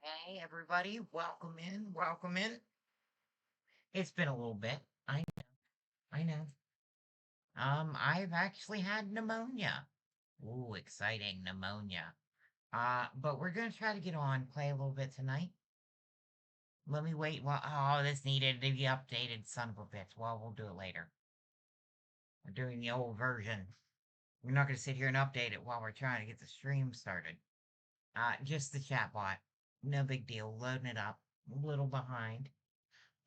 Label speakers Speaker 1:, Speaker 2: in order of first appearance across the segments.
Speaker 1: Hey, everybody, welcome in, welcome in. It's been a little bit. I know. I've actually had pneumonia. Ooh, exciting pneumonia. But we're gonna try to get on, play a little bit tonight. Let me wait while, oh, this needed to be updated, son of a bitch. Well, we'll do it later. We're doing the old version. We're not gonna sit here and update it while we're trying to get the stream started. Just the chat bot. No big deal, loading it up. A little behind.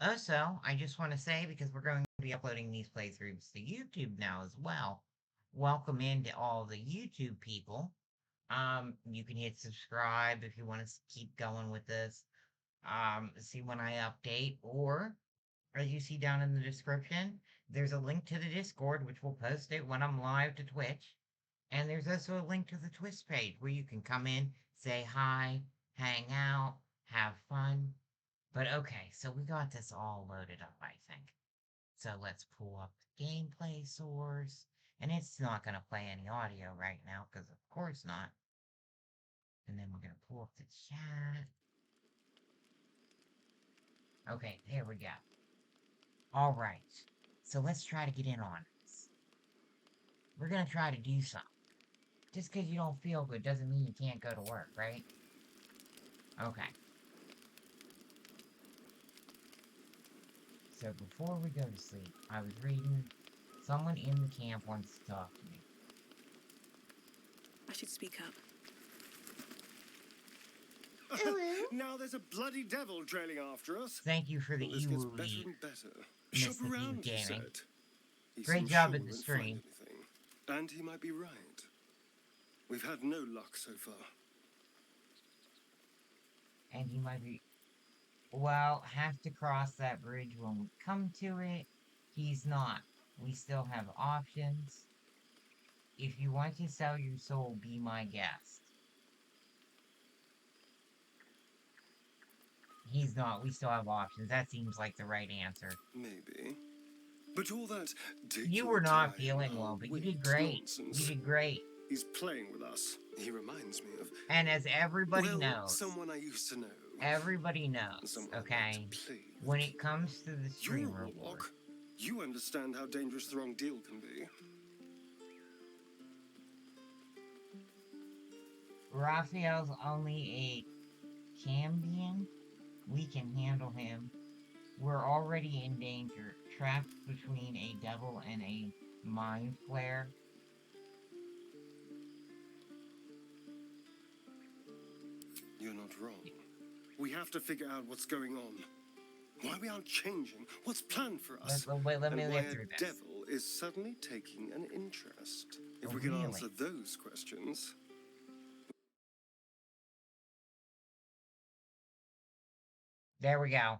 Speaker 1: Also, I just want to say, because we're going to be uploading these playthroughs to YouTube now as well, welcome in to all the YouTube people. You can hit subscribe if you want to keep going with this. See when I update, or as you see down in the description, there's a link to the Discord, which will post it when I'm live to Twitch. And there's also a link to the Twitch page where you can come in, say hi, hang out, have fun. But okay, so we got this all loaded up, I think. So let's pull up the gameplay source. And it's not going to play any audio right now, because of course not. And then we're going to pull up the chat. Okay, there we go. All right. So let's try to get in on this. We're going to try to do something. Just because you don't feel good doesn't mean you can't go to work, right? Okay. So before we go to sleep, I was reading, someone in the camp wants to talk to me.
Speaker 2: I should speak up.
Speaker 3: Now there's a bloody devil trailing after us.
Speaker 1: Thank you for the
Speaker 3: This gets
Speaker 1: Iwoo
Speaker 3: better and better.
Speaker 1: Mr.
Speaker 3: Shop
Speaker 1: Eve
Speaker 3: around, he
Speaker 1: Gaming.
Speaker 3: said. He
Speaker 1: Great
Speaker 3: seemed
Speaker 1: job
Speaker 3: sure
Speaker 1: at
Speaker 3: we
Speaker 1: the
Speaker 3: won't find
Speaker 1: stream.
Speaker 3: anything. And he might be right. We've had no luck so far.
Speaker 1: And he might be... Well, have to cross that bridge when we come to it. He's not. We still have options. If you want to sell your soul, be my guest. He's not. We still have options. That seems like the right answer.
Speaker 3: Maybe. But all that
Speaker 1: You were not feeling well, but you did great. You did great.
Speaker 3: He's playing with us. He reminds me of...
Speaker 1: And as everybody
Speaker 3: well,
Speaker 1: knows...
Speaker 3: someone I used to know.
Speaker 1: Everybody knows, okay? When it comes to the stream
Speaker 3: You're a
Speaker 1: reward...
Speaker 3: warlock. You understand how dangerous the wrong deal can be.
Speaker 1: Raphael's only a Cambion. We can handle him. We're already in danger, trapped between a devil and a mind flare.
Speaker 3: You're not wrong. We have to figure out what's going on. Why we aren't changing. What's planned for us.
Speaker 1: Let me
Speaker 3: and
Speaker 1: live
Speaker 3: why
Speaker 1: through
Speaker 3: a
Speaker 1: this.
Speaker 3: devil is suddenly taking an interest. If we
Speaker 1: Really?
Speaker 3: can answer those questions...
Speaker 1: There we go.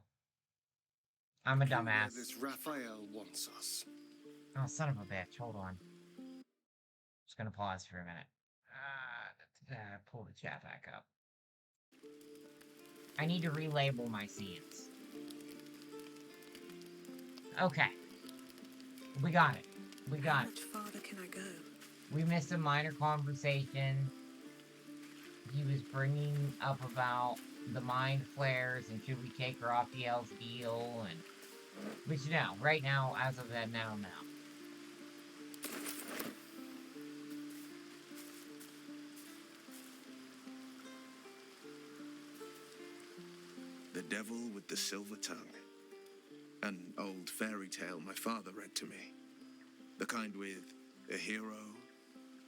Speaker 1: I'm a
Speaker 3: where
Speaker 1: dumbass.
Speaker 3: this Raphael wants us.
Speaker 1: Oh, son of a bitch. Hold on. Just gonna pause for a minute. Pull the chat back up. I need to relabel my scenes. Okay. We got it. We got it.
Speaker 2: How much farther can I go?
Speaker 1: We missed a minor conversation. He was bringing up about the mind flares and should we take Raphael's deal and... Which no, right now, as of that now, no.
Speaker 4: The Devil with the Silver Tongue. An old fairy tale my father read to me. The kind with a hero,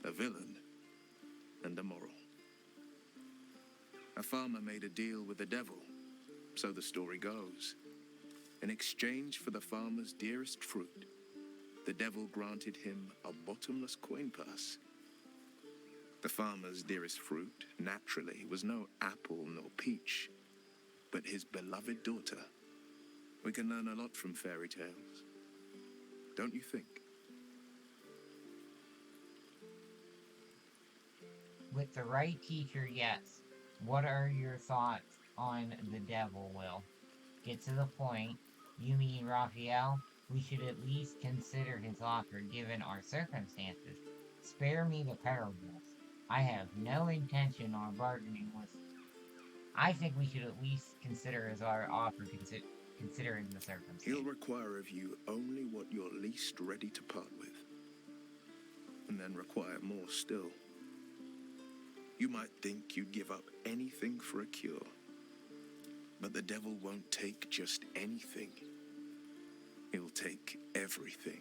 Speaker 4: a villain, and a moral. A farmer made a deal with the devil, so the story goes. In exchange for the farmer's dearest fruit, the devil granted him a bottomless coin purse. The farmer's dearest fruit, naturally, was no apple nor peach, but his beloved daughter. We can learn a lot from fairy tales, don't you think?
Speaker 1: With the right teacher, yes. What are your thoughts on the devil, Will? Get to the point. You mean Raphael? We should at least consider his offer given our circumstances. Spare me the parables. I have no intention on bargaining with... I think we should at least consider as our offer, considering the circumstances.
Speaker 4: He'll require of you only what you're least ready to part with, and then require more still. You might think you'd give up anything for a cure, but the devil won't take just anything. He'll take everything.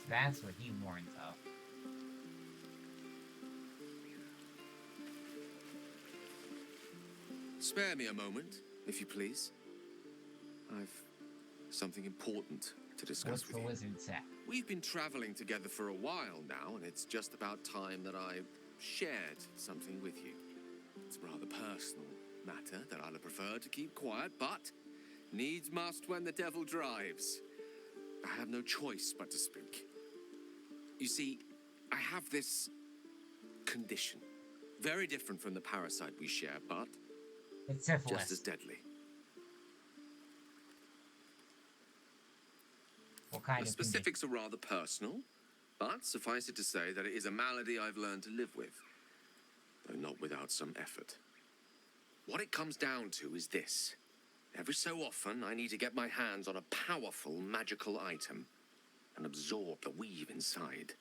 Speaker 1: That's what he warns of.
Speaker 5: Spare me a moment, if you please. I've something important to discuss
Speaker 1: What's
Speaker 5: with
Speaker 1: the
Speaker 5: you.
Speaker 1: wizard say?
Speaker 5: We've been traveling together for a while now, and it's just about time that I shared something with you. It's a rather personal matter that I'd have preferred to keep quiet, but needs must when the devil drives. I have no choice but to speak. You see, I have this condition. Very different from the parasite we share, but
Speaker 1: It's syphilis.
Speaker 5: just as deadly.
Speaker 1: What kind
Speaker 5: The
Speaker 1: of condition?
Speaker 5: specifics are rather personal, but suffice it to say that it is a malady I've learned to live with, though not without some effort. What it comes down to is this. Every so often, I need to get my hands on a powerful magical item and absorb the weave inside.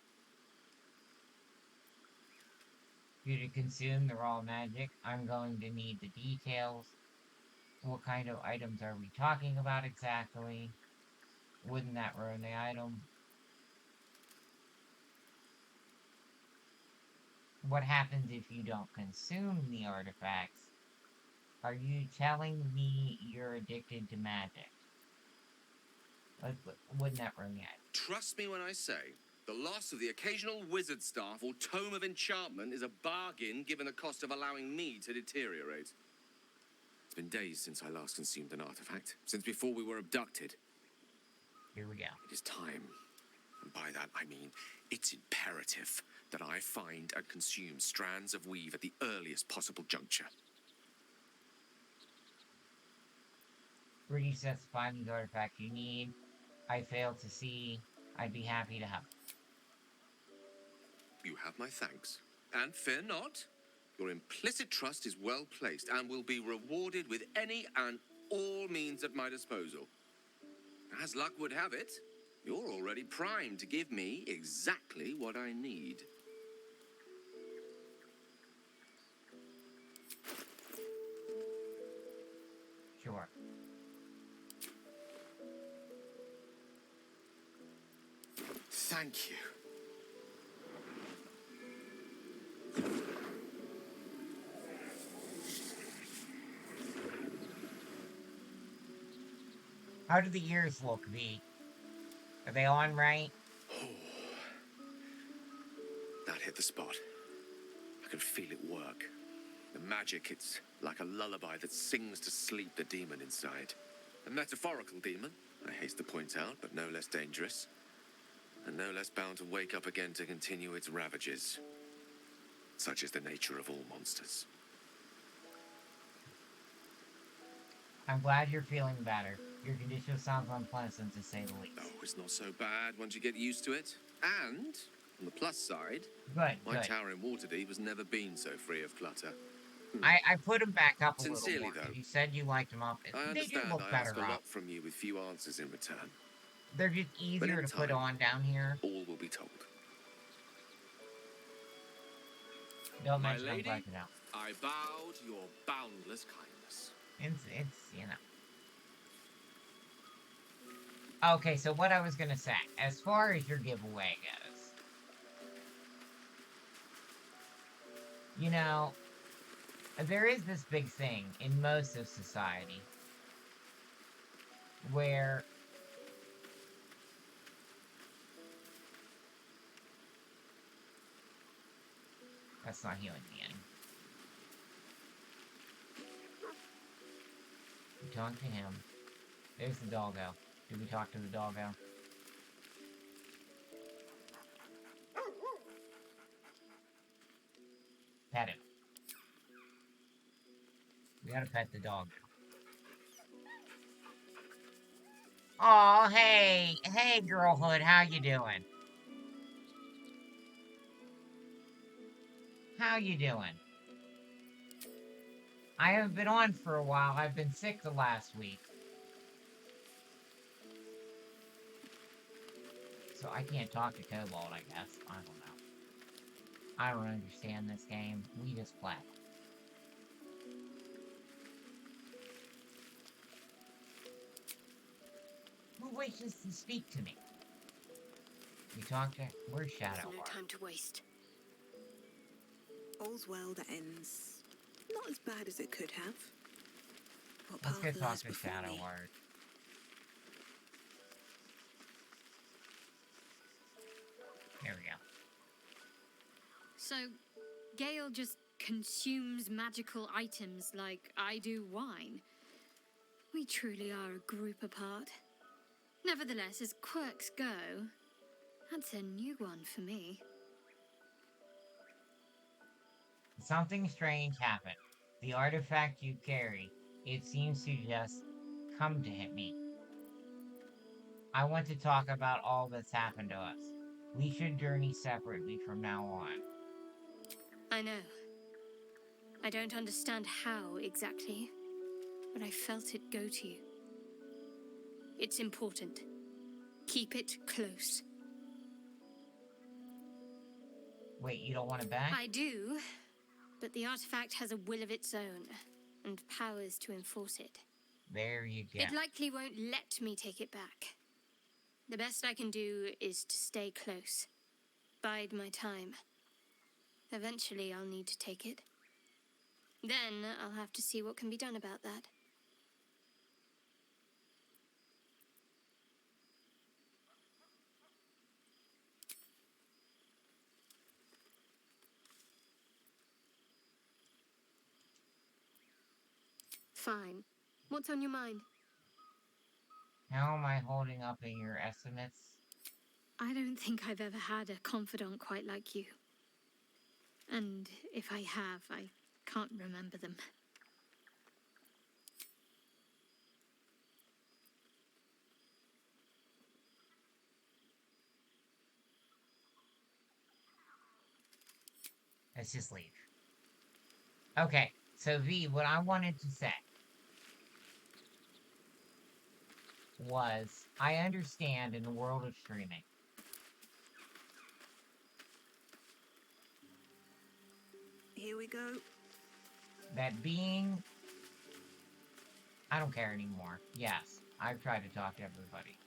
Speaker 1: For you to consume the raw magic, I'm going to need the details. What kind of items are we talking about exactly? Wouldn't that ruin the item? What happens if you don't consume the artifacts? Are you telling me you're addicted to magic? Wouldn't that ruin the item?
Speaker 5: Trust me when I say, the loss of the occasional wizard staff or tome of enchantment is a bargain given the cost of allowing me to deteriorate. It's been days since I last consumed an artifact, since before we were abducted.
Speaker 1: Here we go.
Speaker 5: It is time, and by that I mean it's imperative that I find and consume strands of weave at the earliest possible juncture.
Speaker 1: Resets the findings artifact you need. I fail to see. I'd be happy to help.
Speaker 5: You have my thanks. And fear not, your implicit trust is well placed and will be rewarded with any and all means at my disposal. As luck would have it, you're already primed to give me exactly what I need.
Speaker 1: Sure.
Speaker 5: Thank you.
Speaker 1: How do the ears look, V? Are they on right?
Speaker 5: That hit the spot. I can feel it work. The magic, it's like a lullaby that sings to sleep the demon inside. A metaphorical demon, I haste to point out, but no less dangerous. And no less bound to wake up again to continue its ravages. Such is the nature of all monsters.
Speaker 1: I'm glad you're feeling better. Your condition sounds unpleasant, to say the least.
Speaker 5: Oh, it's not so bad once you get used to it. And, on the plus side,
Speaker 1: Good,
Speaker 5: my
Speaker 1: good.
Speaker 5: tower in Waterdeep has never been so free of clutter.
Speaker 1: I put them back up a
Speaker 5: Sincerely,
Speaker 1: little more.
Speaker 5: though.
Speaker 1: You said you liked them up.
Speaker 5: I
Speaker 1: They do
Speaker 5: understand
Speaker 1: look
Speaker 5: I ask
Speaker 1: better
Speaker 5: a
Speaker 1: up.
Speaker 5: lot from you with few answers in return.
Speaker 1: They're just easier
Speaker 5: in
Speaker 1: to put
Speaker 5: time,
Speaker 1: on down here.
Speaker 5: All will be told.
Speaker 1: Don't
Speaker 5: My
Speaker 1: mention I'm
Speaker 5: lady?
Speaker 1: collecting out.
Speaker 5: I bow to your boundless kindness.
Speaker 1: It's, you know. Okay, so what I was gonna say, as far as your giveaway goes, you know, there is this big thing in most of society where that's not healing me any. You talk to him. There's the doggo. Did we talk to the doggo? Pet him. We gotta pet the dog. Oh, hey, hey, girlhood, how you doing? How you doing? I haven't been on for a while. I've been sick the last week. So I can't talk to Cobalt, I guess. I don't know. I don't understand this game. We just play. Who wishes to speak to me? We talked to... Where's Shadow
Speaker 2: There's no
Speaker 1: Heart?
Speaker 2: time to waste. All's well that ends not as bad as it could have. What
Speaker 1: Let's go
Speaker 2: path
Speaker 1: talk
Speaker 2: lies
Speaker 1: to
Speaker 2: before
Speaker 1: Shadow
Speaker 2: me?
Speaker 1: Heart. There we go.
Speaker 6: So, Gale just consumes magical items like I do wine. We truly are a group apart. Nevertheless, as quirks go, that's a new one for me.
Speaker 1: Something strange happened. The artifact you carry, it seems to just come to hit me. I want to talk about all that's happened to us. We should journey separately from now on.
Speaker 6: I know. I don't understand how exactly, but I felt it go to you. It's important. Keep it close.
Speaker 1: Wait, you don't want it back?
Speaker 6: I do, but the artifact has a will of its own, and powers to enforce it.
Speaker 1: There you go.
Speaker 6: It likely won't let me take it back. The best I can do is to stay close. Bide my time. Eventually I'll need to take it. Then I'll have to see what can be done about that. Fine. What's on your mind?
Speaker 1: How am I holding up in your estimates?
Speaker 6: I don't think I've ever had a confidant quite like you. And if I have, I can't remember them.
Speaker 1: Let's just leave. Okay, so V, what I wanted to say was, I understand in the world of streaming,
Speaker 2: Here we go.
Speaker 1: that being... I don't care anymore. Yes, I've tried to talk to everybody.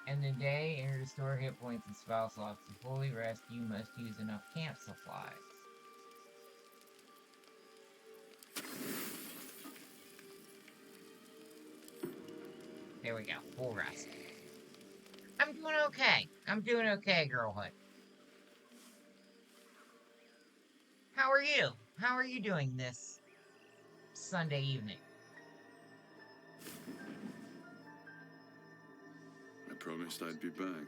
Speaker 1: In the day, in order to restore hit points and spell slots to fully rest, you must use enough camp supplies. There we go. Full rest. I'm doing okay. I'm doing okay, girlhood. How are you? How are you doing this Sunday evening?
Speaker 7: I promised I'd be back.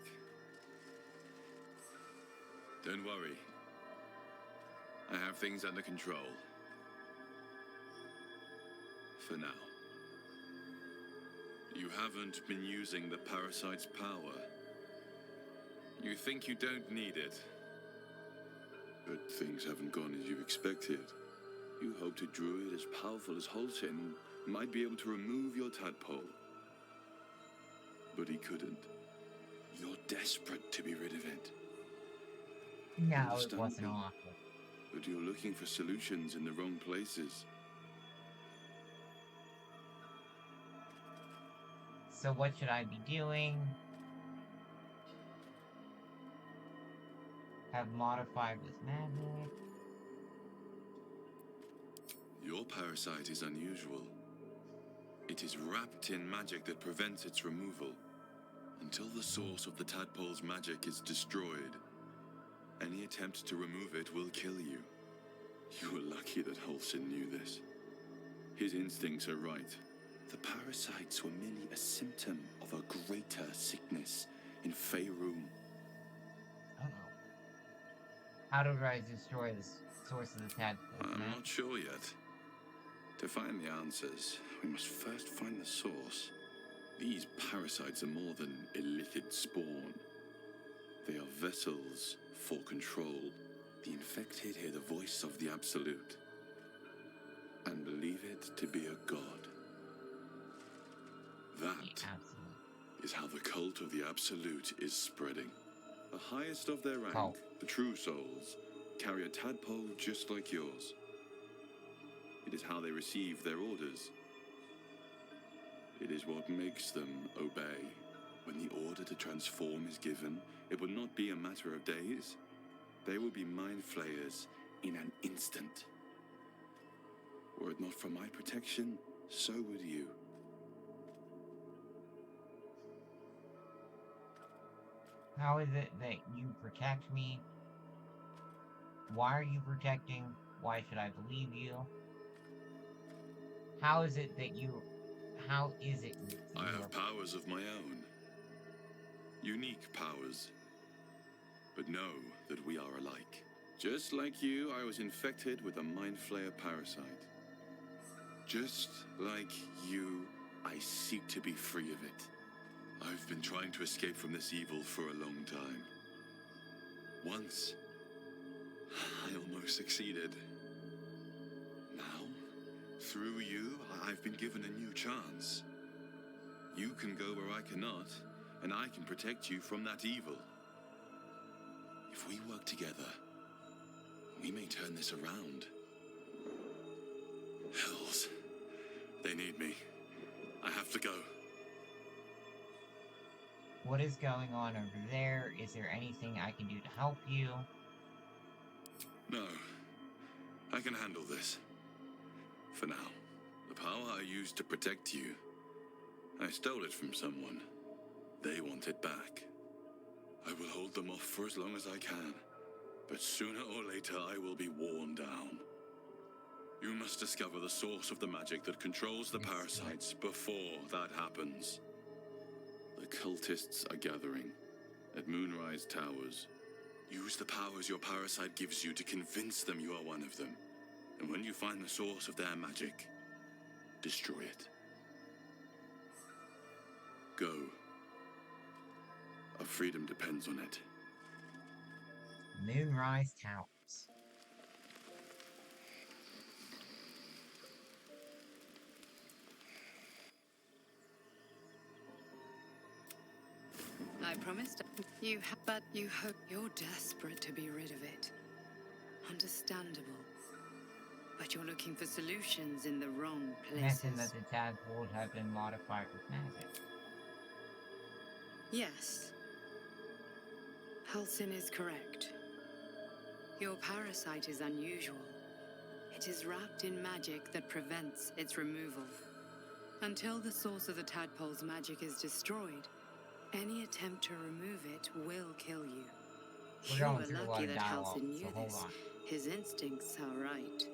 Speaker 7: Don't worry. I have things under control. For now. You haven't been using the parasite's power. You think you don't need it. But things haven't gone as you expected. You hoped a druid as powerful as Holcim might be able to remove your tadpole. But he couldn't. You're desperate to be rid of it.
Speaker 1: No, it wasn't
Speaker 7: Understandable.
Speaker 1: awful.
Speaker 7: But you're looking for solutions in the wrong places.
Speaker 1: So what should I be doing? Have modified with magic.
Speaker 7: Your parasite is unusual. It is wrapped in magic that prevents its removal. Until the source of the tadpole's magic is destroyed, any attempt to remove it will kill you. You were lucky that Holcim knew this. His instincts are right. The parasites were merely a symptom of a greater sickness in Faerun.
Speaker 1: Uh-oh. How do I destroy the source of the tadpole?
Speaker 7: I'm not sure yet. To find the answers, we must first find the source. These parasites are more than illicit spawn. They are vessels for control. The infected hear the voice of the Absolute and believe it to be a god. That is how the cult of the Absolute is spreading. The highest of their rank, the true souls, carry a tadpole just like yours. It is how they receive their orders. It is what makes them obey. When the order to transform is given, it will not be a matter of days. They will be mind flayers in an instant. Were it not for my protection, so would you.
Speaker 1: How is it that you protect me? Why are you protecting? Why should I believe you? How is it that you... How is it that
Speaker 7: I have powers of my own. Unique powers. But know that we are alike. Just like you, I was infected with a Mind Flayer parasite. Just like you, I seek to be free of it. I've been trying to escape from this evil for a long time. Once, I almost succeeded. Now, through you, I've been given a new chance. You can go where I cannot, and I can protect you from that evil. If we work together, we may turn this around. Hells. They need me. I have to go.
Speaker 1: What is going on over there? Is there anything I can do to help you?
Speaker 7: No. I can handle this. For now. The power I used to protect you, I stole it from someone. They want it back. I will hold them off for as long as I can. But sooner or later I will be worn down. You must discover the source of the magic that controls the parasites before that happens. The cultists are gathering at Moonrise Towers. Use the powers your parasite gives you to convince them you are one of them. And when you find the source of their magic, destroy it. Go. Our freedom depends on it.
Speaker 1: Moonrise Towers.
Speaker 2: I promised you, but you hope you're desperate to be rid of it. Understandable. But you're looking for solutions in the wrong places.
Speaker 1: Mention that the tadpoles have been modified with magic.
Speaker 2: Yes. Halsin is correct. Your parasite is unusual. It is wrapped in magic that prevents its removal. Until the source of the tadpole's magic is destroyed, any attempt to remove it will kill you.
Speaker 1: We're going
Speaker 2: You
Speaker 1: through
Speaker 2: were
Speaker 1: a lot
Speaker 2: lucky
Speaker 1: of
Speaker 2: that
Speaker 1: dialogue,
Speaker 2: Halsin knew
Speaker 1: so hold
Speaker 2: this.
Speaker 1: on.
Speaker 2: His instincts are right.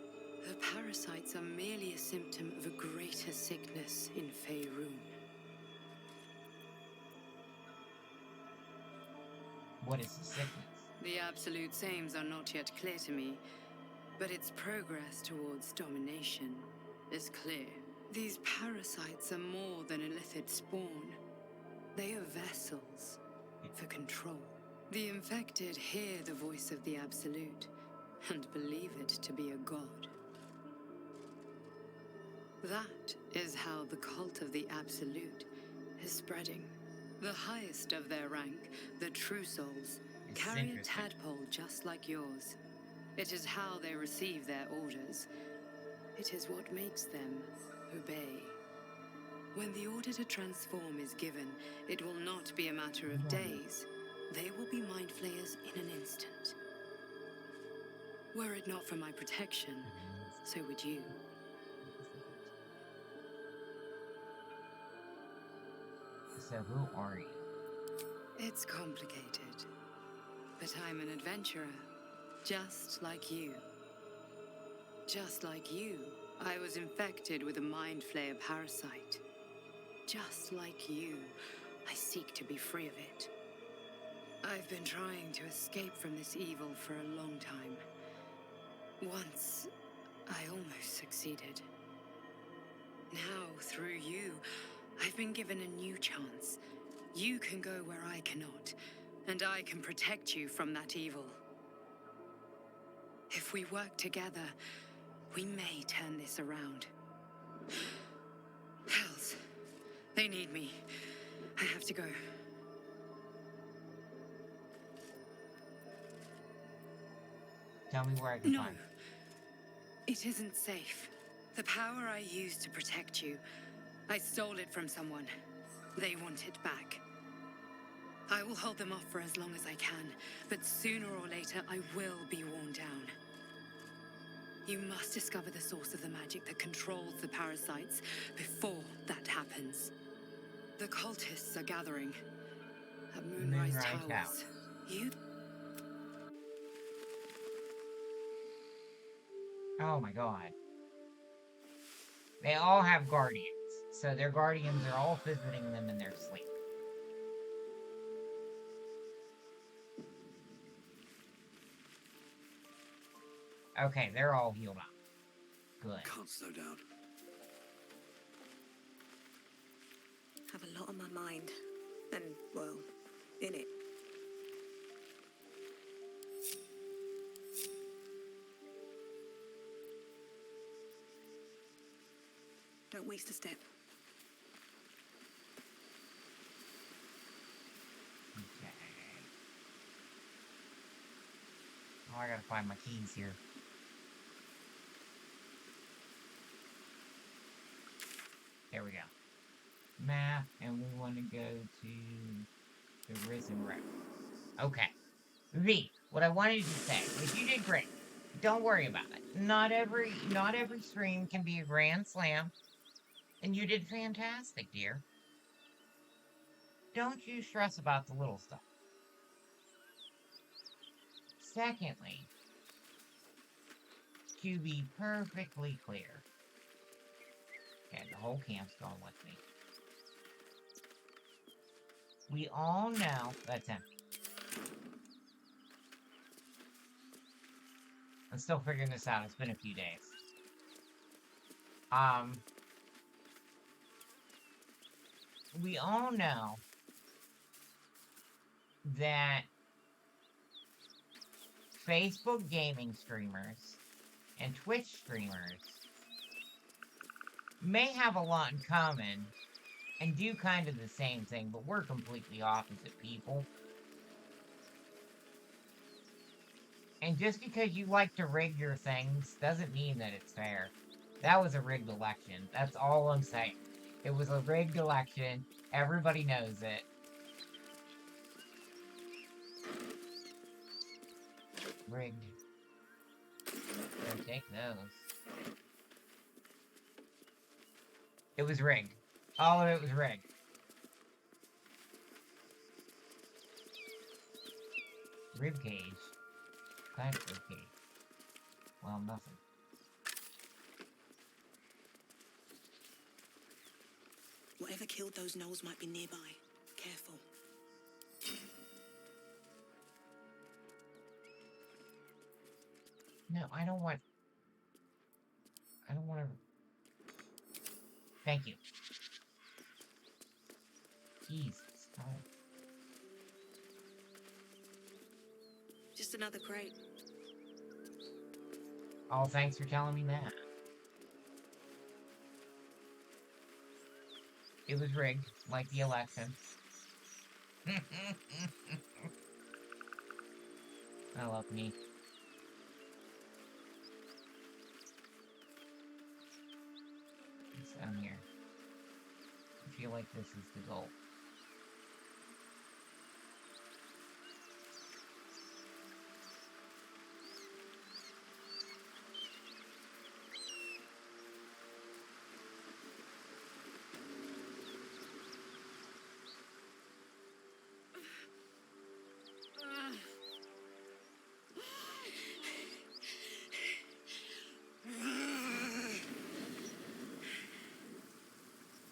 Speaker 2: The parasites are merely a symptom of a greater sickness in Faerun.
Speaker 1: What is the sickness?
Speaker 2: The absolute aims are not yet clear to me, but its progress towards domination is clear. These parasites are more than illithid spawn. They are vessels for control. The infected hear the voice of the Absolute and believe it to be a god. That is how the cult of the Absolute is spreading. The highest of their rank, the True Souls,
Speaker 1: It's
Speaker 2: carry a
Speaker 1: interesting.
Speaker 2: tadpole just like yours. It is how they receive their orders. It is what makes them obey. When the order to transform is given, it will not be a matter of days. They will be mind flayers in an instant. Were it not for my protection, so would you.
Speaker 1: So who are you?
Speaker 2: It's complicated, but I'm an adventurer, just like you. Just like you, I was infected with a mind flayer parasite. Just like you, I seek to be free of it. I've been trying to escape from this evil for a long time. Once, I almost succeeded. Now, through you, I've been given a new chance. You can go where I cannot, and I can protect you from that evil. If we work together, we may turn this around. Hells. They need me. I have to go.
Speaker 1: Tell me where I can
Speaker 2: No.
Speaker 1: find
Speaker 2: It isn't safe. The power I used to protect you, I stole it from someone. They want it back. I will hold them off for as long as I can, but sooner or later I will be worn down. You must discover the source of the magic that controls the parasites before that happens. The cultists are gathering at Moonrise
Speaker 1: Moonrise
Speaker 2: Towers. You...
Speaker 1: Oh my god. They all have guardians. So their guardians are all visiting them in their sleep. Okay, they're all healed up. Good.
Speaker 3: Can't slow down.
Speaker 8: Have a lot on my mind. And, well, in it. Don't waste a step.
Speaker 1: Okay. Oh, I gotta find my keys here. There we go. Map, and we want to go to the Risen Road. Okay. V, what I wanted to say is you did great. Don't worry about it. Not every stream can be a grand slam. And you did fantastic, dear. Don't you stress about the little stuff. Secondly, to be perfectly clear. Okay, the whole camp's going with me. We all know that's empty. I'm still figuring this out. It's been a few days. We all know that Facebook gaming streamers and Twitch streamers may have a lot in common and do kind of the same thing, but we're completely opposite people. And just because you like to rig your things doesn't mean that it's fair. That was a rigged election. That's all I'm saying. It was a rigged election. Everybody knows it. Rigged. Better take those. It was rigged. All of it was rigged. Ribcage. Class ribcage. Well, nothing.
Speaker 8: Whatever killed those gnolls might be nearby. Careful.
Speaker 1: No, I don't want to... Thank you. Jesus. Oh.
Speaker 8: Just another crate.
Speaker 1: Oh, thanks for telling me that. It was rigged, like the election. I love me. It's down here. I feel like this is the goal.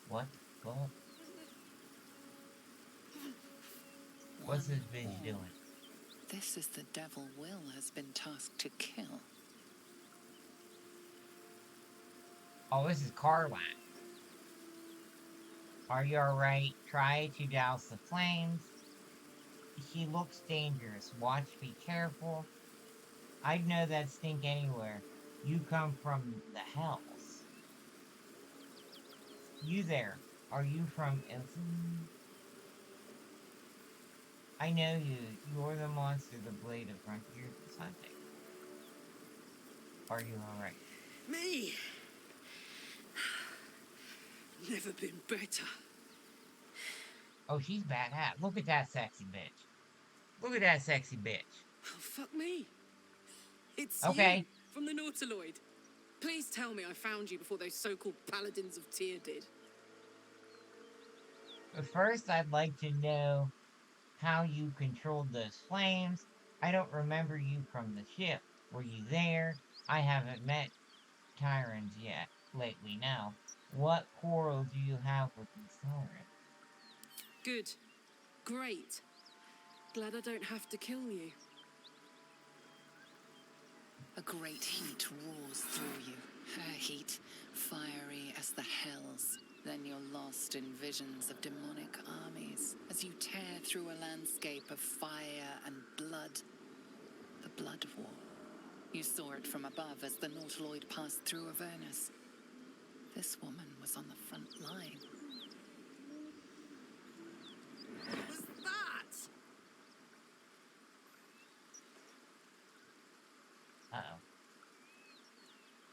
Speaker 1: What? What? What's this bitch doing?
Speaker 9: This is the devil Will has been tasked to kill.
Speaker 1: Oh, this is Carlac. Are you alright? Try to douse the flames. He looks dangerous. Watch, be careful. I'd know that stink anywhere. You come from the hells. You there. Are you from Ilson? I know you. You're the monster the Blade of Frontiers was hunting. Are you alright?
Speaker 10: Me? Never been better.
Speaker 1: Oh, she's badass. Look at that sexy bitch. Look at that sexy bitch.
Speaker 10: Oh, fuck me. It's
Speaker 1: Okay.
Speaker 10: you from the Nautiloid. Please tell me I found you before those so-called paladins of Tyr did.
Speaker 1: But first, I'd like to know how you controlled those flames. I don't remember you from the ship. Were you there? I haven't met Tyrants yet. Lately, now. What quarrel do you have with these Tyrants?
Speaker 10: Good. Great. Glad I don't have to kill you.
Speaker 9: A great heat roars through you. Her heat, fiery as the hells. Then you're lost in visions of demonic armies as you tear through a landscape of fire and blood. The Blood War. You saw it from above as the Nautiloid passed through Avernus. This woman was on the front line.
Speaker 10: What was that?
Speaker 1: Uh-oh.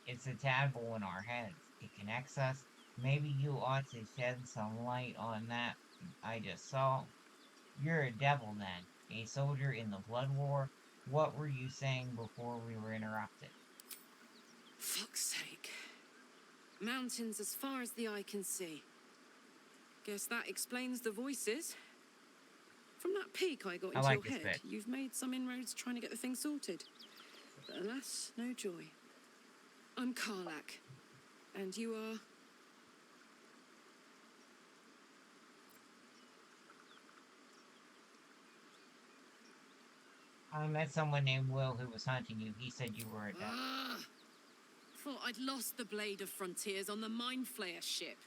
Speaker 1: It's a tadpole in our heads. It connects us. Maybe you ought to shed some light on that I just saw. You're a devil then. A soldier in the Blood War. What were you saying before we were interrupted?
Speaker 10: Fuck's sake. Mountains as far as the eye can see. Guess that explains the voices. From that peak I got into your head,
Speaker 1: bit.
Speaker 10: you've made some inroads trying to get the thing sorted. But alas, no joy. I'm Karlak. And you are...
Speaker 1: I met someone named Will who was hunting you. He said you were a devil.
Speaker 10: Thought I'd lost the Blade of Frontiers on the Mind Flayer ship.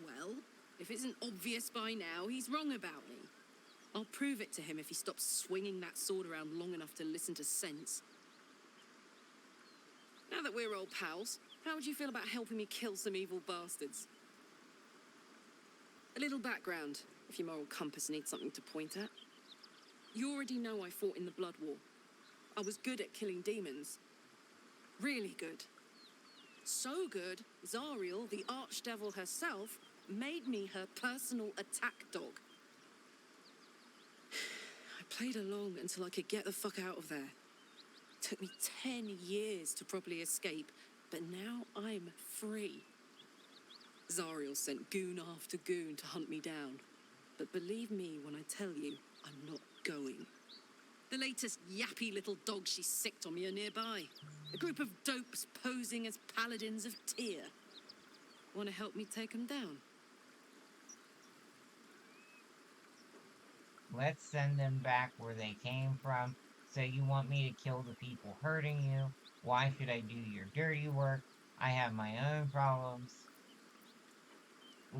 Speaker 10: Well, if it isn't obvious by now, he's wrong about me. I'll prove it to him if he stops swinging that sword around long enough to listen to sense. Now that we're old pals, how would you feel about helping me kill some evil bastards? A little background, if your moral compass needs something to point at. You already know I fought in the Blood War. I was good at killing demons. Really good. So good, Zariel, the archdevil herself, made me her personal attack dog. I played along until I could get the fuck out of there. Took me 10 years to properly escape, but now I'm free. Zariel sent goon after goon to hunt me down. But believe me when I tell you, I'm not going. The latest yappy little dogs she sicked on me are nearby. A group of dopes posing as paladins of Tyr. Want to help me take them down?
Speaker 1: Let's send them back where they came from. So you want me to kill the people hurting you? Why should I do your dirty work? I have my own problems.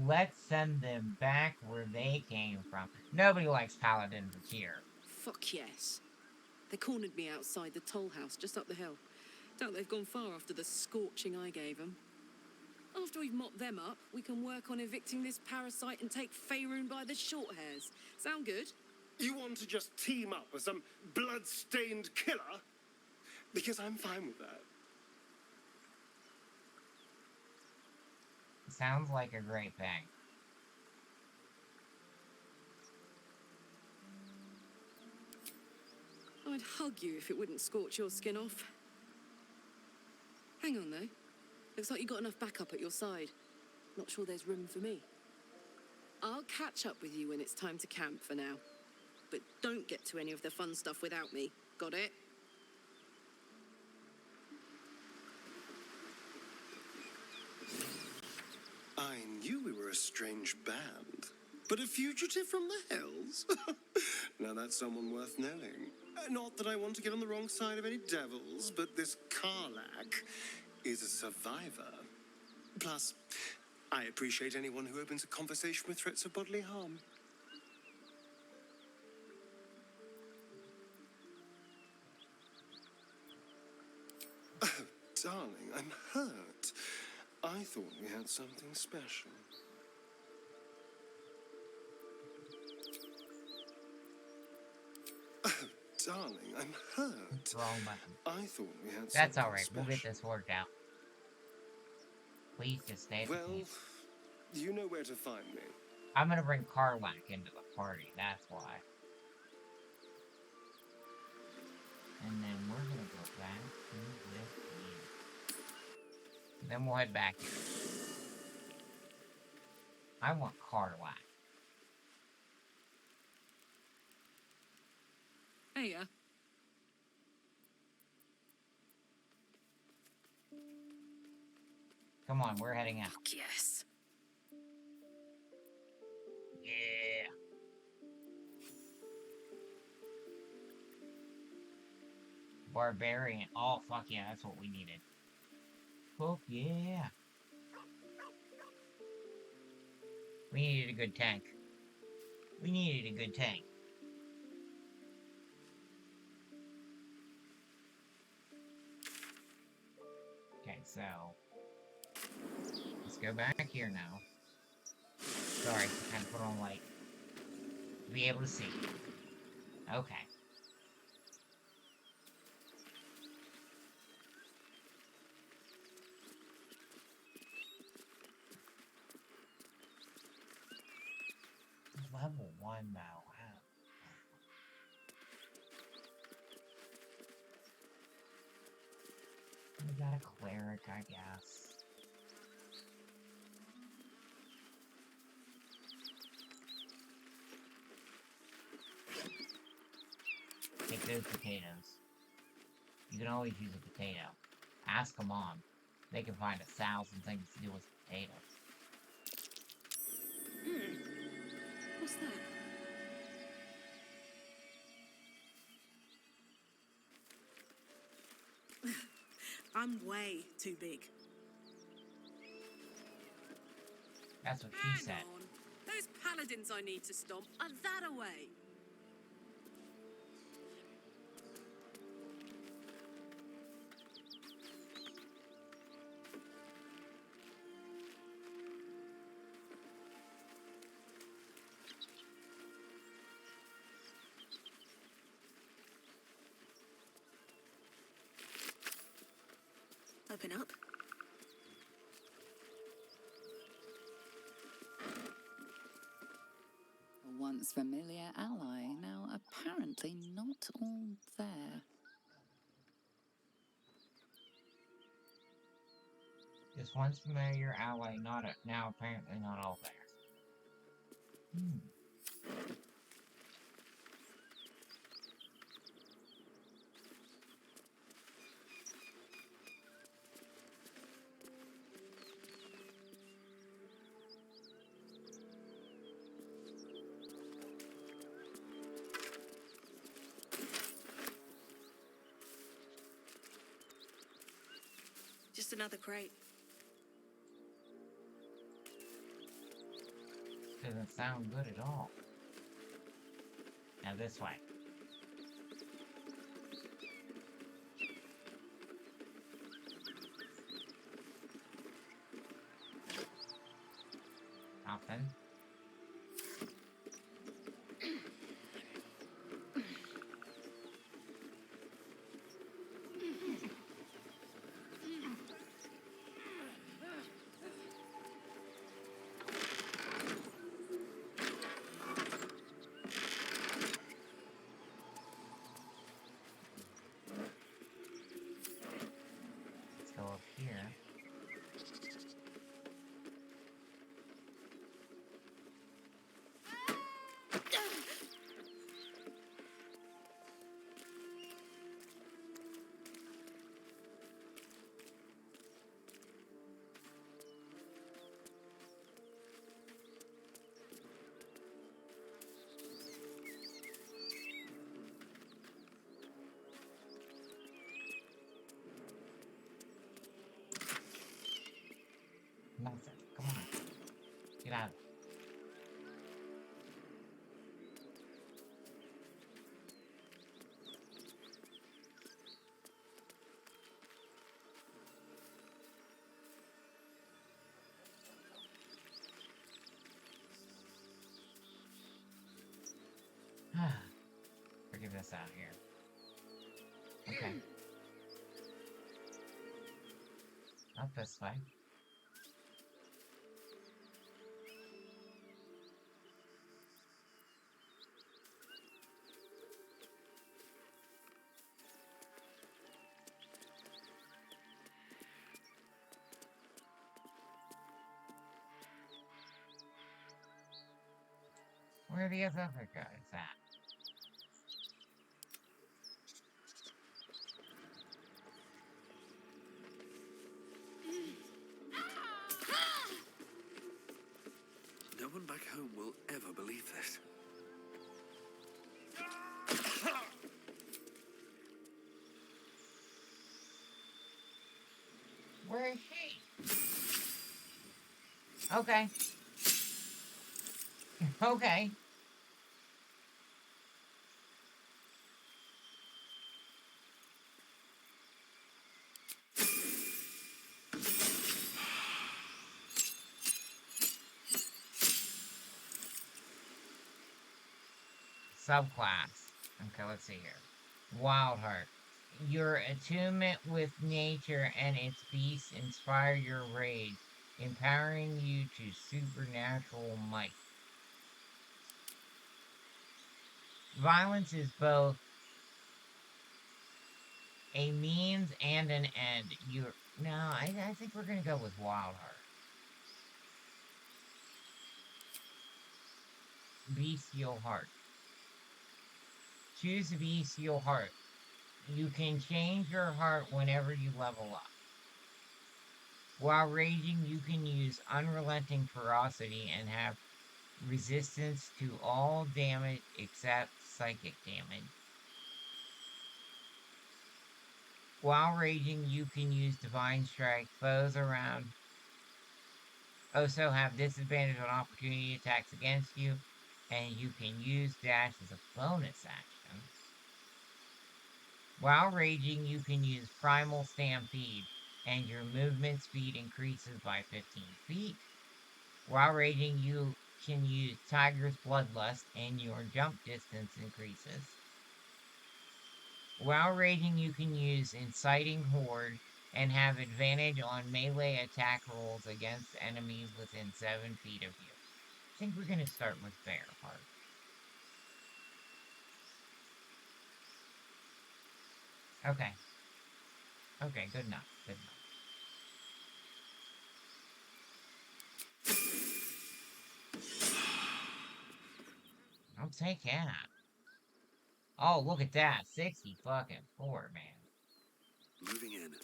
Speaker 1: Let's send them back where they came from. Nobody likes paladins of Tyr.
Speaker 10: Fuck yes. They cornered me outside the toll house just up the hill. Doubt they've gone far after the scorching I gave them. After we've mopped them up, we can work on evicting this parasite and take Faerun by the short hairs. Sound good?
Speaker 3: You want to just team up with some blood-stained killer? Because I'm fine with that.
Speaker 1: Sounds like a great thing.
Speaker 10: I'd hug you if it wouldn't scorch your skin off. Hang on, though. Looks like you got enough backup at your side. Not sure there's room for me. I'll catch up with you when it's time to camp for now. But don't get to any of the fun stuff without me. Got it?
Speaker 3: I knew we were a strange band. But a fugitive from the hells? Now that's someone worth knowing. Not that I want to get on the wrong side of any devils, but this Karlak is a survivor. Plus, I appreciate anyone who opens a conversation with threats of bodily harm. darling, I'm hurt. I thought we had something special. Oh, darling, I'm hurt.
Speaker 1: Wrong button.
Speaker 3: I thought we had
Speaker 1: That's
Speaker 3: something
Speaker 1: alright, we'll get
Speaker 3: special.
Speaker 1: this worked out. Please just stay at the
Speaker 3: Well,
Speaker 1: camp.
Speaker 3: you know where to find me.
Speaker 1: I'm gonna bring Karlak into the party, that's why. And then we're gonna go back to this here. Then we'll head back here. I want Karlak.
Speaker 10: Hey,
Speaker 1: Come on, we're heading out.
Speaker 10: fuck yes.
Speaker 1: Yeah. Barbarian. Oh, fuck yeah, that's what we needed. Fuck yeah. We needed a good tank. We needed a good tank. Okay, so... let's go back here now. Sorry, I had to put on light. To be able to see. Okay. Level 1 though, wow. We got a cleric, I guess. Take those potatoes. You can always use a potato. Ask them on. They can find 1,000 things to do with potatoes.
Speaker 10: What's that? I'm way too big.
Speaker 1: That's what
Speaker 10: Hang
Speaker 1: she said.
Speaker 10: on. Those paladins I need to stomp are that away.
Speaker 8: Open up.
Speaker 9: A once familiar ally, now apparently not all there.
Speaker 1: This once familiar ally, now apparently not all there.
Speaker 8: Just another crate.
Speaker 1: Doesn't sound good at all. Now this way. Nothing. Let's go up here. figure this out here. Okay. Not this way. Where are the other guys at?
Speaker 11: No one back home will ever believe this.
Speaker 1: Where is she? Okay. Okay. Subclass. Okay, let's see here. Wild Heart. Your attunement with nature and its beasts inspire your rage, empowering you to supernatural might. Violence is both a means and an end. I think we're gonna go with Wild Heart. Bestial Heart. Choose the Bestial Heart. You can change your heart whenever you level up. While raging, you can use unrelenting ferocity and have resistance to all damage except psychic damage. While raging, you can use Divine Strike. Foes around also have disadvantage on opportunity attacks against you, and you can use Dash as a bonus action. While raging, you can use Primal Stampede, and your movement speed increases by 15 feet. While raging, you can use Tiger's Bloodlust, and your jump distance increases. While raging, you can use Inciting Horde, and have advantage on melee attack rolls against enemies within 7 feet of you. I think we're going to start with Bearheart. Okay. Okay, good enough. Good enough. I'll take that. Oh, look at that. 60 fucking 4, man.
Speaker 11: Moving in.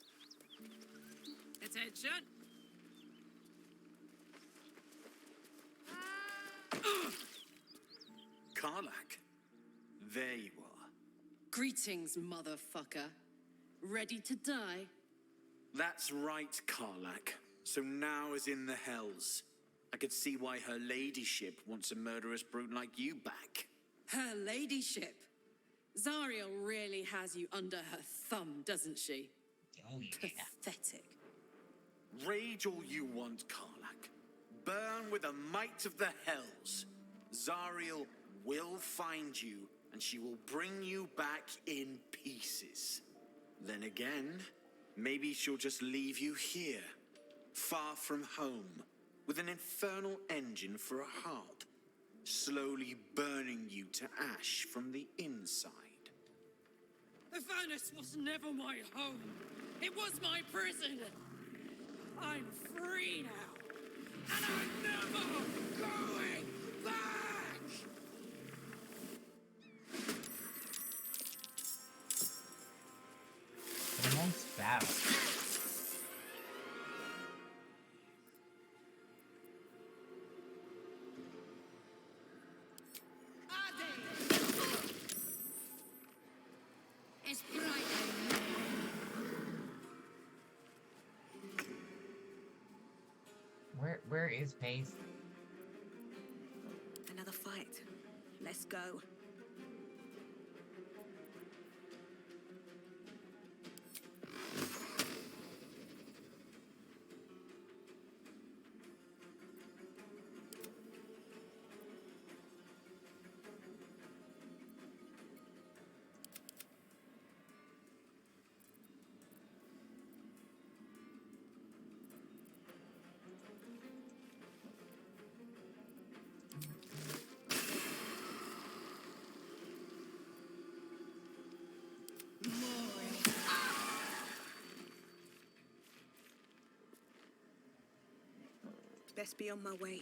Speaker 10: Attention!
Speaker 11: Karlak. There you are.
Speaker 10: Greetings, motherfucker. Ready to die?
Speaker 11: That's right, Karlak. So now is in the hells. I could see why her ladyship wants a murderous brute like you back.
Speaker 10: Her ladyship. Zariel really has you under her thumb, doesn't she?
Speaker 1: Oh, yeah.
Speaker 10: Pathetic.
Speaker 11: Rage all you want, Karlak. Burn with the might of the hells. Zariel will find you, and she will bring you back in pieces. Then again, maybe she'll just leave you here, far from home, with an infernal engine for a heart, slowly burning you to ash from the inside.
Speaker 10: The furnace was never my home. It was my prison. I'm free now, and I'm never going back!
Speaker 1: A nice battle.
Speaker 6: It's bright.
Speaker 1: Where is Pace?
Speaker 8: Another fight. Let's go. Best be on my way.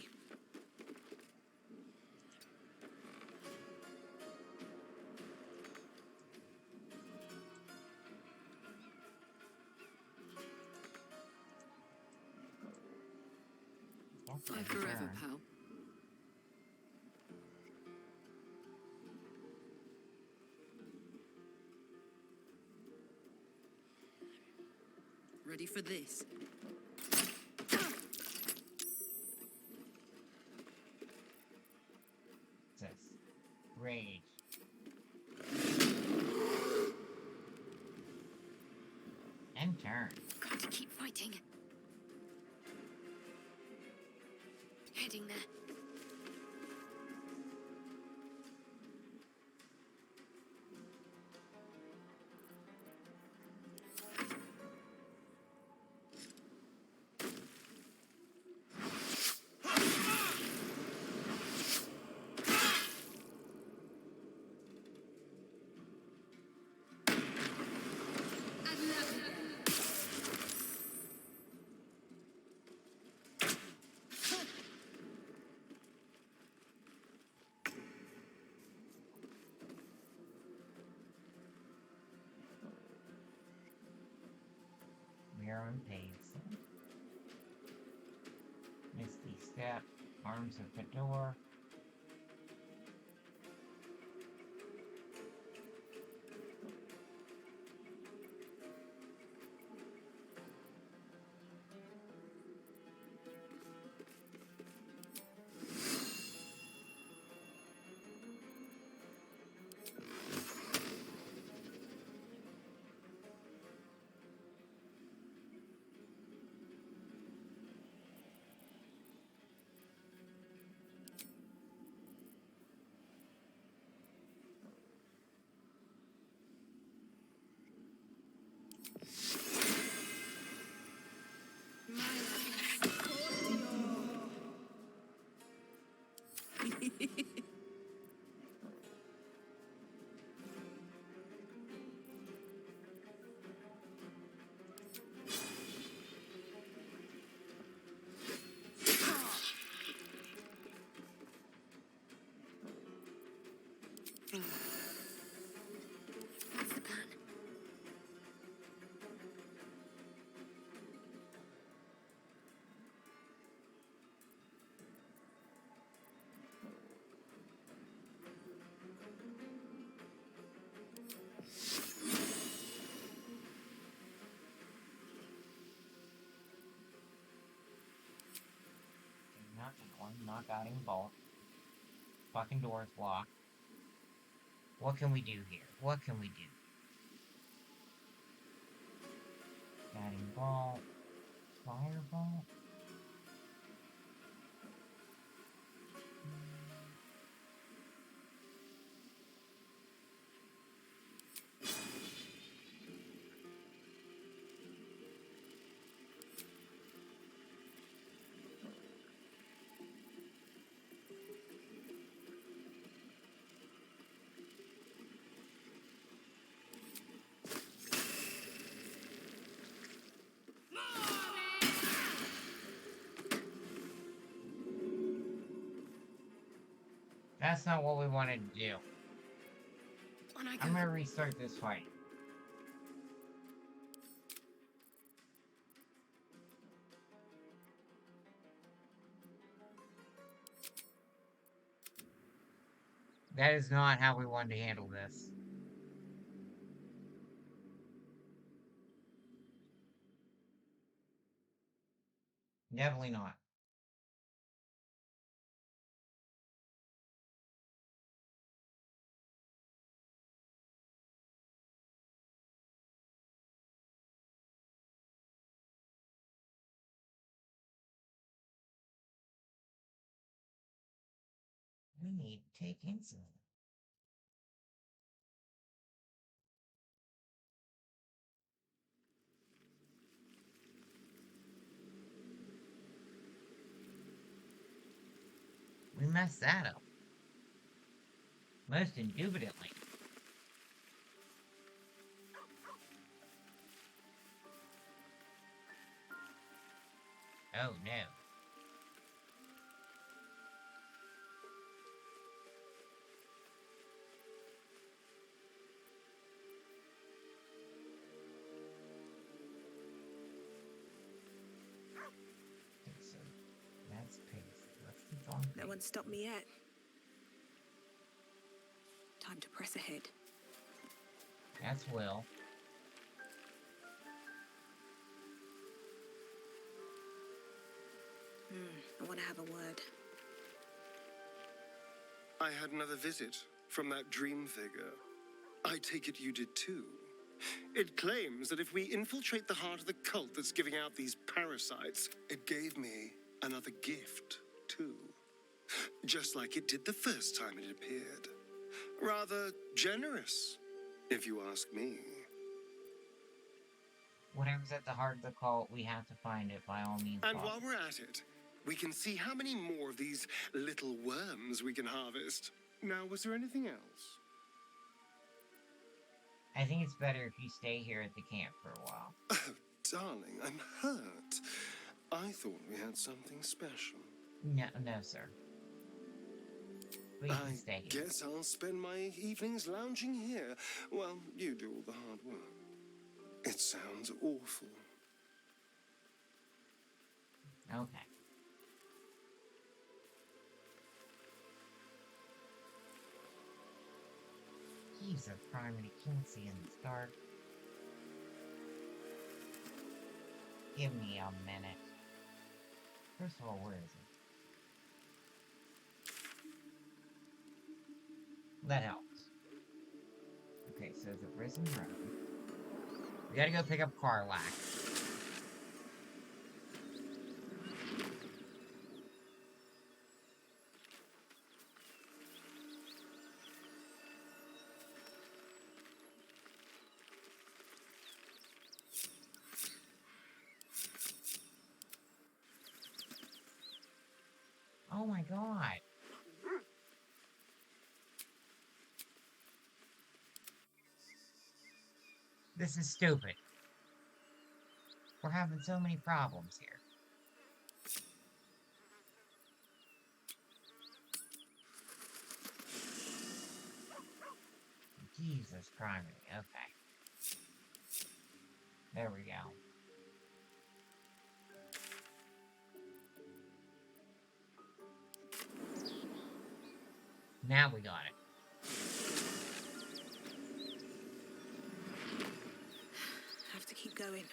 Speaker 2: Bye forever, pal. Ready for this?
Speaker 1: Rage. And turn.
Speaker 6: Got to keep fighting. Heading there.
Speaker 1: Mirror and Pace. Misty Step. Arms of Fedor.
Speaker 6: What's the plan?
Speaker 1: Not one knockout bolt. Fucking door's locked. What can we do here? What can we do? Guiding bolt. Fireball. That's not what we wanted to do. I'm gonna restart this fight. That is not how we wanted to handle this. Definitely not. We need to take insulin. We messed that up. Most indubitably. Oh no.
Speaker 8: No one stopped me yet. Time to press ahead.
Speaker 1: That's Will.
Speaker 8: I want to have a word.
Speaker 3: I had another visit from that dream figure. I take it you did too. It claims that if we infiltrate the heart of the cult that's giving out these parasites, it gave me another gift too. Just like it did the first time it appeared. Rather generous, if you ask me.
Speaker 1: Whatever's at the heart of the cult, we have to find it by all means
Speaker 3: And
Speaker 1: possible.
Speaker 3: while we're at it, we can see how many more of these little worms we can harvest. Now, was there anything else?
Speaker 1: I think it's better if you stay here at the camp for a while.
Speaker 3: Oh, darling, I'm hurt. I thought we had something special.
Speaker 1: No, sir. We can stay here.
Speaker 3: Guess I'll spend my evenings lounging here while you do all the hard work. It sounds awful.
Speaker 1: Okay. Jesus, Primary, can't see in this dark. Give me a minute. First of all, where is it? That helps. Okay, so the prison road. We gotta go pick up Karlak. Oh my god. This is stupid. We're having so many problems here. Jesus Christ. Okay. There we go. Now we got it.
Speaker 8: Have to keep going.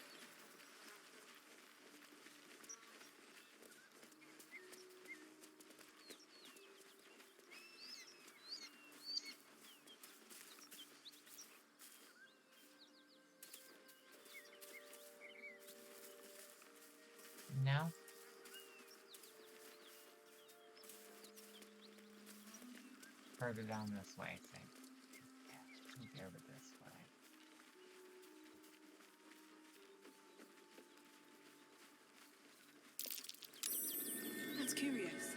Speaker 1: No? Further down this way, I think. Yeah, let's go over this way.
Speaker 8: That's curious.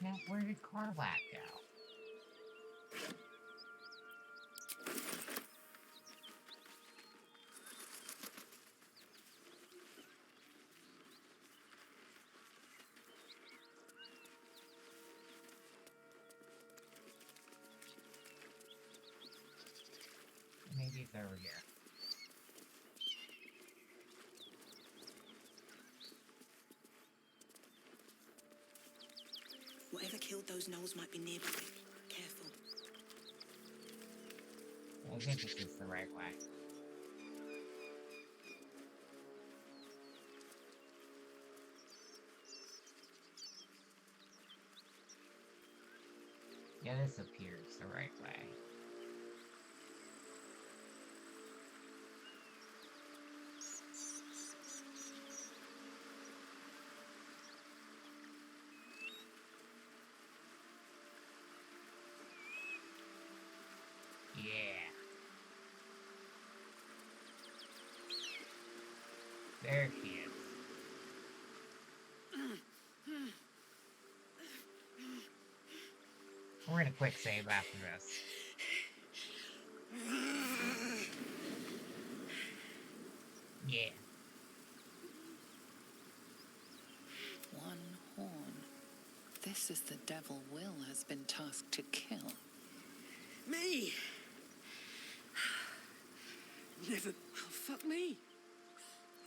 Speaker 1: Now, where did Karlak go? Maybe it's over here.
Speaker 8: Whatever killed those gnolls might be nearby. Careful.
Speaker 1: I think this is the right way. Yeah, this appears the right way. There she is. We're gonna quick save after this. Yeah.
Speaker 9: One horn. This is the devil Will has been tasked to kill.
Speaker 10: Me? Never. Oh, fuck me.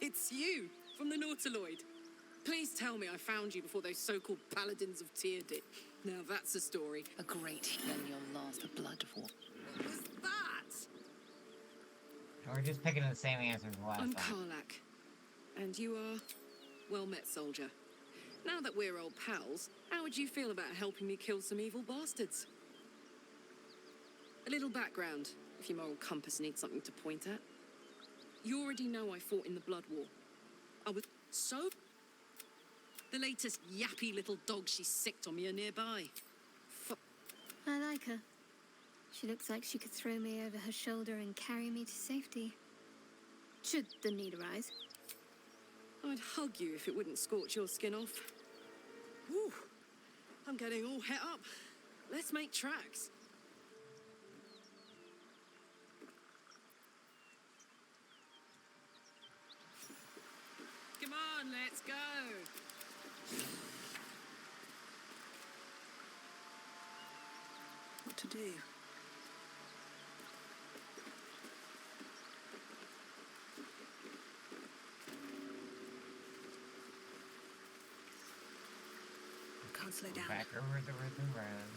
Speaker 10: It's you, from the Nautiloid. Please tell me I found you before those so-called paladins of Tyrd. Now that's a story.
Speaker 9: A great then your last blood war.
Speaker 10: What was that?
Speaker 1: We're just picking the same answers as last
Speaker 10: I'm
Speaker 1: time.
Speaker 10: Karlak. And you are? Well met, soldier. Now that we're old pals, how would you feel about helping me kill some evil bastards? A little background, if your moral compass needs something to point at. You already know I fought in the Blood War. I was so... The latest yappy little dogs she sicked on me are nearby.
Speaker 6: I like her. She looks like she could throw me over her shoulder and carry me to safety. Should the need arise.
Speaker 10: I'd hug you if it wouldn't scorch your skin off. Whew. I'm getting all het up. Let's make tracks. Come on, let's go.
Speaker 8: What to do? I can't slow down.
Speaker 1: Back over the rhythm road.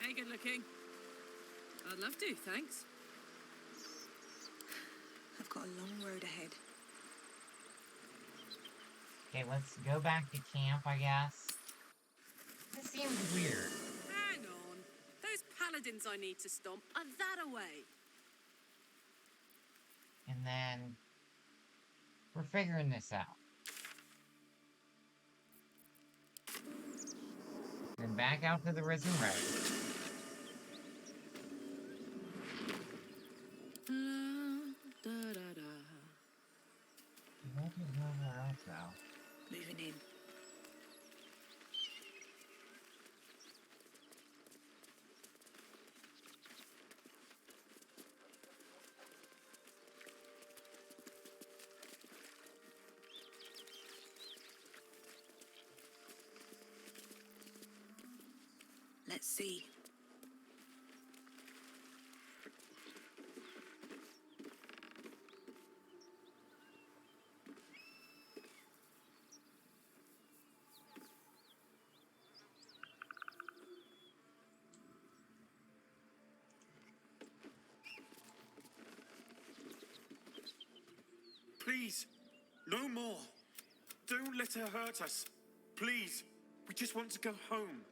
Speaker 10: Hey, good looking. I'd love to, thanks.
Speaker 8: I've got a long road ahead.
Speaker 1: Okay, let's go back to camp, I guess. This seems weird.
Speaker 10: Hang on. Those paladins I need to stomp are that away.
Speaker 1: And then... we're figuring this out. Then back out to the Risen Road. That is nowhere else, though.
Speaker 8: Moving in. Let's see.
Speaker 11: Please, no more. Don't let her hurt us. Please, we just want to go home.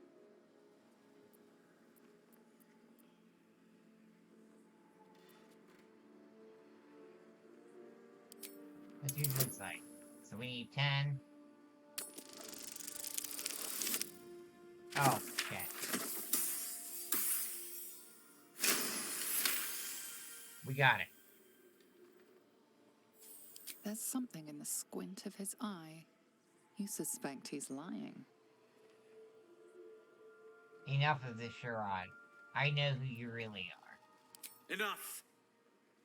Speaker 1: Let's use insight. So we need 10. Oh, okay. We got it.
Speaker 9: There's something in the squint of his eye. You suspect he's lying.
Speaker 1: Enough of this charade. I know who you really are.
Speaker 11: Enough.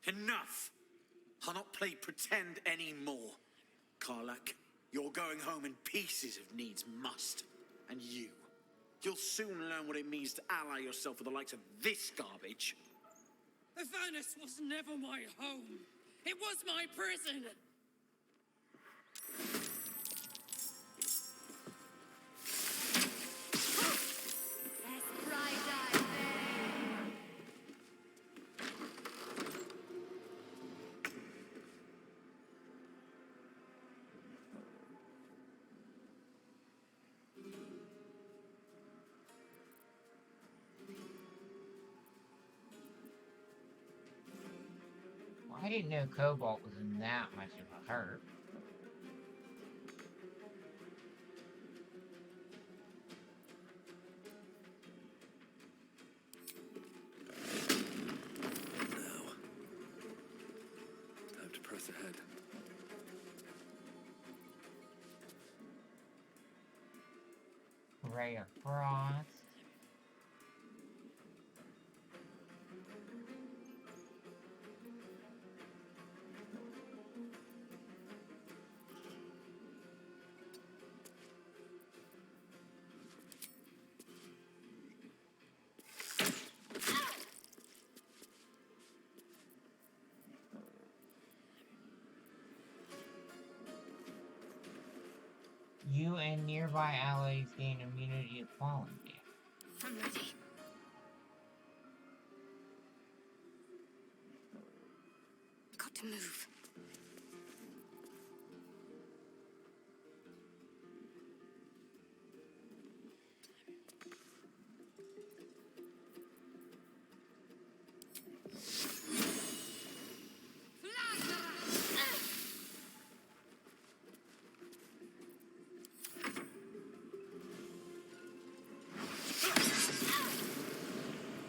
Speaker 11: Enough. I'll not play pretend anymore. Karlak, you're going home in pieces if needs must. And you'll soon learn what it means to ally yourself with the likes of this garbage.
Speaker 10: Avernus was never my home. It was my prison.
Speaker 1: Well, I didn't know Cobalt was in that much of a hurt. ray across. You and nearby allies gain immunity to falling damage.
Speaker 6: I'm ready. Got to move.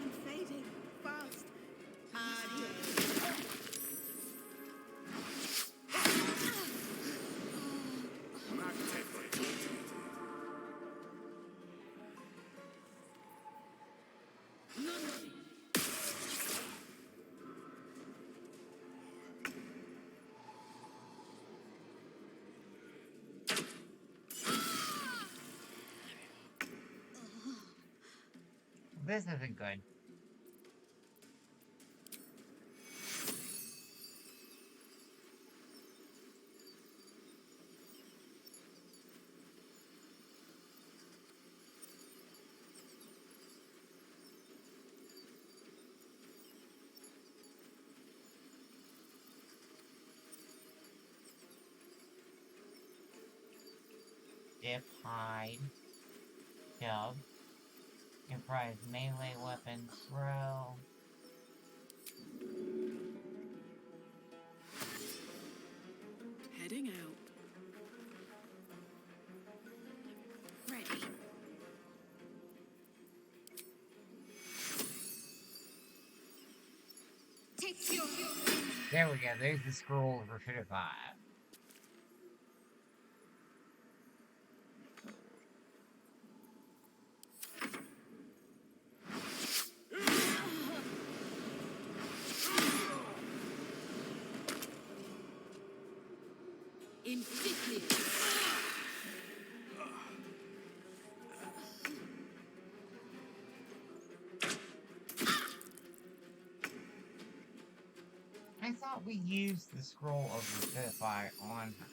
Speaker 8: I'm fading fast.
Speaker 1: This isn't good. Dip, hide, dub, improvise melee weapon throw.
Speaker 10: Heading out.
Speaker 6: Ready. Take your...
Speaker 1: There we go, there's the scroll for 55.
Speaker 10: Insidious.
Speaker 1: I thought we used the scroll of Revivify on her.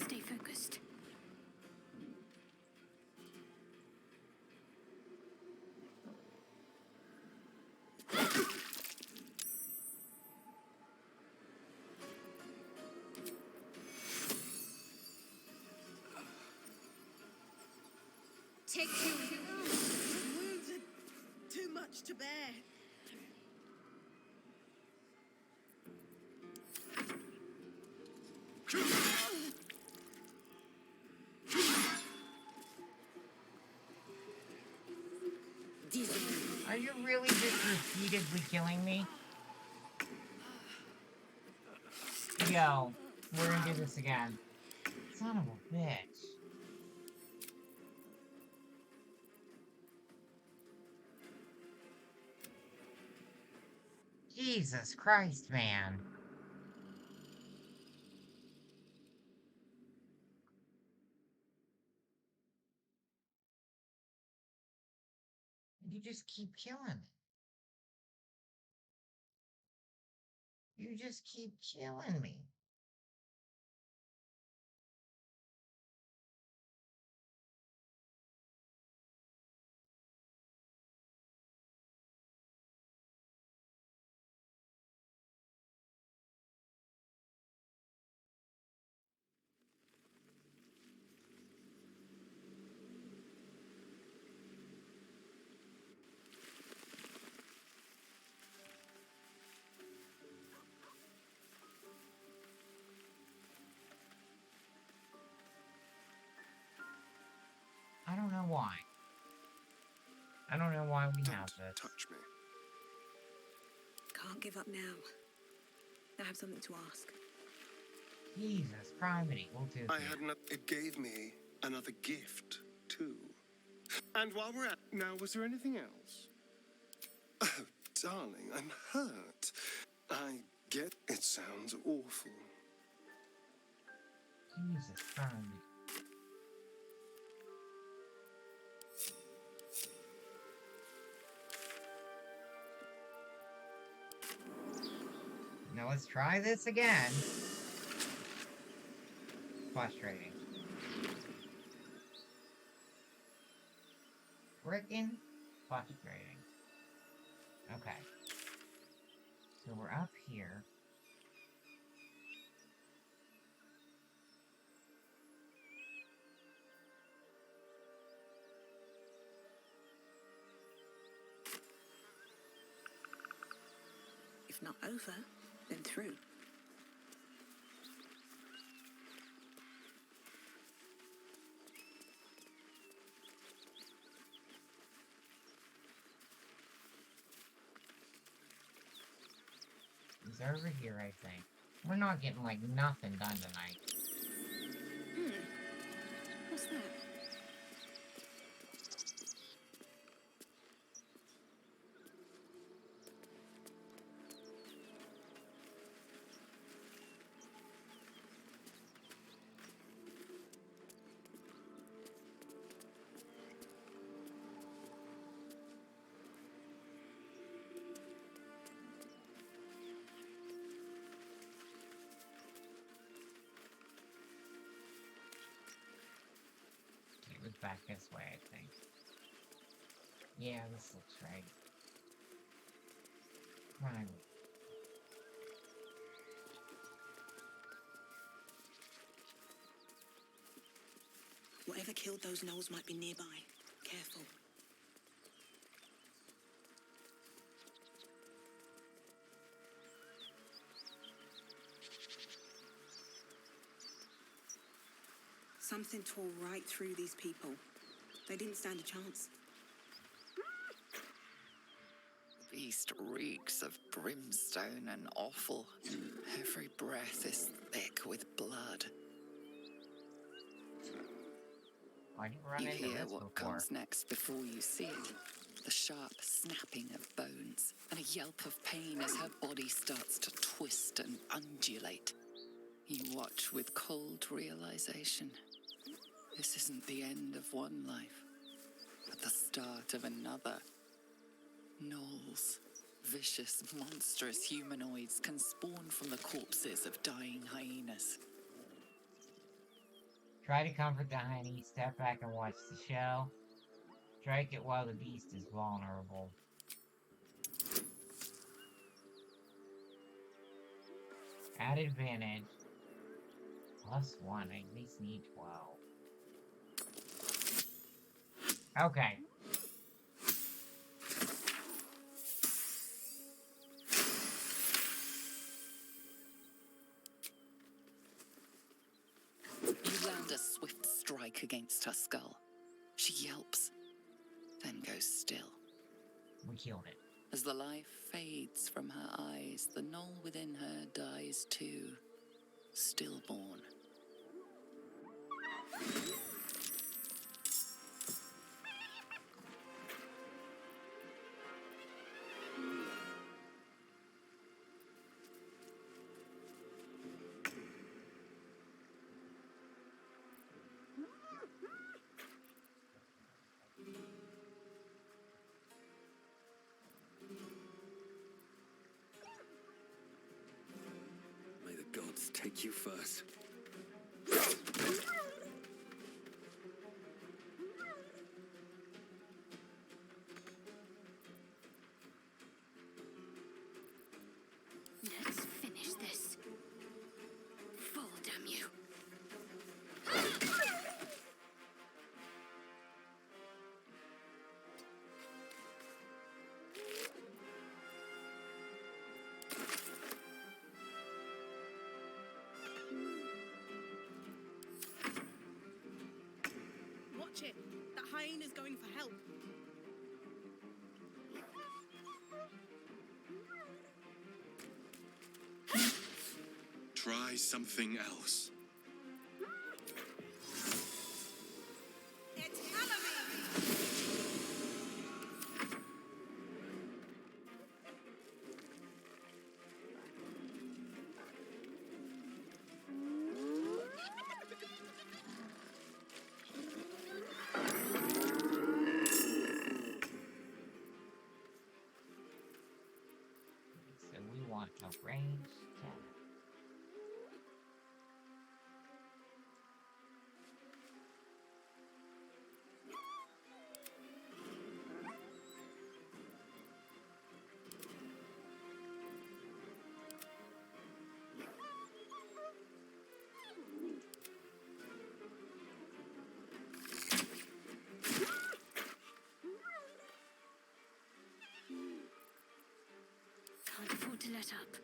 Speaker 6: Stay focused. Take your...
Speaker 8: Wounds are too much to bear.
Speaker 1: Are you really just repeatedly killing me? Yo, we're gonna do this again. Son of a bitch. Jesus Christ, man. You just keep killing me. You just keep killing me. why. I don't know why we
Speaker 3: Don't
Speaker 1: have this.
Speaker 3: touch me.
Speaker 8: Can't give up now. I have something to ask.
Speaker 1: Jesus, criminy, we'll do
Speaker 3: It gave me another gift, too. And while we're at... Now, was there anything else? Oh, darling, I'm hurt. I get it sounds awful.
Speaker 1: Jesus, criminy. Now let's try this again. Frustrating. Frickin' frustrating. Okay. So we're up here.
Speaker 8: If not over, then through.
Speaker 1: He's over here, I think. We're not getting, like, nothing done tonight.
Speaker 8: What's that?
Speaker 1: It was back this way, I think. Yeah, this looks right. Right.
Speaker 8: Whatever killed those gnolls might be nearby. Careful. Something tore right through these people. They didn't stand a chance.
Speaker 9: The beast reeks of brimstone and offal. Every breath is thick with blood.
Speaker 1: Why do you run
Speaker 9: You
Speaker 1: into
Speaker 9: hear
Speaker 1: this
Speaker 9: what
Speaker 1: before?
Speaker 9: comes next before you see it. The sharp snapping of bones and a yelp of pain as her body starts to twist and undulate. You watch with cold realization. This isn't the end of one life, but the start of another. Gnolls, vicious, monstrous humanoids can spawn from the corpses of dying hyenas.
Speaker 1: Try to comfort the honey, step back and watch the show. Strike it while the beast is vulnerable. At advantage. +1, I at least need 12. Okay.
Speaker 9: You land a swift strike against her skull. She yelps, then goes still.
Speaker 1: We killed it.
Speaker 9: As the life fades from her eyes, the gnoll within her dies too, stillborn.
Speaker 7: May the gods take you first.
Speaker 6: Let's finish this. Fall, damn you.
Speaker 10: Watch it. That hyena's he's going for help.
Speaker 7: Try something else.
Speaker 8: It's Halloween!
Speaker 1: So we want a range attack.
Speaker 6: Can't afford to let up.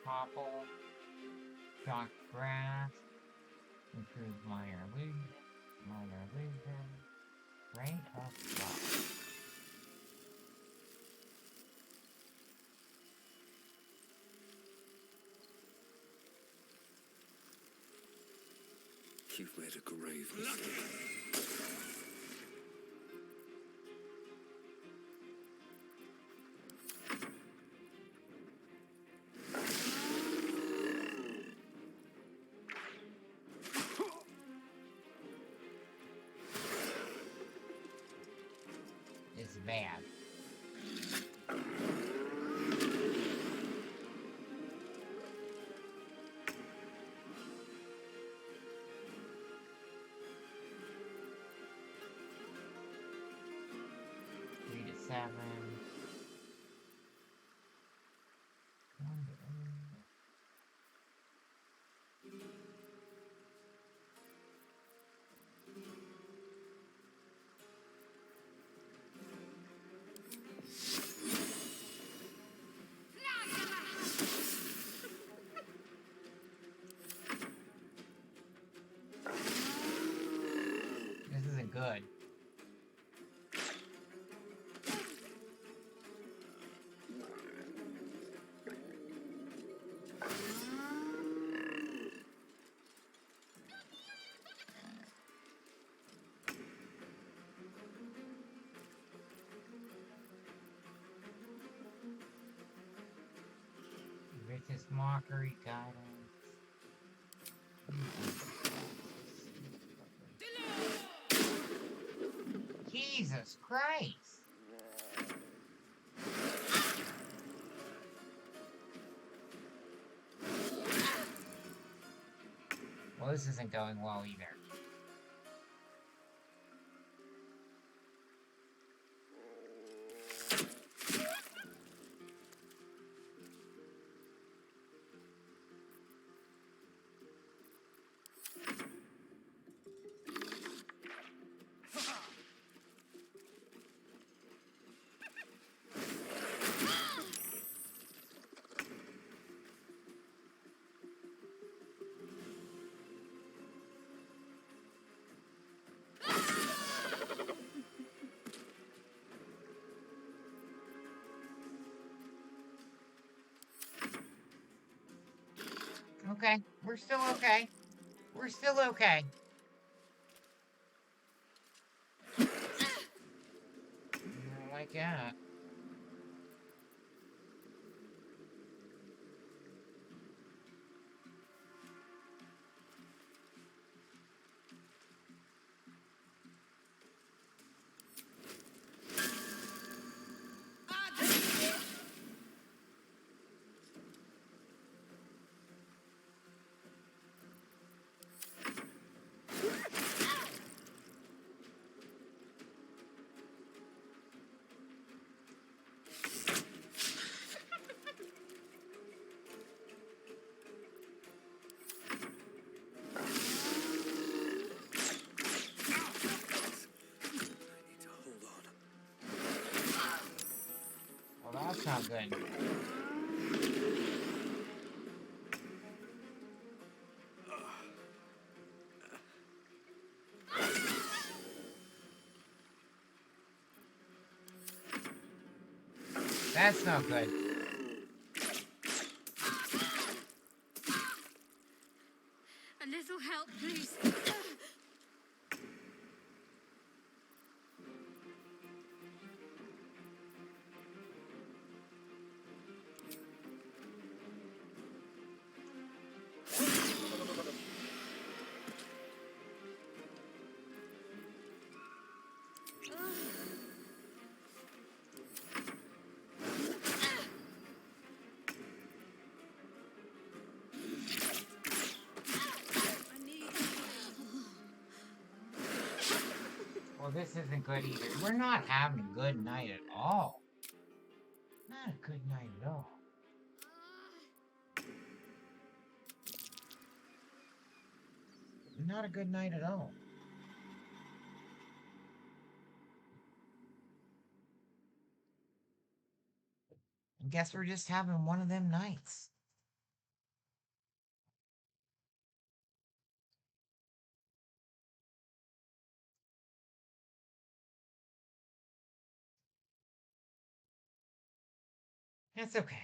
Speaker 1: Topple, shock grass, improve minor illusion, rate of block.
Speaker 3: You've made a grave mistake.
Speaker 1: It's bad. Three to seven. This isn't good. Vicious mockery, guidance. Jesus Christ! Well, this isn't going well either. Okay, we're still okay. We're still okay. Like that. Well, that's not good. That's not good.
Speaker 6: A little help, please.
Speaker 1: Well, this isn't good either. We're not having a good night at all. Not a good night at all. Not a good night at all. I guess we're just having one of them nights. That's okay.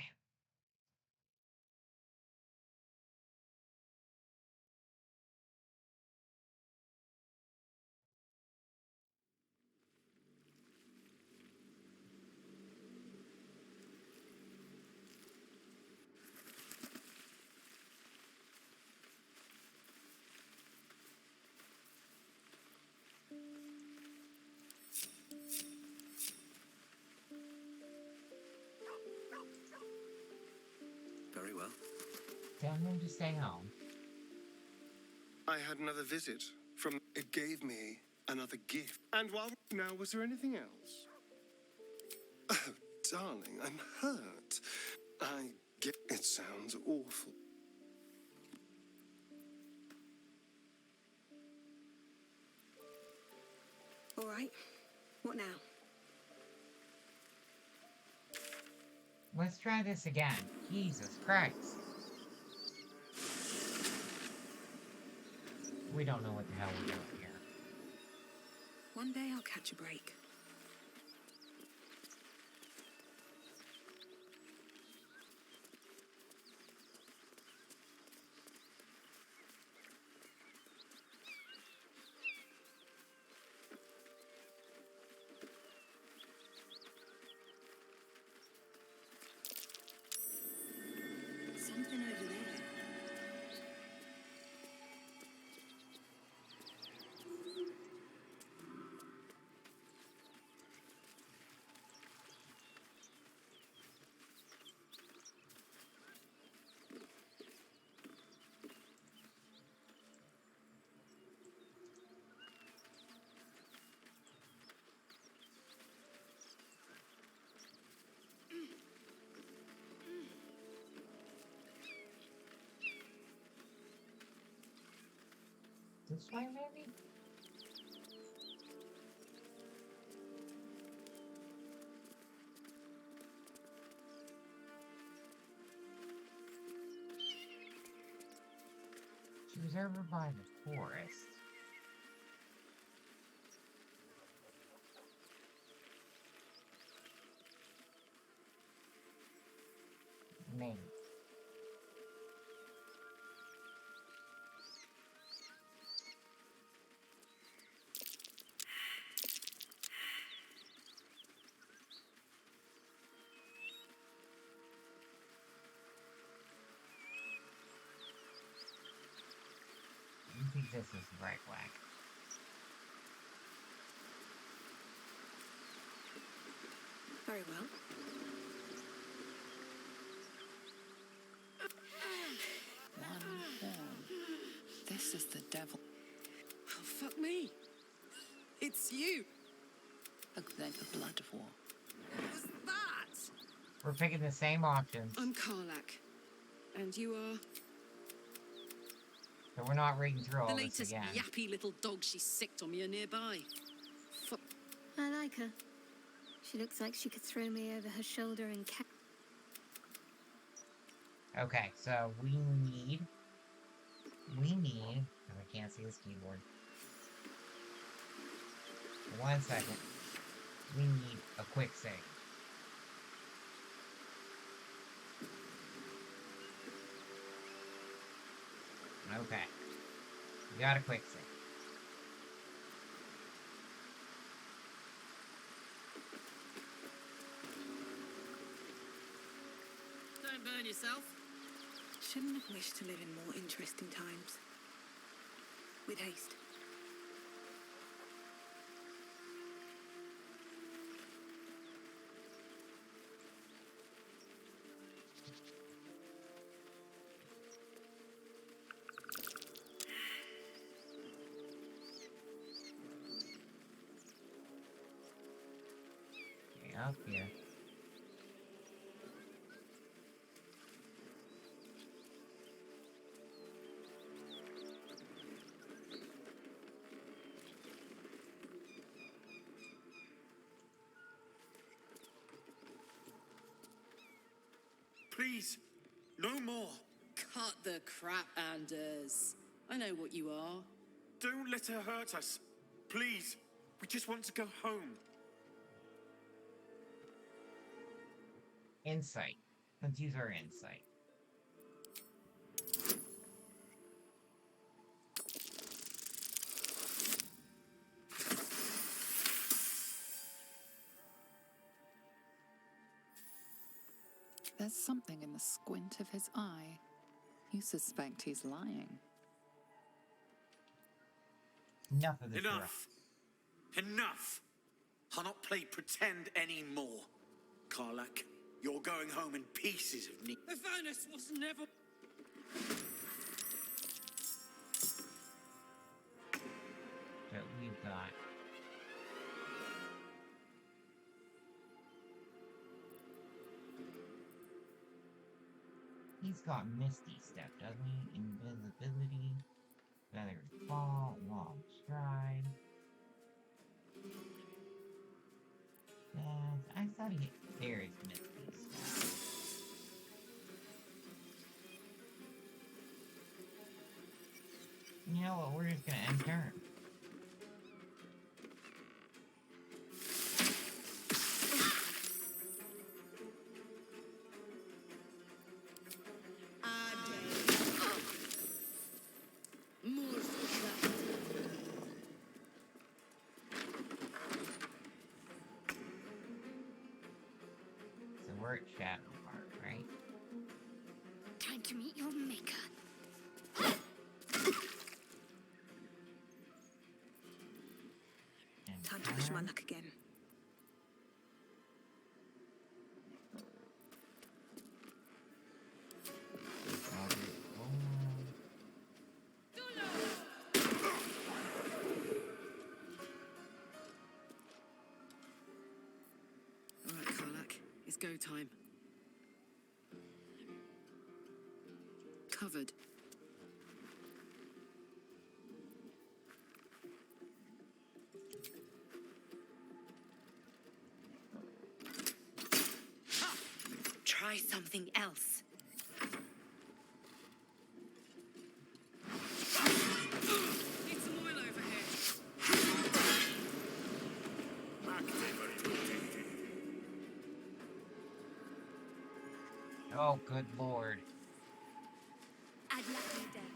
Speaker 3: Very well.
Speaker 1: Tell him to stay home.
Speaker 3: I had another visit from. It gave me another gift. And while. Now, was there anything else? Oh, darling, I'm hurt. I get. It sounds awful.
Speaker 8: All right. What now?
Speaker 1: Let's try this again. Jesus Christ. We don't know what the hell we're doing here.
Speaker 8: One day I'll catch a break. Something over there.
Speaker 1: This way, maybe? She was over by the forest. Maybe. this is the right way.
Speaker 8: Very well.
Speaker 9: One horn. This is the devil.
Speaker 10: Oh, fuck me. It's you.
Speaker 9: Like a blood war.
Speaker 10: What was that?
Speaker 1: We're picking the same options.
Speaker 10: I'm Karlak. And you are?
Speaker 1: So we're not reading through all
Speaker 10: The
Speaker 1: this
Speaker 10: latest
Speaker 1: again.
Speaker 10: yappy little dog she sicked on me are nearby. Fuck.
Speaker 6: I like her. She looks like she could throw me over her shoulder and
Speaker 1: Okay, so we need, because I can't see this keyboard. 1 second. We need a quick save. Okay. We got a quick save.
Speaker 10: Don't burn yourself.
Speaker 8: Shouldn't have wished to live in more interesting times. With haste.
Speaker 1: Okay, up here.
Speaker 11: Please, no more.
Speaker 10: Cut the crap, Anders. I know what you are.
Speaker 11: Don't let her hurt us. Please, we just want to go home.
Speaker 1: Insight. Let's use our insight.
Speaker 9: There's something in the squint of his eye. You suspect he's lying.
Speaker 1: Enough of this.
Speaker 11: Enough. Enough. I'll not play pretend anymore. Karlak, you're going home in pieces of me.
Speaker 10: Evanus was never...
Speaker 1: So we've got. He's got Misty Step, doesn't he? Invisibility, Feathered Fall, Long Stride. I thought there is Misty Step. You know what? We're just gonna end turn. So we're at Shadow Park, right?
Speaker 6: time to meet your maker.
Speaker 1: And
Speaker 8: Time to push my luck again.
Speaker 10: Alright, Karlak. It's go time. Covered.
Speaker 2: Try something else.
Speaker 10: Need some oil over here.
Speaker 1: Oh, good lord.
Speaker 6: I'd love you dead.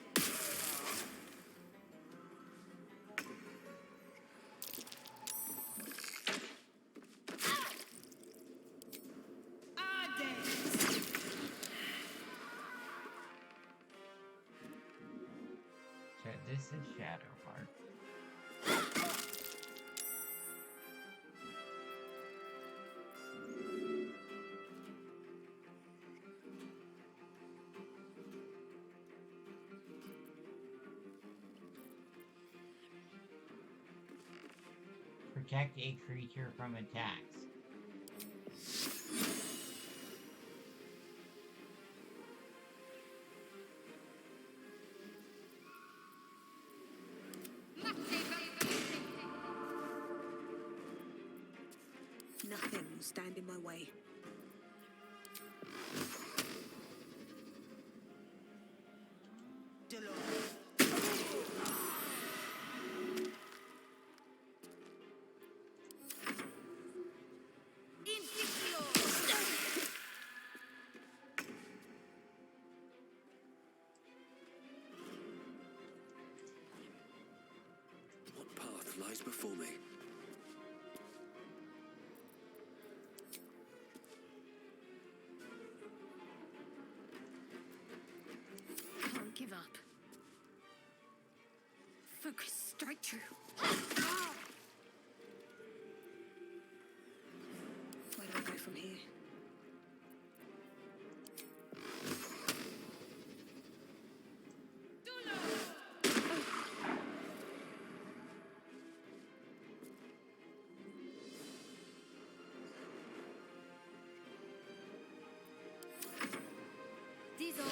Speaker 1: Shit, This is Shadowheart. Protect a creature from attacks.
Speaker 8: Nothing will stand in my way.
Speaker 3: What path lies before me?
Speaker 6: Can't give up. Focus, strike true.
Speaker 8: Where do I go from here?
Speaker 6: These all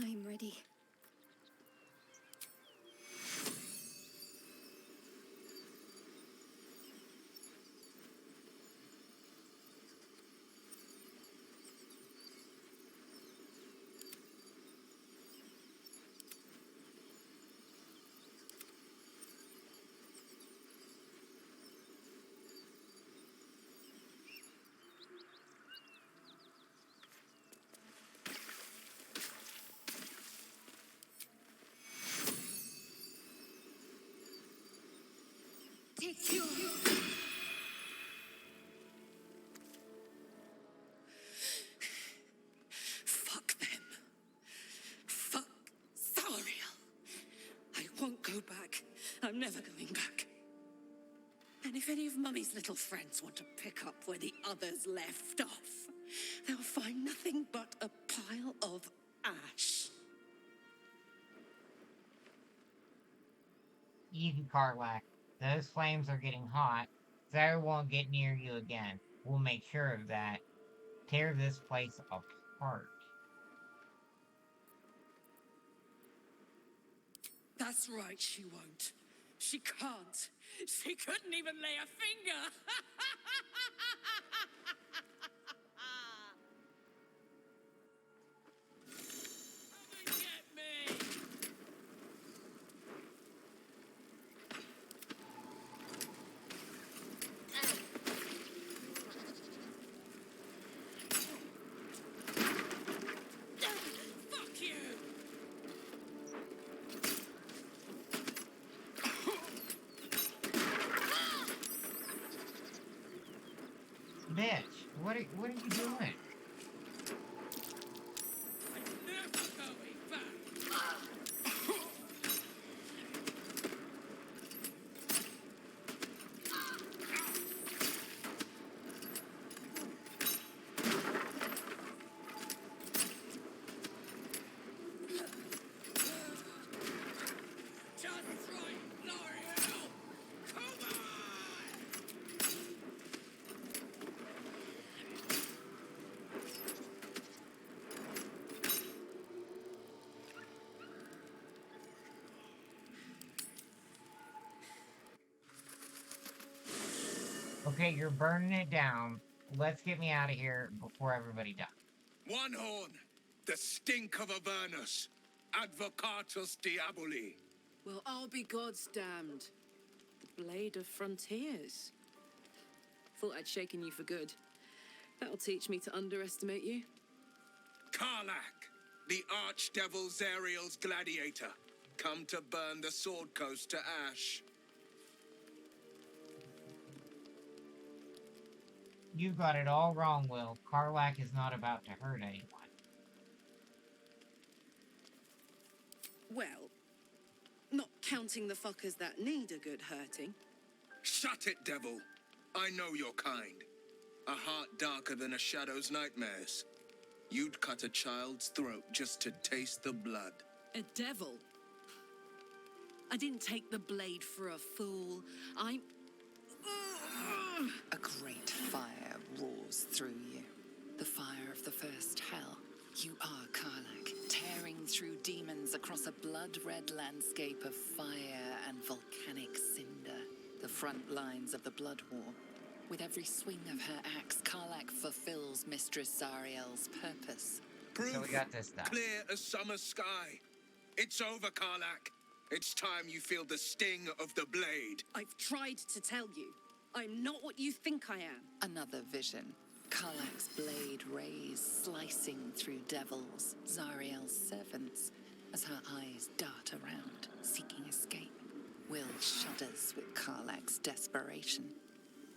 Speaker 6: I'm ready. Take you.
Speaker 10: Fuck them. Fuck Zariel. I won't go back. I'm never going back. And if any of Mummy's little friends want to pick up where the others left off, they'll find nothing but a pile of ash.
Speaker 1: Easy, Karlak. Those flames are getting hot. Zara won't get near you again. We'll make sure of that. Tear this place apart.
Speaker 10: That's right, she won't. She can't. She couldn't even lay a finger. Come and get me. Fuck you.
Speaker 1: Bitch, what are you doing?
Speaker 10: I'm never going back. Just right, L'Oreal! Come on!
Speaker 1: Okay, you're burning it down. Let's get me out of here before everybody dies.
Speaker 4: One horn. The stink of Avernus. Advocatus diaboli.
Speaker 10: Well, I'll be God's damned. The Blade of Frontiers. Thought I'd shaken you for good. That'll teach me to underestimate you.
Speaker 4: Karlak, the archdevil Zariel's gladiator, come to burn the Sword Coast to ash.
Speaker 1: You got it all wrong, Will. Karlak is not about to hurt anyone.
Speaker 10: Well, not counting the fuckers that need a good hurting.
Speaker 4: Shut it, devil. I know your kind. A heart darker than a shadow's nightmares. You'd cut a child's throat just to taste the blood.
Speaker 10: A devil? I didn't take the blade for a fool. I'm...
Speaker 9: A great fire roars through you. The fire of the first hell. You are Karlak, tearing through demons across a blood-red landscape of fire and volcanic cinder. The front lines of the Blood War. With every swing of her axe, Karlak fulfills Mistress Zariel's purpose.
Speaker 4: Proof
Speaker 1: So we got this stuff.
Speaker 4: clear as summer sky. It's over, Karlak. It's time you feel the sting of the blade.
Speaker 10: I've tried to tell you. I'm not what you think I am.
Speaker 9: Another vision. Karlak's blade rays slicing through devils, Zariel's servants, as her eyes dart around, seeking escape. Will shudders with Karlak's desperation.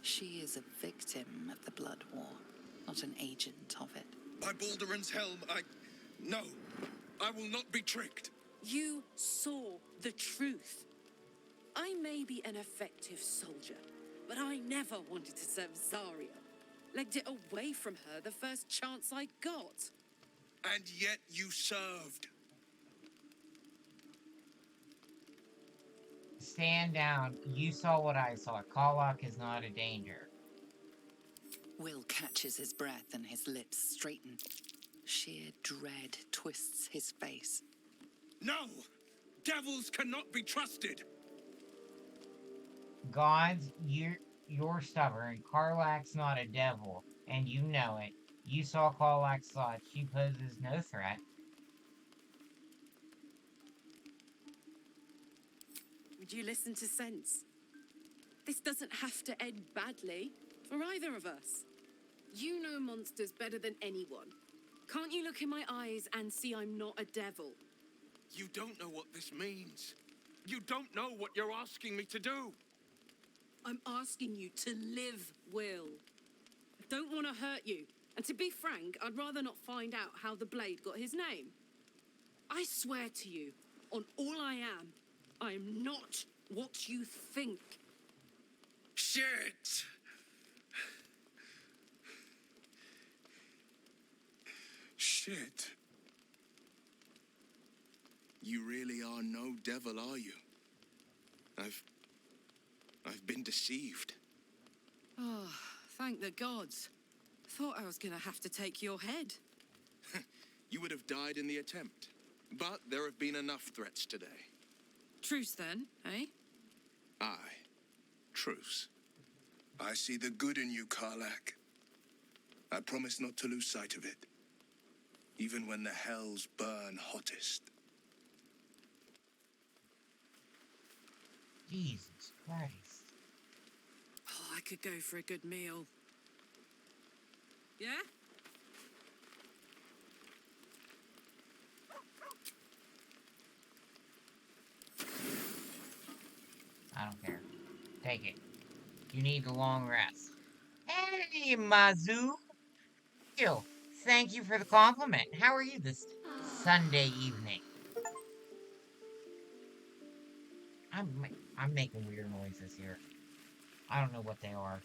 Speaker 9: She is a victim of the Blood War, not an agent of it.
Speaker 4: By Balduran's helm, No, I will not be tricked.
Speaker 10: You saw the truth. I may be an effective soldier, but I never wanted to serve Zariel. Legged it away from her the first chance I got.
Speaker 4: And yet you served.
Speaker 1: Stand down. You saw what I saw. Karlak is not a danger.
Speaker 9: Will catches his breath and his lips straighten. Sheer dread twists his face.
Speaker 4: No! Devils cannot be trusted!
Speaker 1: Gods, you're stubborn. Karlak's not a devil, and you know it. You saw Karlak's thoughts. She poses no threat.
Speaker 10: Would you listen to sense? This doesn't have to end badly for either of us. You know monsters better than anyone. Can't you look in my eyes and see I'm not a devil?
Speaker 4: You don't know what this means. You don't know what you're asking me to do.
Speaker 10: I'm asking you to live, Will. I don't want to hurt you. And to be frank, I'd rather not find out how the blade got his name. I swear to you, on all I am not what you think.
Speaker 4: Shit! Shit. You really are no devil, are you? I've been deceived.
Speaker 10: Oh, thank the gods. Thought I was gonna have to take your head.
Speaker 4: You would have died in the attempt. But there have been enough threats today.
Speaker 10: Truce then, eh?
Speaker 4: Aye. Truce. I see the good in you, Karlak. I promise not to lose sight of it. Even when the hells burn hottest.
Speaker 1: Jesus Christ.
Speaker 10: Oh, I could go for a good meal. Yeah?
Speaker 1: I don't care. Take it. You need a long rest. Hey, Mazu. Yo, thank you for the compliment. How are you this Sunday evening? I'm making weird noises here. I don't know what they are.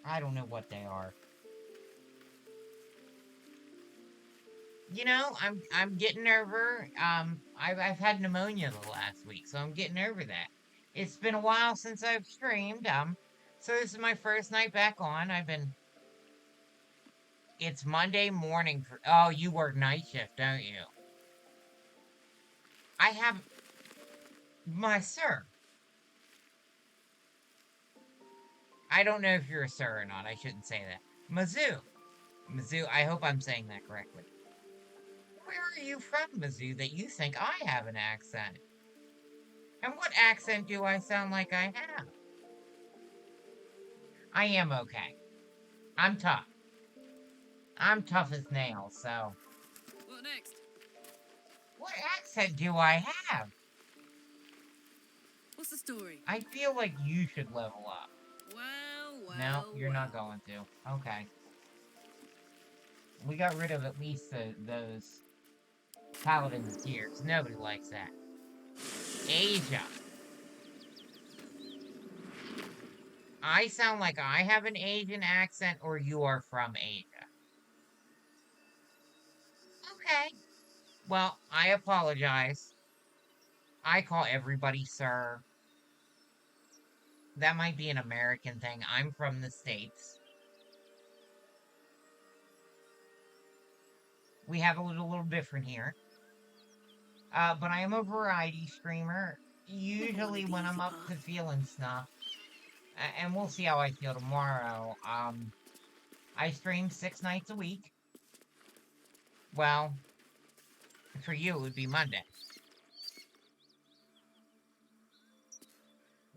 Speaker 1: I don't know what they are. You know, I'm getting over, I've had pneumonia the last week, so I'm getting over that. It's been a while since I've streamed, so this is my first night back on. It's Monday morning for, oh, you work night shift, don't you? I have, my sir. I don't know if you're a sir or not, I shouldn't say that. Mizzou, I hope I'm saying that correctly. are you from, Mizzou, that you think I have an accent? And what accent do I sound like I have? I am okay. I'm tough. I'm tough as nails, so.
Speaker 10: What next?
Speaker 1: What accent do I have?
Speaker 10: What's the story?
Speaker 1: I feel like you should level up. No, you're not going to. Okay. We got rid of at least those paladin's gears. Nobody likes that. Asia. I sound like I have an Asian accent, or you are from Asia. Okay. Well, I apologize. I call everybody sir. That might be an American thing. I'm from the States. We have a little different here. But I am a variety streamer. Usually when I'm up to feeling stuff. And we'll see how I feel tomorrow. I stream 6 nights a week. Well, for you, it would be Monday.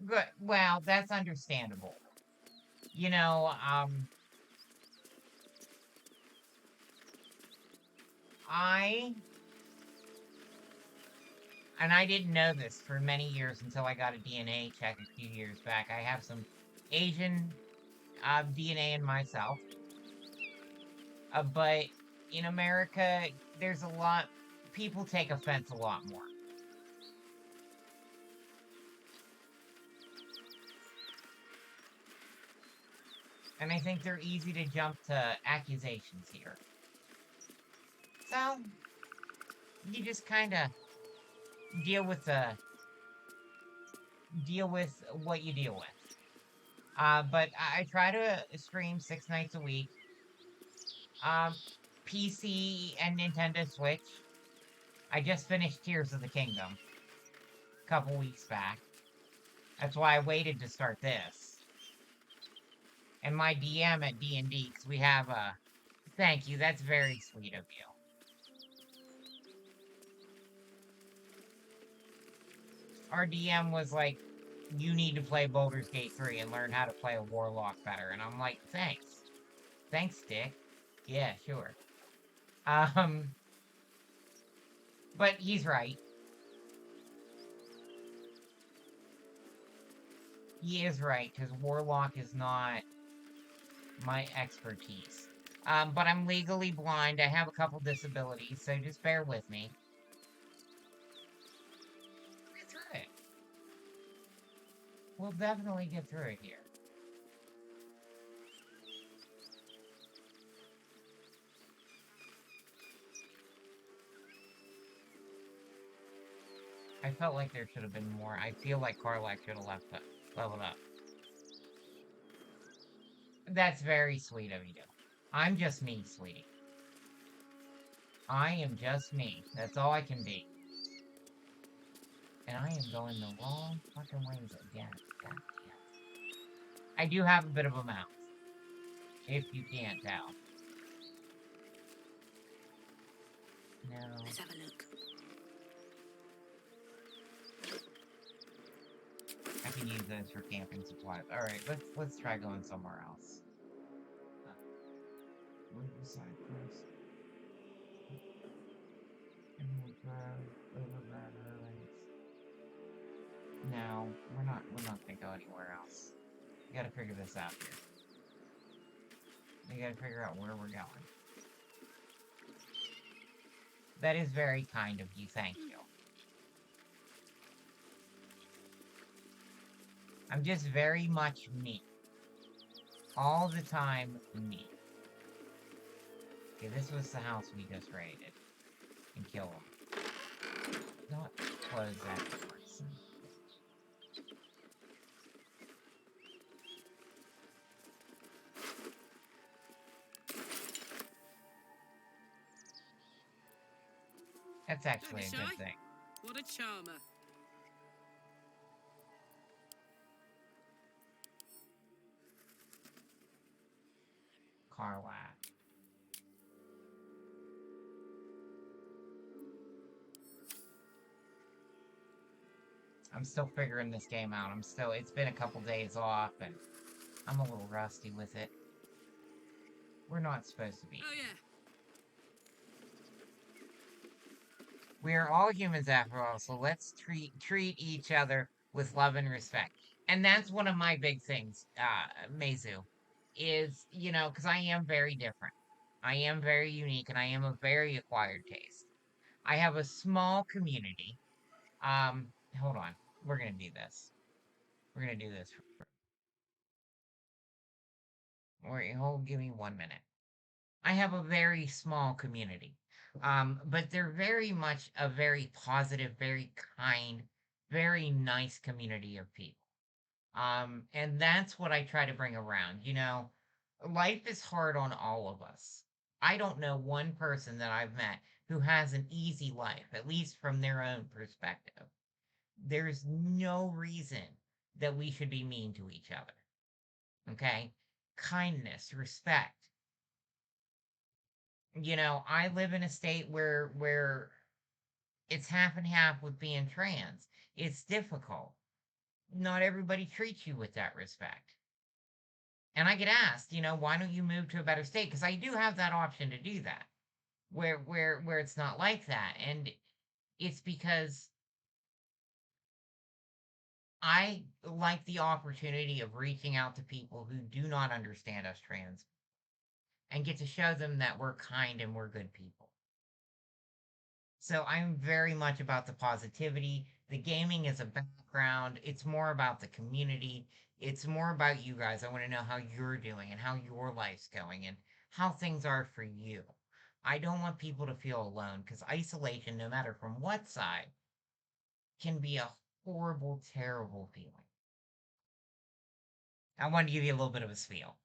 Speaker 1: Good. Well, that's understandable. You know, and I didn't know this for many years until I got a DNA check a few years back. I have some Asian DNA in myself. But in America, there's a lot, people take offense a lot more. And I think they're easy to jump to accusations here. So, you just kind of deal with what you deal with. But I try to stream 6 nights a week. PC and Nintendo Switch. I just finished Tears of the Kingdom a couple weeks back. That's why I waited to start this. And my DM at D&D, because we have a... Thank you, that's very sweet of you. Our DM was like, you need to play Baldur's Gate 3 and learn how to play a Warlock better. And I'm like, thanks. Thanks, Dick. Yeah, sure. But he's right. He is right, because Warlock is not my expertise. But I'm legally blind. I have a couple disabilities, so just bear with me. We'll get through it. We'll definitely get through it here. I felt like there should have been more. I feel like Karlak should have leveled up. That's very sweet of you. I'm just me, sweetie. I am just me. That's all I can be. And I am going the wrong fucking ways again. God damn. I do have a bit of a mouth. If you can't tell. No.
Speaker 8: Let's have a look.
Speaker 1: I can use those for camping supplies. Alright, let's try going somewhere else. Riverside first. Emerald Grove, Overground Ruins. No, we're not gonna go anywhere else. We gotta figure this out here. We gotta figure out where we're going. That is very kind of you, thank you. I'm just very much me. All the time, me. Okay, this was the house we just raided. And killed him. Not close that door. That's actually a good thing.
Speaker 10: What a charmer.
Speaker 1: Karlak. I'm still figuring this game out. It's been a couple days off, and I'm a little rusty with it. We're not supposed to be.
Speaker 10: Oh, yeah.
Speaker 1: We are all humans after all, so let's treat each other with love and respect. And that's one of my big things, Meizu, is, because I am very different. I am very unique, and I am a very acquired taste. I have a small community. Hold on. We're gonna do this. We're gonna do this. Wait, hold, give me 1 minute. I have a very small community. But they're very much a very positive, very kind, very nice community of people. And that's what I try to bring around. Life is hard on all of us. I don't know one person that I've met who has an easy life, at least from their own perspective. There's no reason that we should be mean to each other. Okay? Kindness, respect. I live in a state where it's half and half with being trans. It's difficult. Not everybody treats you with that respect. And I get asked, why don't you move to a better state? Because I do have that option to do that, where it's not like that. And it's because I like the opportunity of reaching out to people who do not understand us trans and get to show them that we're kind and we're good people. So I'm very much about the positivity. The gaming is a background. It's more about the community. It's more about you guys. I want to know how you're doing and how your life's going and how things are for you. I don't want people to feel alone because isolation, no matter from what side, can be a horrible, terrible feeling. I wanted to give you a little bit of a spiel.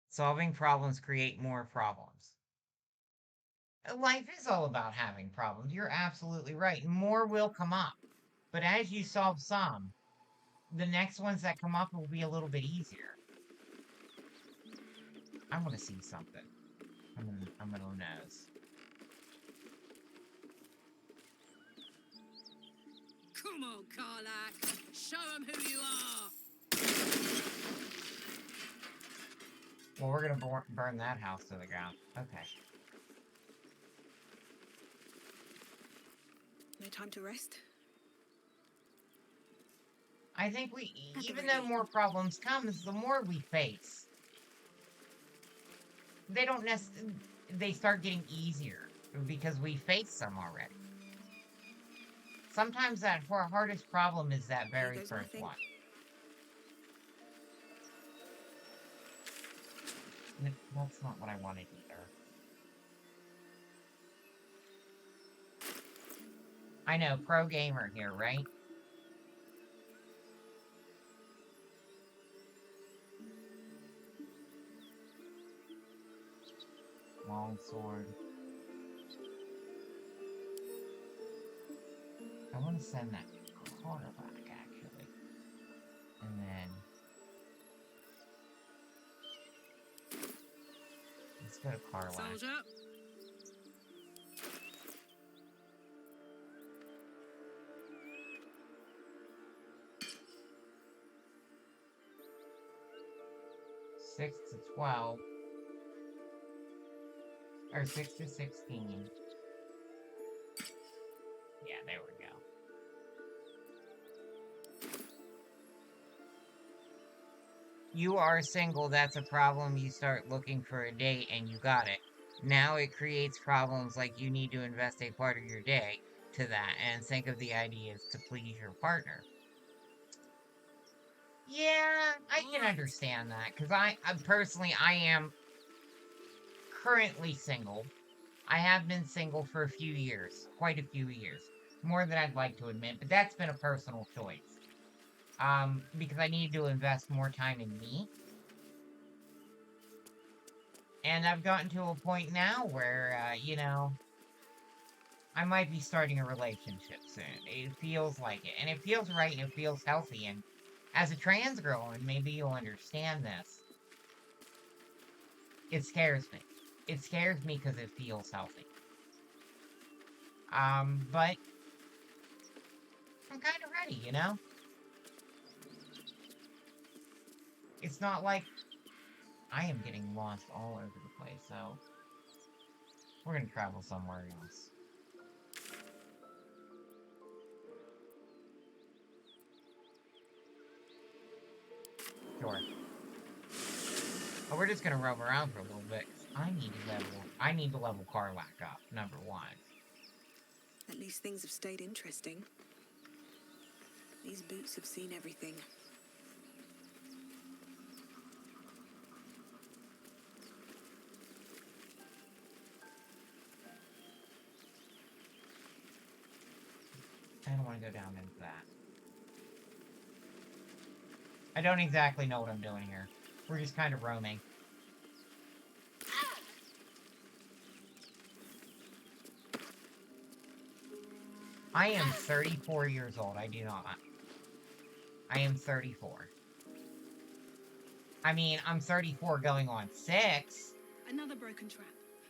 Speaker 1: Solving problems create more problems. Life is all about having problems. You're absolutely right. More will come up. But as you solve some, the next ones that come up will be a little bit easier. I want to see something. I'm gonna nose.
Speaker 10: Come on, Karlak. Show them who you are.
Speaker 1: Well, we're gonna burn that house to the ground. Okay.
Speaker 8: No time to rest?
Speaker 1: I think even though more problems comes, the more we face, they start getting easier because we face them already. Sometimes that hardest problem is that very first one. That's not what I wanted either. I know, pro gamer here, right? Long sword. I want to send that car back, actually. And then... let's go to Carlac.
Speaker 10: Soldier.
Speaker 1: Six to 12. Or 6 to 16. Yeah, there we go. You are single, that's a problem. You start looking for a date and you got it. Now it creates problems like you need to invest a part of your day to that and think of the ideas to please your partner. Yeah, I can understand that because I personally, I am currently single. I have been single for a few years, quite a few years, more than I'd like to admit, but that's been a personal choice. Because I need to invest more time in me. And I've gotten to a point now where, I might be starting a relationship soon. It feels like it, and it feels right, and it feels healthy, and as a trans girl, and maybe you'll understand this, it scares me. It scares me because it feels healthy. But I'm kind of ready, you know? It's not like I am getting lost all over the place, so we're gonna travel somewhere else. Sure. But we're just gonna roam around for a little bit. 'Cause I need to level Karlak up, number one.
Speaker 8: At least things have stayed interesting. These boots have seen everything.
Speaker 1: I don't want to go down into that. I don't exactly know what I'm doing here. We're just kind of roaming. I am 34 years old. I do not. I am 34. I mean, I'm 34 going on 6.
Speaker 10: Another broken trap.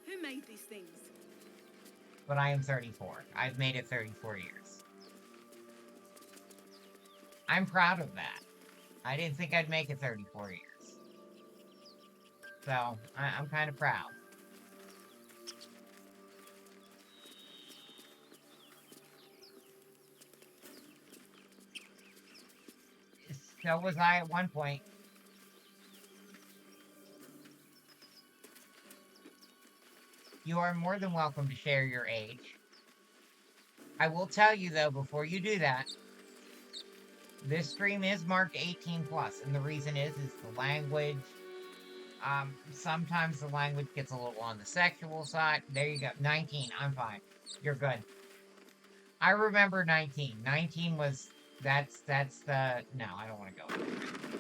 Speaker 10: Who made these things?
Speaker 1: But I am 34. I've made it 34 years. I'm proud of that. I didn't think I'd make it 34 years. So, I'm kind of proud. So was I at one point. You are more than welcome to share your age. I will tell you, though, before you do that, this stream is marked 18 plus, and the reason is the language. Sometimes the language gets a little on the sexual side. There you go. 19. I'm fine. You're good. I remember 19. 19 was... That's the... No, I don't want to go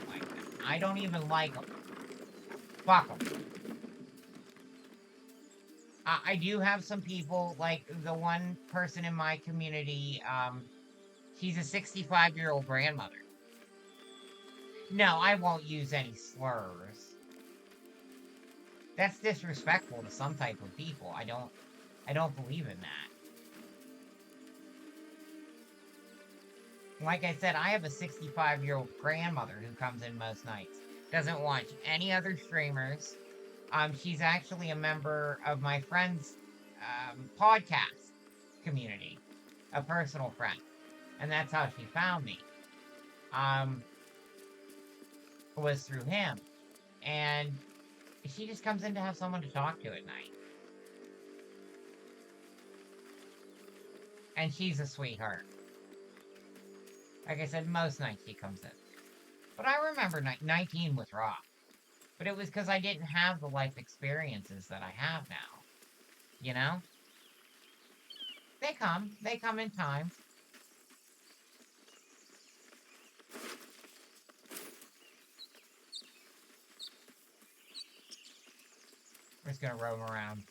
Speaker 1: like that. I don't even like them. Fuck them. I do have some people, like the one person in my community, she's a 65-year-old grandmother. No, I won't use any slurs. That's disrespectful to some type of people. I don't believe in that. Like I said, I have a 65-year-old grandmother who comes in most nights. Doesn't watch any other streamers. She's actually a member of my friend's podcast community. A personal friend. And that's how she found me. Was through him. And she just comes in to have someone to talk to at night. And she's a sweetheart. Like I said, most nights she comes in. But I remember 19 was rough. But it was because I didn't have the life experiences that I have now. You know? They come in time. We're just gonna roam around.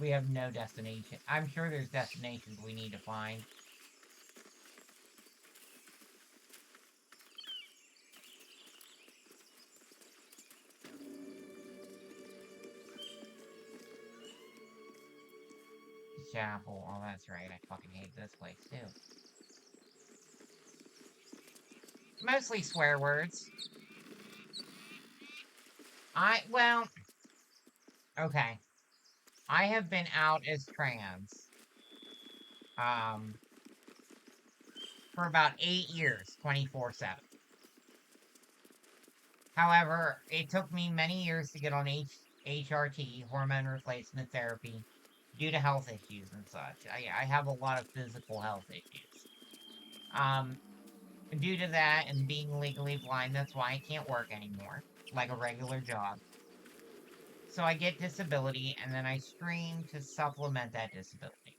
Speaker 1: We have no destination. I'm sure there's destinations we need to find. Chapel. Oh, that's right. I fucking hate this place, too. Mostly swear words. Well... Okay. I have been out as trans. For about 8 years, 24/7. However, it took me many years to get on HRT, hormone replacement therapy, due to health issues and such. I have a lot of physical health issues. Due to that and being legally blind, that's why I can't work anymore, like a regular job. So I get disability, and then I stream to supplement that disability.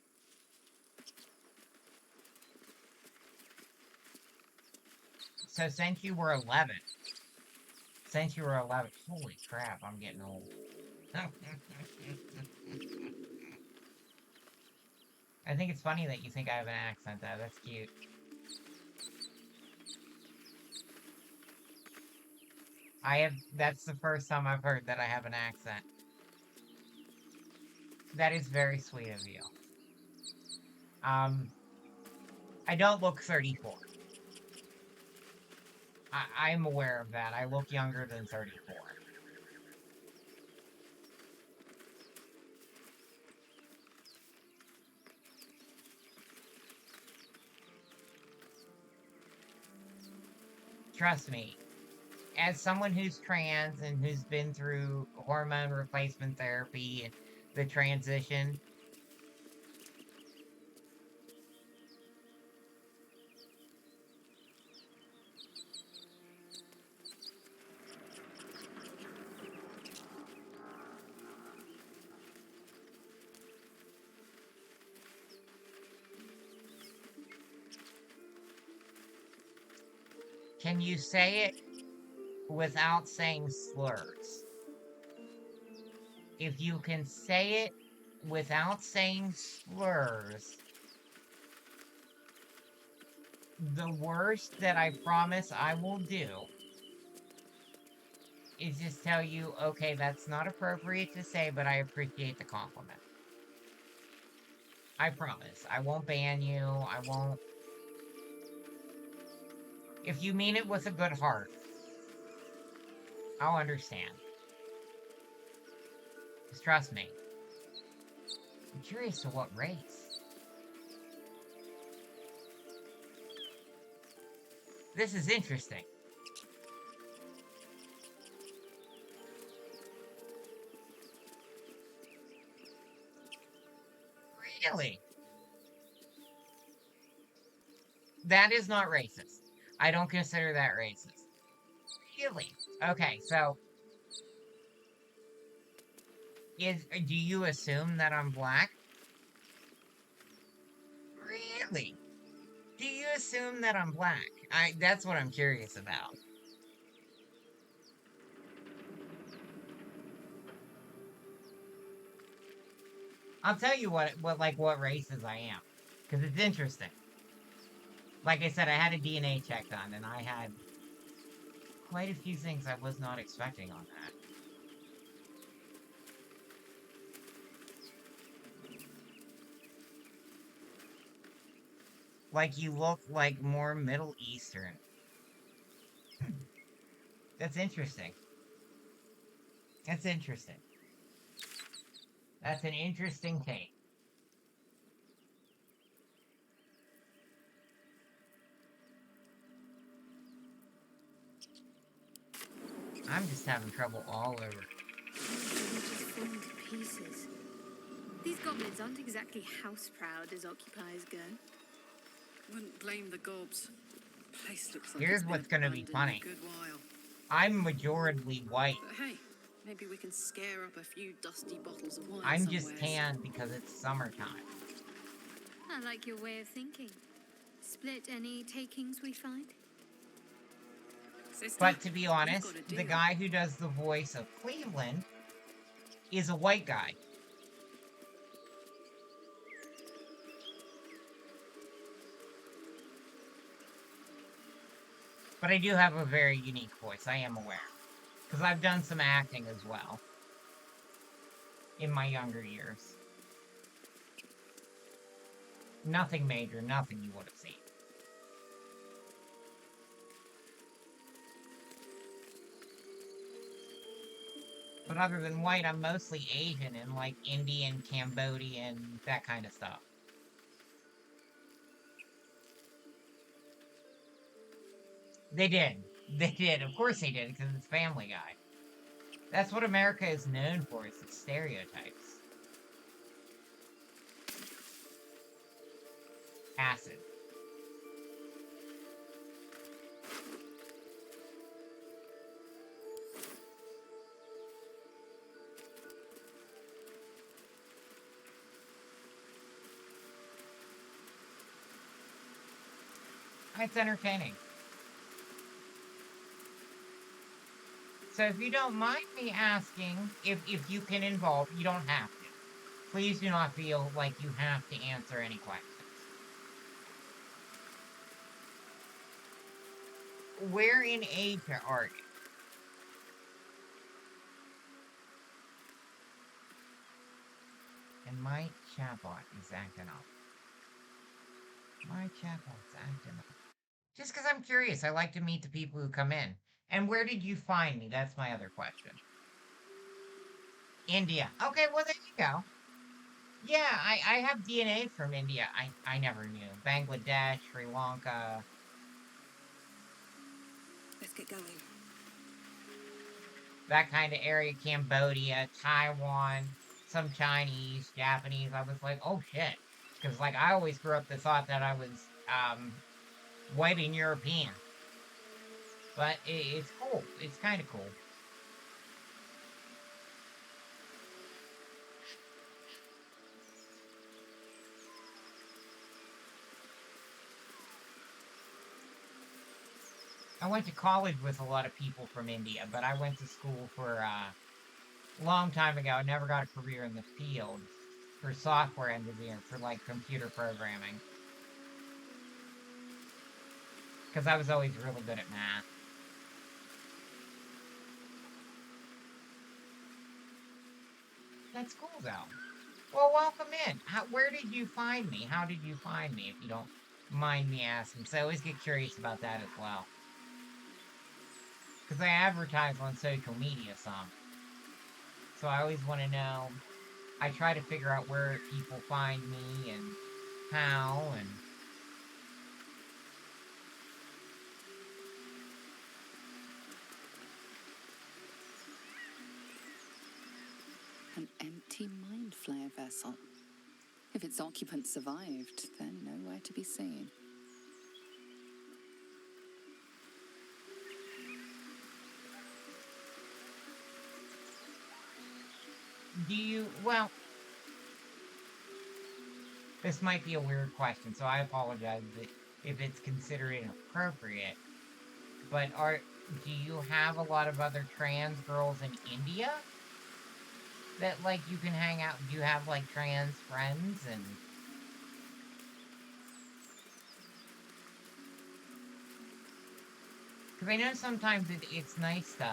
Speaker 1: So since you were 11, holy crap, I'm getting old. I think it's funny that you think I have an accent, though. That's cute. That's the first time I've heard that I have an accent. That is very sweet of you. I don't look 34. I'm aware of that. I look younger than 34. Trust me, as someone who's trans and who's been through hormone replacement therapy and the transition, can you say it without saying slurs? If you can say it without saying slurs, the worst that I promise I will do is just tell you, okay, that's not appropriate to say, but I appreciate the compliment. I promise. I won't ban you. I won't. If you mean it with a good heart, I'll understand. Just trust me. I'm curious to what race. This is interesting. Really? That is not racist. I don't consider that racist. Really? Okay, so do you assume that I'm black? Really? Do you assume that I'm black? That's what I'm curious about. I'll tell you what races I am, because it's interesting. Like I said, I had a DNA check done, and I had quite a few things I was not expecting on that. Like, you look like more Middle Eastern. That's interesting. That's interesting. That's an interesting take. I'm just having trouble all over.
Speaker 6: They just fall into pieces. These goblins aren't exactly house proud as occupiers go.
Speaker 10: Wouldn't blame the gobs. Place looks like
Speaker 1: Here's
Speaker 10: it's been
Speaker 1: what's gonna be
Speaker 10: abandoned
Speaker 1: funny.
Speaker 10: a good while.
Speaker 1: I'm majority white.
Speaker 10: But hey, maybe we can scare up a few dusty bottles of wine
Speaker 1: I'm just
Speaker 10: somewheres.
Speaker 1: tan because it's summertime.
Speaker 6: I like your way of thinking. Split any takings we find?
Speaker 10: Sister,
Speaker 1: But to be
Speaker 10: we've
Speaker 1: honest,
Speaker 10: got a
Speaker 1: the
Speaker 10: deal.
Speaker 1: guy who does the voice of Cleveland is a white guy. But I do have a very unique voice, I am aware. Because I've done some acting as well. In my younger years. Nothing major, nothing you would have seen. But other than white, I'm mostly Asian and like Indian, Cambodian, that kind of stuff. They did. They did. Of course they did, because it's Family Guy. That's what America is known for, is its stereotypes. Acid. It's entertaining. So if you don't mind me asking if you can involve, you don't have to. Please do not feel like you have to answer any questions. Where in Asia are you? And my chatbot is acting up. My chatbot's acting up. Just because I'm curious, I like to meet the people who come in. And where did you find me? That's my other question. India. Okay, well, there you go. Yeah, I have DNA from India. I never knew. Bangladesh, Sri Lanka,
Speaker 8: Let's get going.
Speaker 1: that kind of area, Cambodia, Taiwan, some Chinese, Japanese. I was like, oh shit. Because, like, I always grew up the thought that I was, white and European. But it's cool. It's kind of cool. I went to college with a lot of people from India, but I went to school for a long time ago. I never got a career in the field for software engineer, for like computer programming. Because I was always really good at math. That's cool, though. Well, welcome in. Where did you find me? How did you find me, if you don't mind me asking? So I always get curious about that as well. Because I advertise on social media some. So I always want to know. I try to figure out where people find me and how and...
Speaker 9: An empty mind flare vessel. If its occupant survived, then nowhere to be seen.
Speaker 1: Do you... Well... This might be a weird question, so I apologize if it's considered inappropriate. But do you have a lot of other trans girls in India? That, like, you can hang out... Do you have, like, trans friends and... Because I know sometimes it's nice to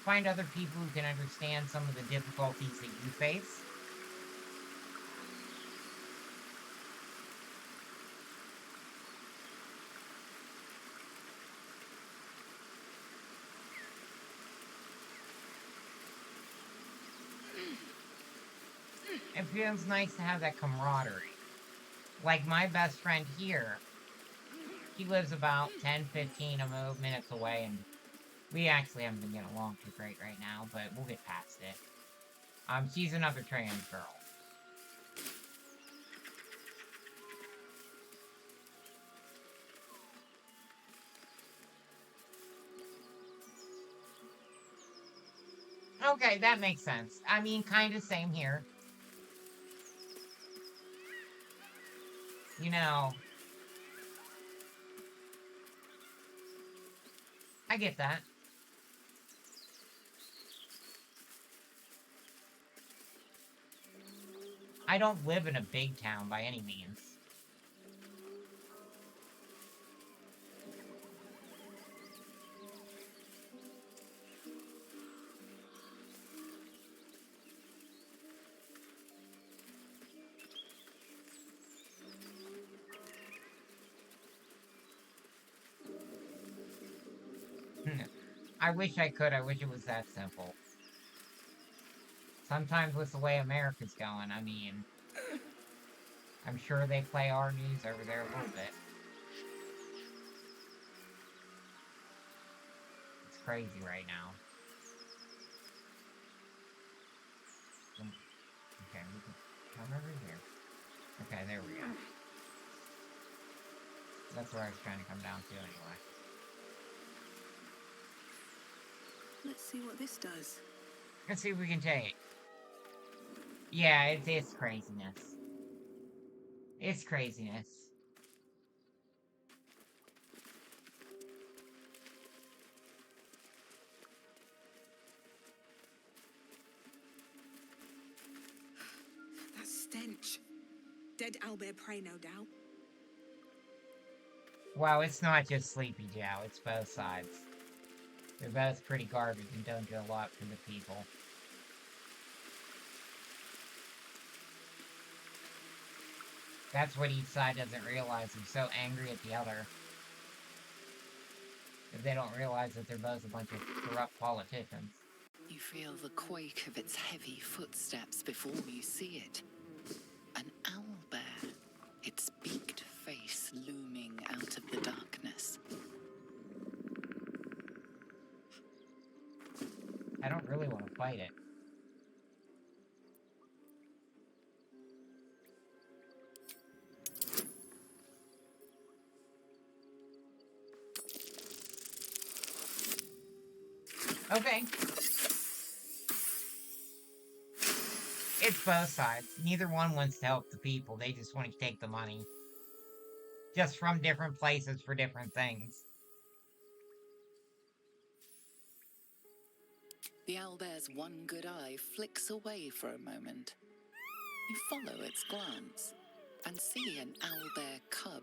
Speaker 1: find other people who can understand some of the difficulties that you face. It feels nice to have that camaraderie. Like, my best friend here, he lives about 10, 15 minutes away, and we actually haven't been getting along too great right now, but we'll get past it. She's another trans girl. Okay, that makes sense. I mean, kind of same here. You know, I get that. I don't live in a big town by any means. I wish I could. I wish it was that simple. Sometimes with the way America's going, I mean... I'm sure they play our news over there a little bit. It's crazy right now. Okay, we can come over here. Okay, there we go. That's where I was trying to come down to anyway.
Speaker 8: Let's see what this does.
Speaker 1: Let's see if we can take. Yeah, it's craziness. It's craziness.
Speaker 8: That stench. Dead owlbear prey, no doubt.
Speaker 1: Well, it's not just Sleepy Joe, it's both sides. They're both pretty garbage and don't do a lot for the people. That's what each side doesn't realize. They're so angry at the other. That they don't realize that they're both a bunch of corrupt politicians.
Speaker 9: You feel the quake of its heavy footsteps before you see it. An owlbear, its beaked face looming out of the darkness.
Speaker 1: I don't really want to fight it. Okay. It's both sides. Neither one wants to help the people. They just want to take the money. Just from different places for different things.
Speaker 9: The owlbear's one good eye flicks away for a moment. You follow its glance and see an owlbear cub.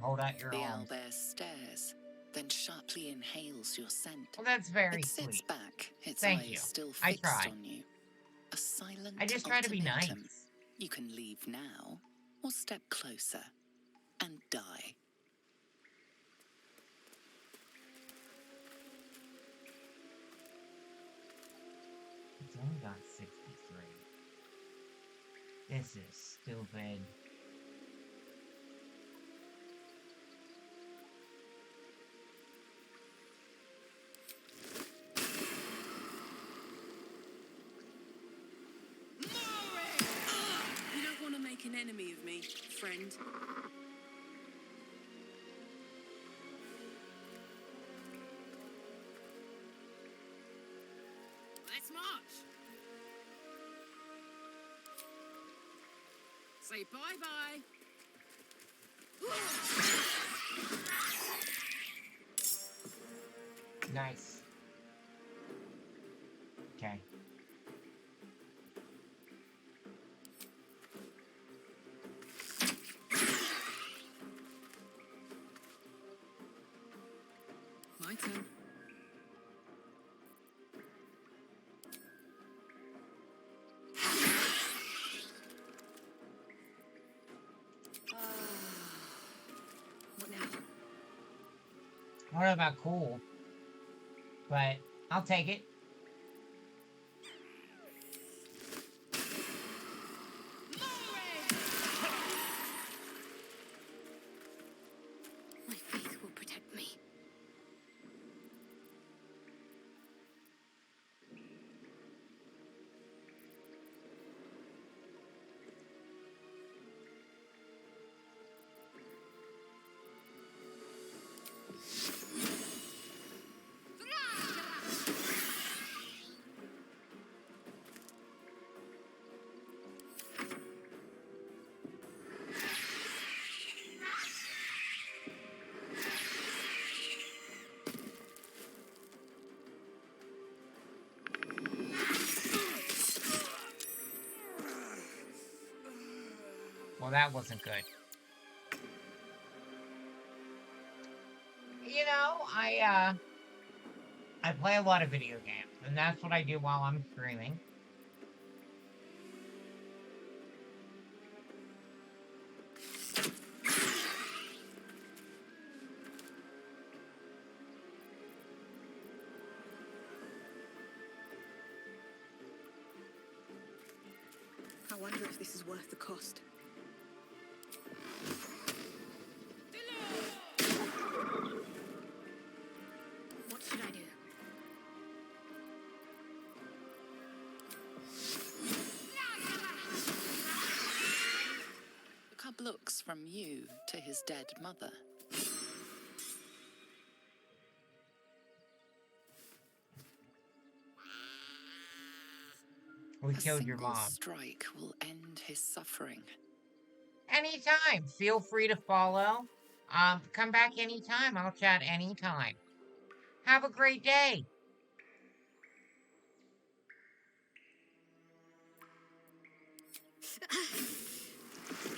Speaker 1: Hold out your
Speaker 9: The
Speaker 1: arms.
Speaker 9: owlbear stares, then sharply inhales your scent.
Speaker 1: Well, that's very
Speaker 9: It sits
Speaker 1: sweet.
Speaker 9: back, its
Speaker 1: Thank
Speaker 9: eyes
Speaker 1: you.
Speaker 9: still
Speaker 1: I
Speaker 9: fixed
Speaker 1: tried.
Speaker 9: on you. A silent
Speaker 1: I just try to be
Speaker 9: ultimatum.
Speaker 1: nice.
Speaker 9: You can leave now, or step closer and die.
Speaker 1: It's only got 63. This is stupid.
Speaker 10: You don't want to make an enemy of me, friend.
Speaker 12: Let's march. Say bye-bye.
Speaker 1: Nice. Okay.
Speaker 12: My turn.
Speaker 10: What now?
Speaker 1: I don't know about cool. But I'll take it.
Speaker 6: My faith will protect me.
Speaker 1: Well, that wasn't good. You know, I play a lot of video games, and that's what I do while I'm streaming.
Speaker 10: I wonder if this is worth the cost.
Speaker 6: What should I do?
Speaker 9: The cub looks from you to his dead mother.
Speaker 1: We
Speaker 9: A
Speaker 1: killed your
Speaker 9: single
Speaker 1: mom.
Speaker 9: strike will end his suffering.
Speaker 1: Anytime. Feel free to follow. Come back anytime. I'll chat anytime. Have a great day.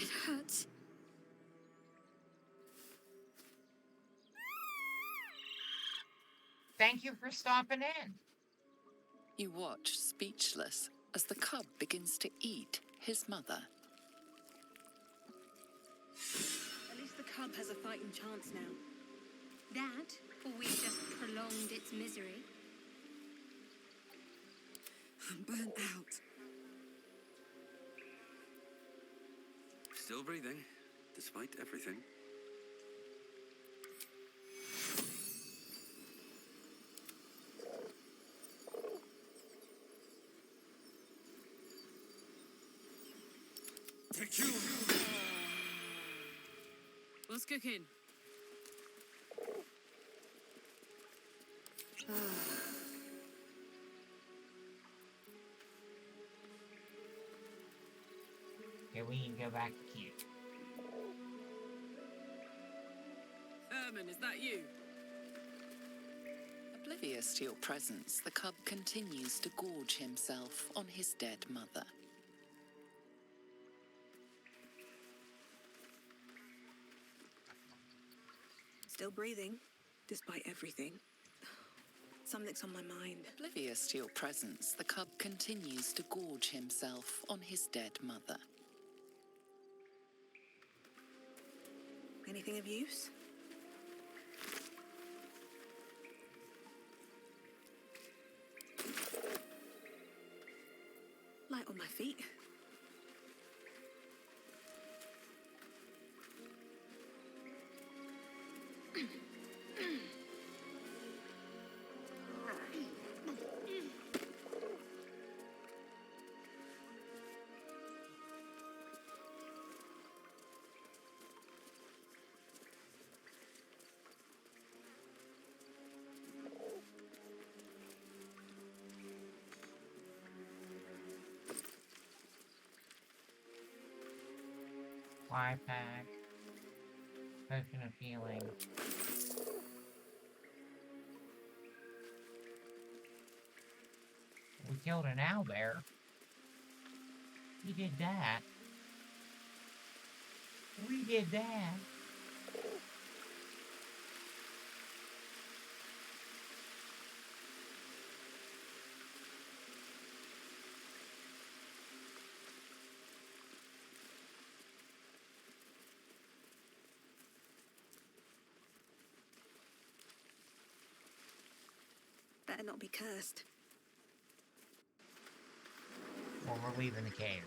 Speaker 6: It hurts.
Speaker 1: Thank you for stopping in.
Speaker 9: You watch, speechless, as the cub begins to eat his mother.
Speaker 8: At least the cub has a fighting chance now.
Speaker 6: That, or we've just prolonged its misery.
Speaker 10: I'm burnt out.
Speaker 13: Still breathing, despite everything.
Speaker 11: Take you!
Speaker 12: What's cooking?
Speaker 1: Okay, we need to go back to camp.
Speaker 12: Herman, is that you?
Speaker 9: Oblivious to your presence, the cub continues to gorge himself on his dead mother.
Speaker 8: Still breathing, despite everything. Something's on my mind.
Speaker 9: Oblivious to your presence, the cub continues to gorge himself on his dead mother.
Speaker 8: Anything of use? Light on my feet.
Speaker 1: Fly pack. Potion of healing. We killed an owlbear. We did that. We did that.
Speaker 8: Better not be cursed.
Speaker 1: Well, we're leaving the cave.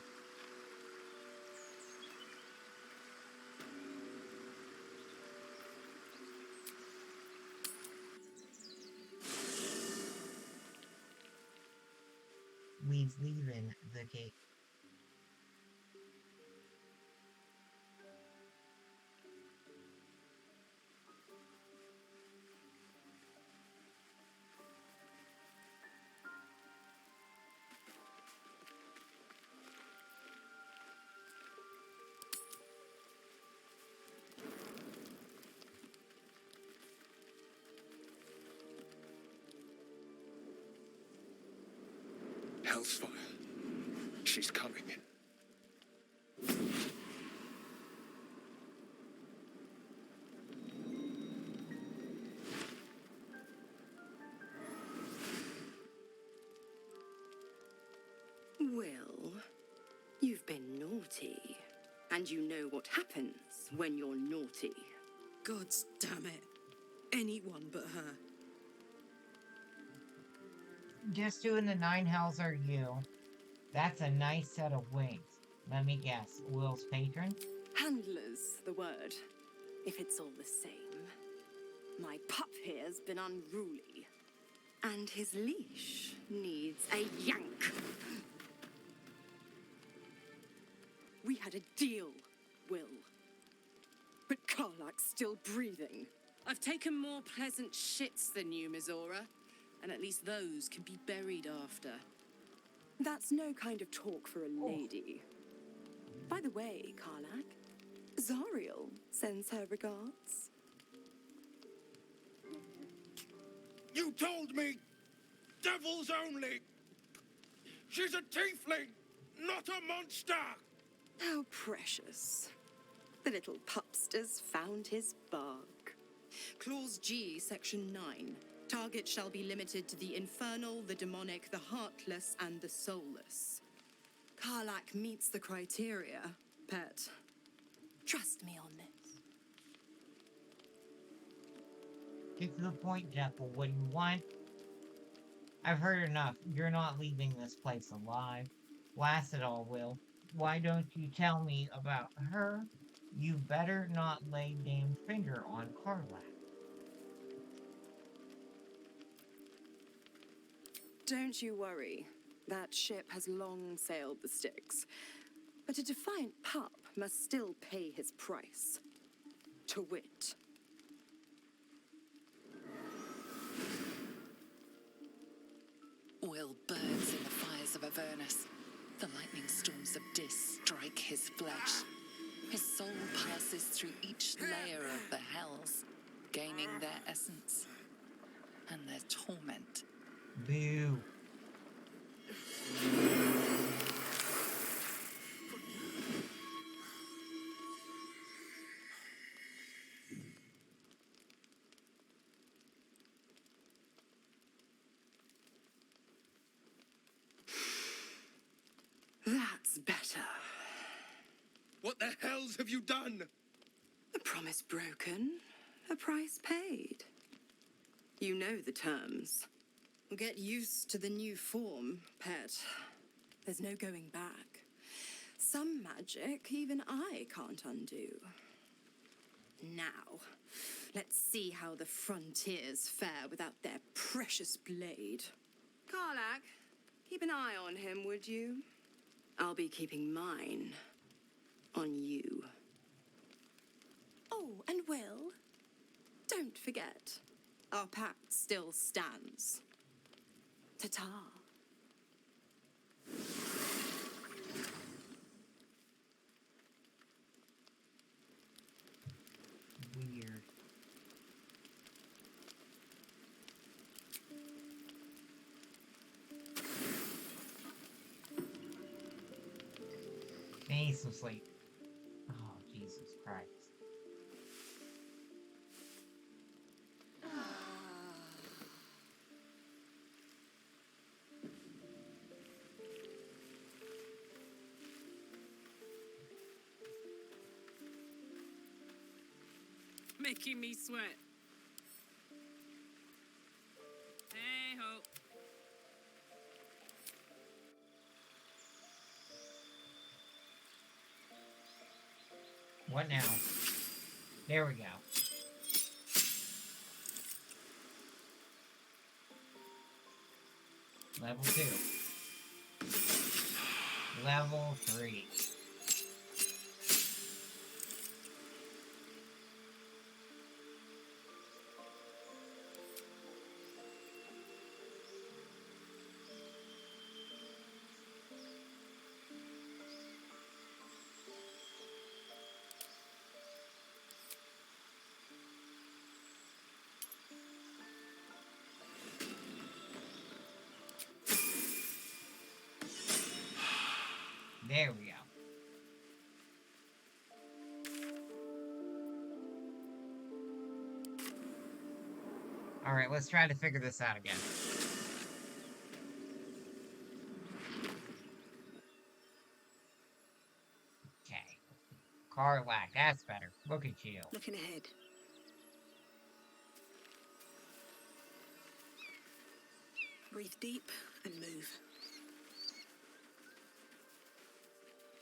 Speaker 1: We're leaving the cave.
Speaker 4: Hell's fire. She's coming.
Speaker 14: Well, you've been naughty. And you know what happens when you're naughty.
Speaker 10: God damn it. Anyone but her.
Speaker 1: Just doing the 9 hells are you. That's a nice set of wings. Let me guess, Will's patron?
Speaker 14: Handler's the word, if it's all the same. My pup here's been unruly. And his leash needs a yank. We had a deal, Will. But Karlak's still breathing.
Speaker 10: I've taken more pleasant shits than you, Mizora. And at least those can be buried after.
Speaker 14: That's no kind of talk for a lady. By the way, Karlak, Zariel sends her regards.
Speaker 4: You told me devils only. She's a tiefling, not a monster.
Speaker 14: How precious. The little pupster's found his bark.
Speaker 10: Clause G, Section 9.
Speaker 14: Targets shall be limited to the infernal, the demonic, the heartless, and the soulless. Karlak meets the criteria, pet. Trust me on this.
Speaker 1: Get to the point, Jekyll. What do you want? I've heard enough. You're not leaving this place alive. Blast it all, Will. Why don't you tell me about her? You better not lay damn finger on Karlak.
Speaker 14: Don't you worry. That ship has long sailed the Styx. But a defiant pup must still pay his price. To wit.
Speaker 9: Will burns in the fires of Avernus. The lightning storms of Dis strike his flesh. His soul passes through each layer of the hells, gaining their essence and their torment.
Speaker 1: Boo.
Speaker 14: That's better.
Speaker 4: What the hells have you done?
Speaker 14: A promise broken, a price paid. You know the terms. Get used to the new form, pet. There's no going back. Some magic even I can't undo. Now, let's see how the frontiers fare without their precious blade. Karlak, keep an eye on him, would you? I'll be keeping mine on you. Oh, and Will, don't forget, our pact still stands. Ta-ta.
Speaker 1: Weird. I need some sleep. Oh, Jesus Christ.
Speaker 12: Making me sweat. Hey ho.
Speaker 1: What now? There we go. Level 2. Level 3. There we go. Alright, let's try to figure this out again. Okay. Karlak, that's better. Look at you.
Speaker 8: Looking ahead. Breathe deep and move.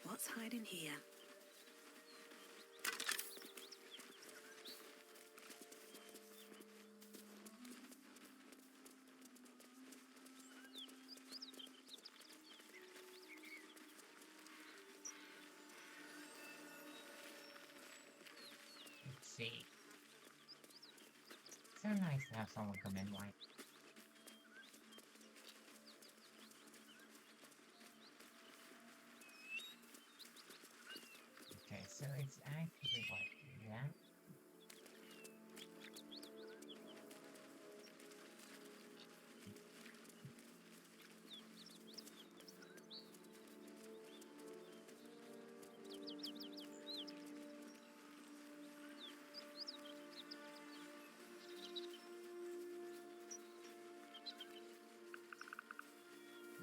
Speaker 8: What's hiding here?
Speaker 1: Let's see. So nice to have someone come in like. Okay, so it's actually like that.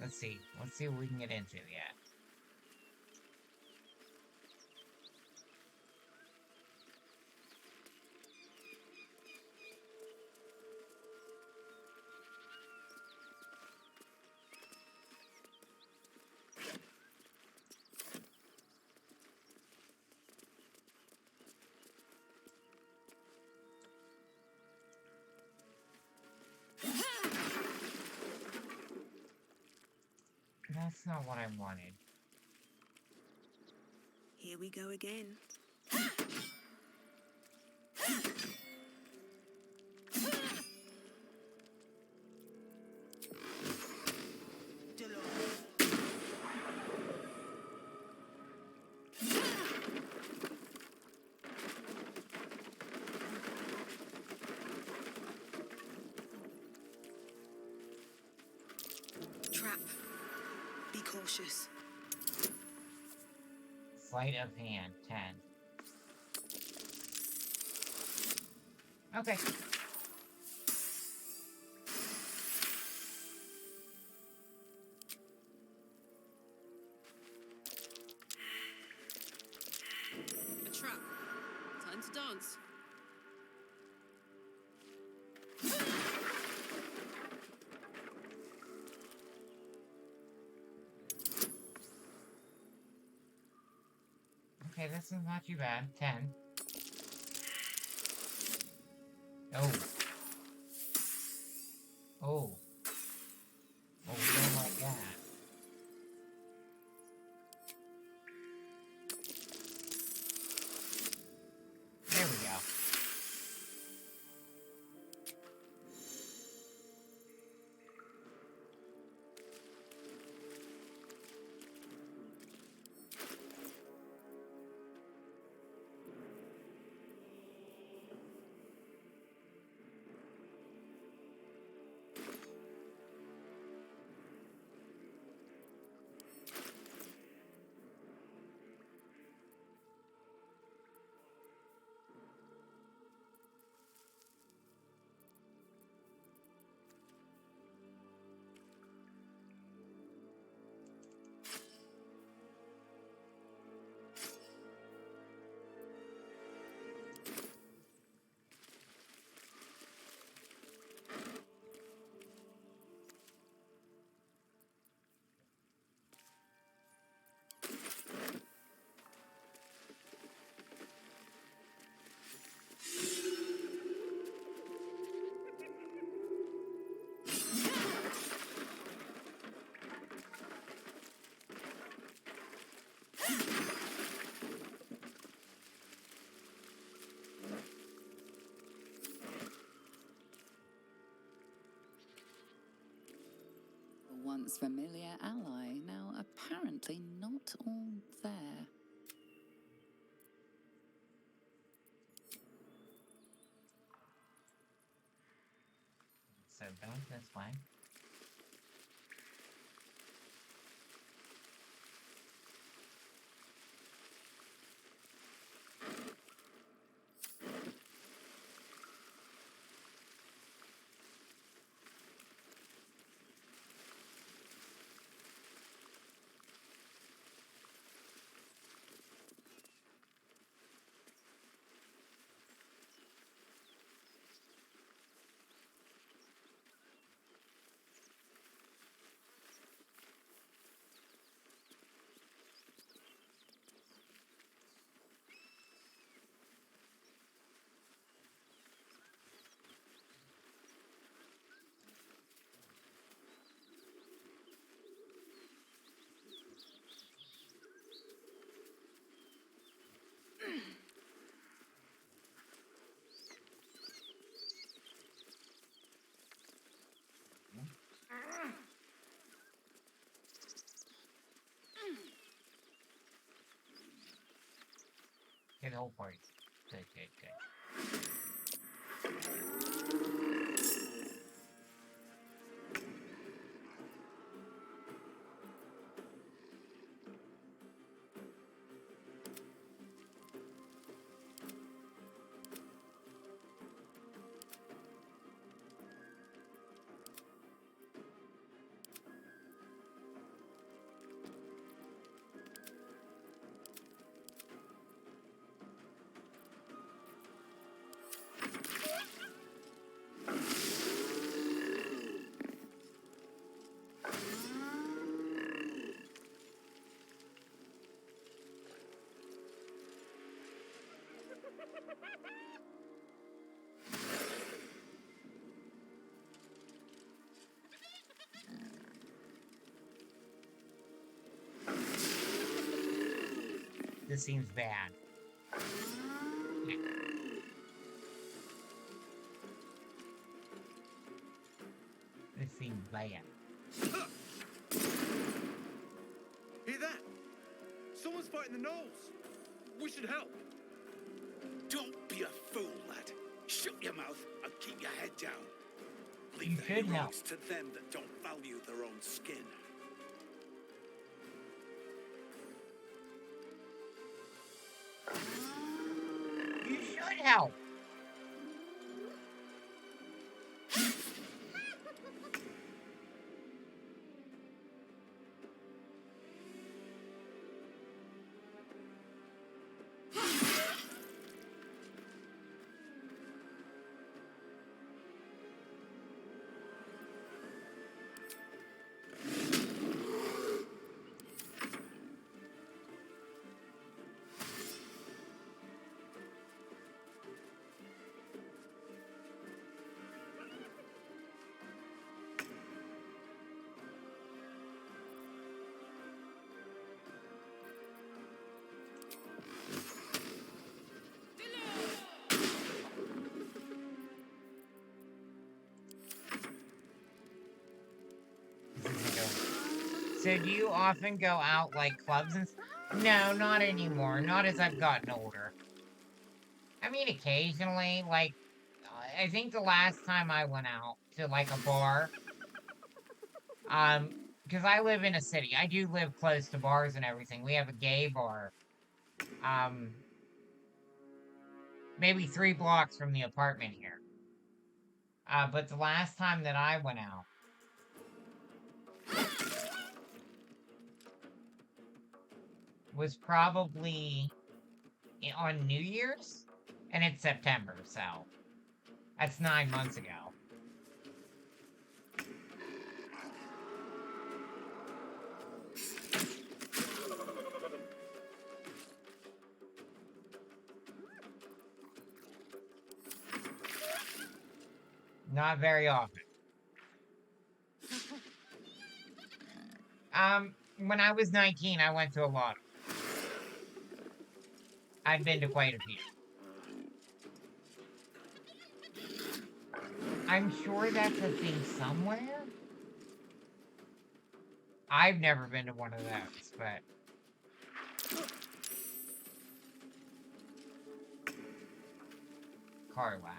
Speaker 1: Let's see. Let's see what we can get into yet. That's not what I wanted.
Speaker 8: Here we go again. Trap. Be cautious.
Speaker 1: Sleight of hand, 10. Okay.
Speaker 10: A trap. Time to dance.
Speaker 1: Okay, this is not too bad. 10. Oh. Oh. Oh, we don't like that. There we go.
Speaker 9: A once familiar ally, now apparently not all there.
Speaker 1: So don't this way. Good whole party. Good, good, good. this seems bad. This seems bad.
Speaker 5: Hear that? Someone's fighting the gnolls. We should help.
Speaker 11: Don't be a fool, lad. Shut your mouth and keep your head down.
Speaker 1: You
Speaker 11: Leave the
Speaker 1: should help.
Speaker 11: heroics to them that don't value their own skin.
Speaker 1: You should help. So do you often go out like clubs and No, not anymore. Not as I've gotten older. I mean, occasionally, like, I think the last time I went out to like a bar, because I live in a city. I do live close to bars and everything. We have a gay bar. Maybe 3 blocks from the apartment here. But the last time that I went out was probably on New Year's, and it's September, so that's 9 months ago. Not very often. When I was 19, I went to a lot. I've been to quite a few. I'm sure that's a thing somewhere. I've never been to one of those, but... Carlac.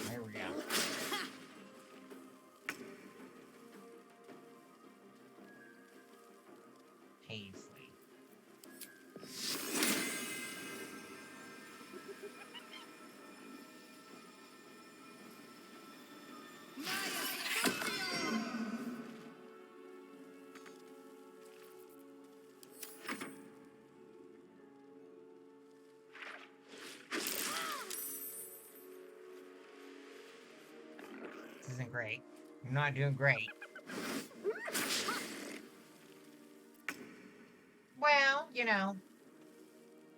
Speaker 1: There we go. Paisley. This isn't great. I'm not doing great. Well, you know,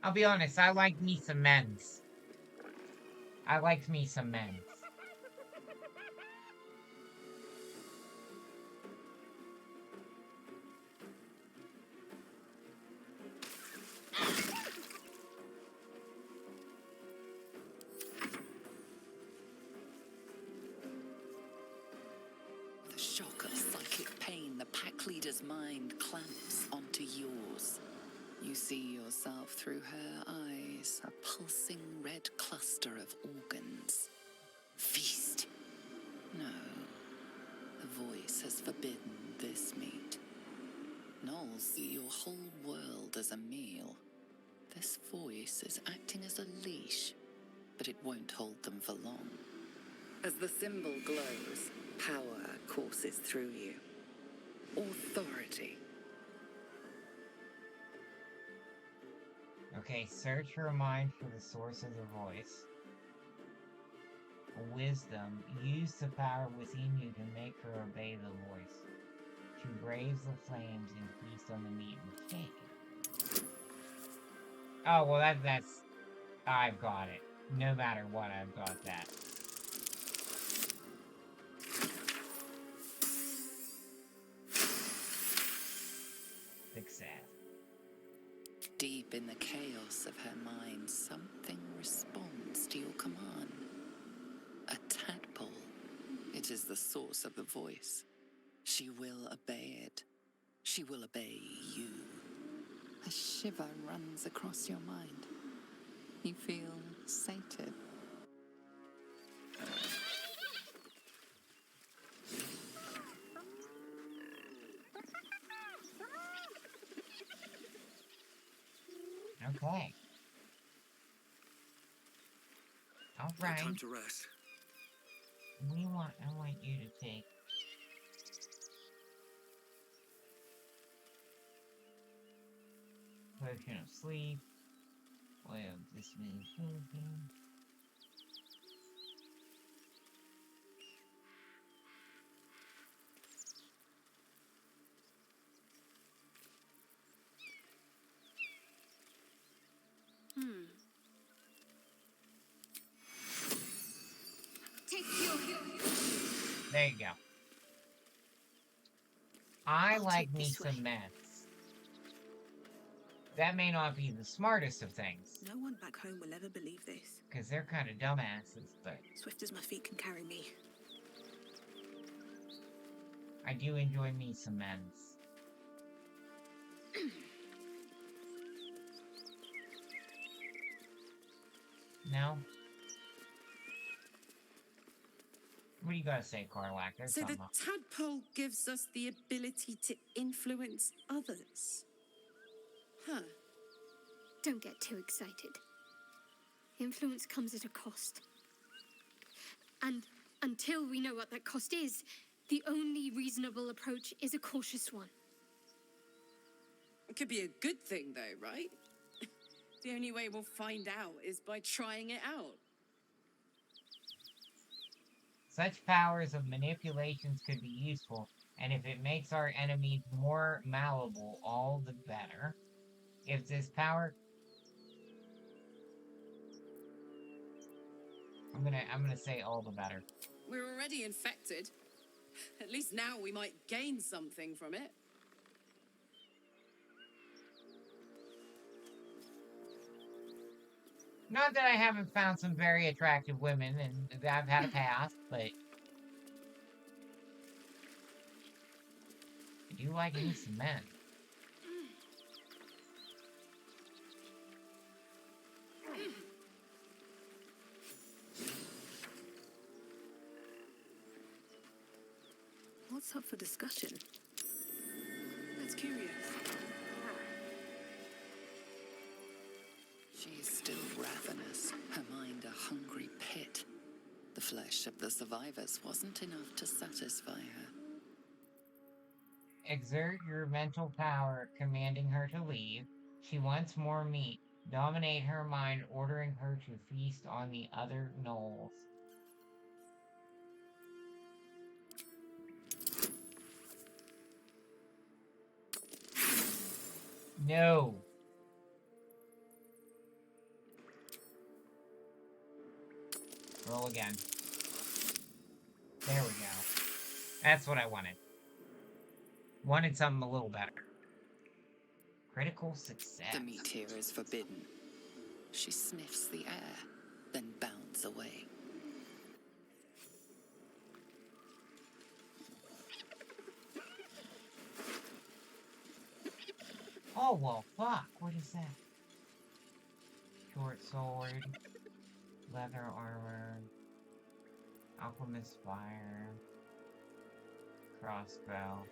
Speaker 1: I'll be honest, I like me some men's. I liked me some men's.
Speaker 9: The shock of psychic pain, the pack leader's mind clamps onto yours. You see yourself through her eyes, a pulsing red cluster of organs. Feast. No, the voice has forbidden this meat. Gnolls see your whole world as a meal. This voice is acting as a leash, but it won't hold them for long. As the symbol glows, power courses through you. Authority.
Speaker 1: Okay, search her mind for the source of the voice. Wisdom. Use the power within you to make her obey the voice. She braves the flames and feast on the meat and cake. Oh, well that's... I've got it. No matter what, I've got that. Success.
Speaker 9: Deep in the chaos of her mind, something responds to your command. A tadpole. It is the source of the voice. She will obey it. She will obey you. A shiver runs across your mind. You feel sated.
Speaker 1: Okay. All right.
Speaker 13: Time to rest.
Speaker 1: I want you to take potion of sleep. Oil of dismissal. There you go. I like me some meds. That may not be the smartest of things.
Speaker 8: No one back home will ever believe this.
Speaker 1: Because they're kind of dumbasses, but...
Speaker 8: Swift as my feet can carry me.
Speaker 1: I do enjoy me some meds. No? What do you gotta say, Carlac? There's
Speaker 10: So the
Speaker 1: something up.
Speaker 10: tadpole gives us the ability to influence others. Huh.
Speaker 6: Don't get too excited. Influence comes at a cost. And until we know what that cost is, the only reasonable approach is a cautious one.
Speaker 10: It could be a good thing, though, right? The only way we'll find out is by trying it out.
Speaker 1: Such powers of manipulations could be useful, and if it makes our enemies more malleable, all the better. If this power... I'm gonna say all the better.
Speaker 10: We're already infected. At least now we might gain something from it.
Speaker 1: Not that I haven't found some very attractive women, and I've had a past, but... I do like me some men.
Speaker 8: What's up for discussion? That's curious.
Speaker 9: She is still ravenous, her mind a hungry pit. The flesh of the survivors wasn't enough to satisfy her.
Speaker 1: Exert your mental power, commanding her to leave. She wants more meat. Dominate her mind, ordering her to feast on the other gnolls. No. Roll again. There we go. That's what I wanted. Wanted something a little better. Critical success.
Speaker 9: The meat here is forbidden. She sniffs the air, then bounds away.
Speaker 1: Oh, well, fuck. What is that? Short sword. Leather armor. Alchemist fire. Crossbow.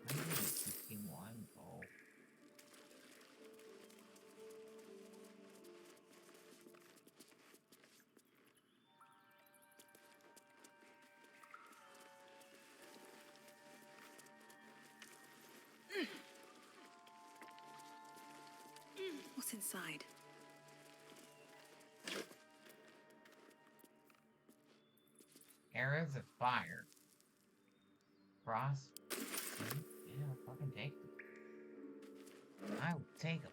Speaker 1: 161 gold.
Speaker 8: What's inside?
Speaker 1: Arrows of fire. Cross. Yeah, fucking take them. I will take them.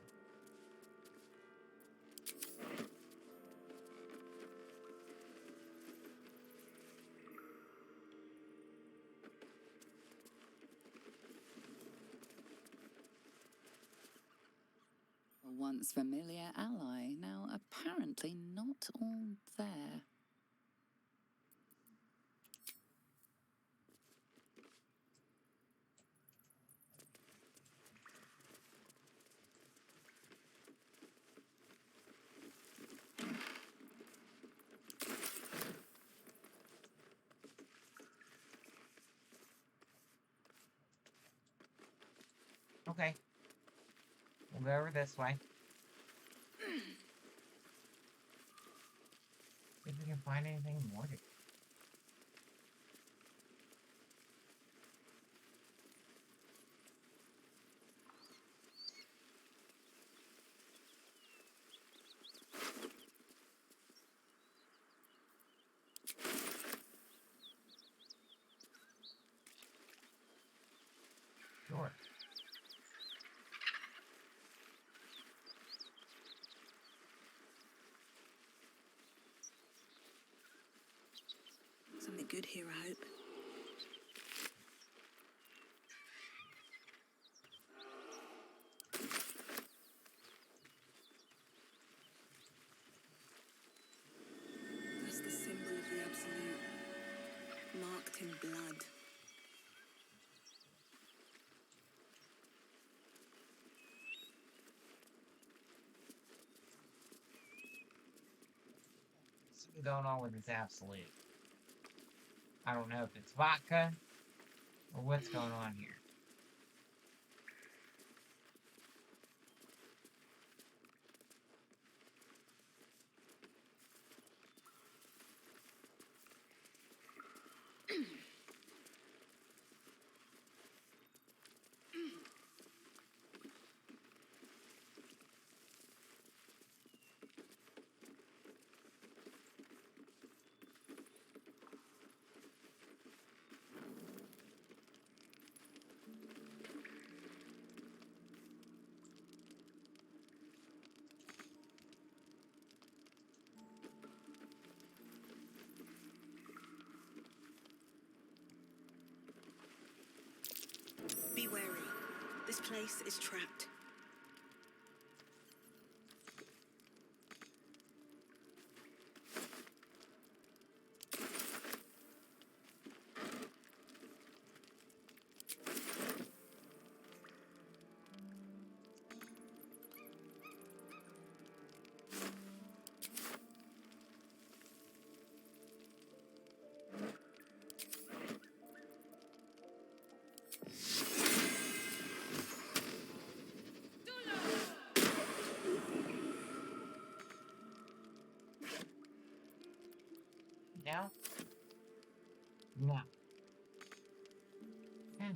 Speaker 9: A once familiar ally, now apparently not all there.
Speaker 1: Okay. We'll go over this way. See if we can find anything more to... Sure.
Speaker 8: Something good here, I hope. That's the symbol of the Absolute, marked in blood.
Speaker 1: Something going on with this Absolute. I don't know if it's vodka or what's going on here.
Speaker 8: Be wary. This place is trapped.
Speaker 1: No? No. Hmm.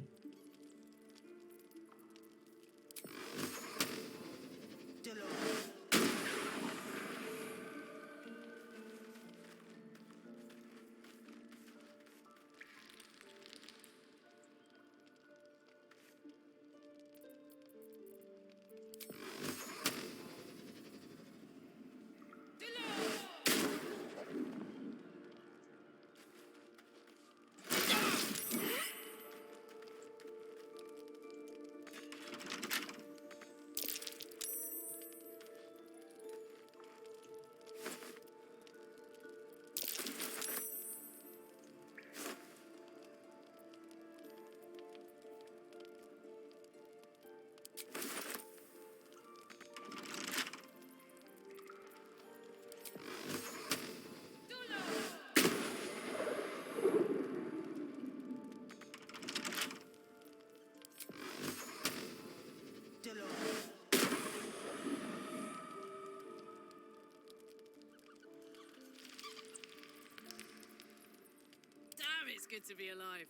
Speaker 12: good to be alive.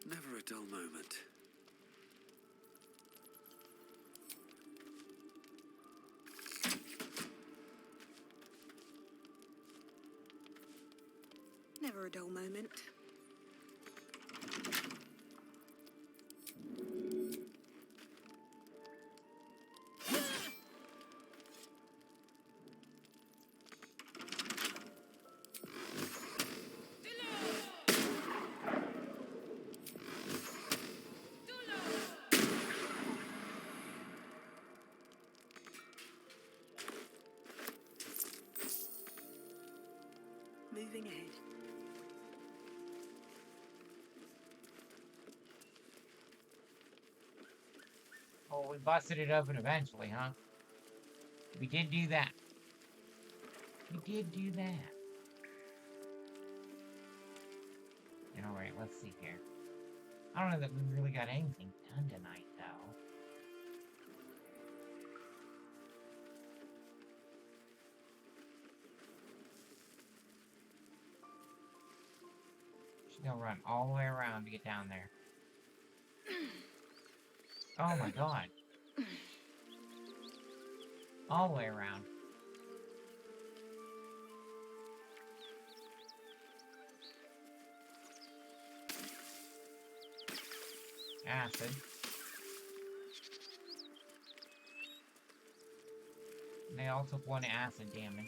Speaker 13: Never a dull moment.
Speaker 8: Never a dull moment. Moving ahead.
Speaker 1: Oh, we busted it open eventually, huh? We did do that. We did do that. And alright, let's see here. I don't know that we really got anything done tonight, though. She's gonna run all the way around to get down there. Oh my god. All the way around. Acid. And they all took 1 acid damage.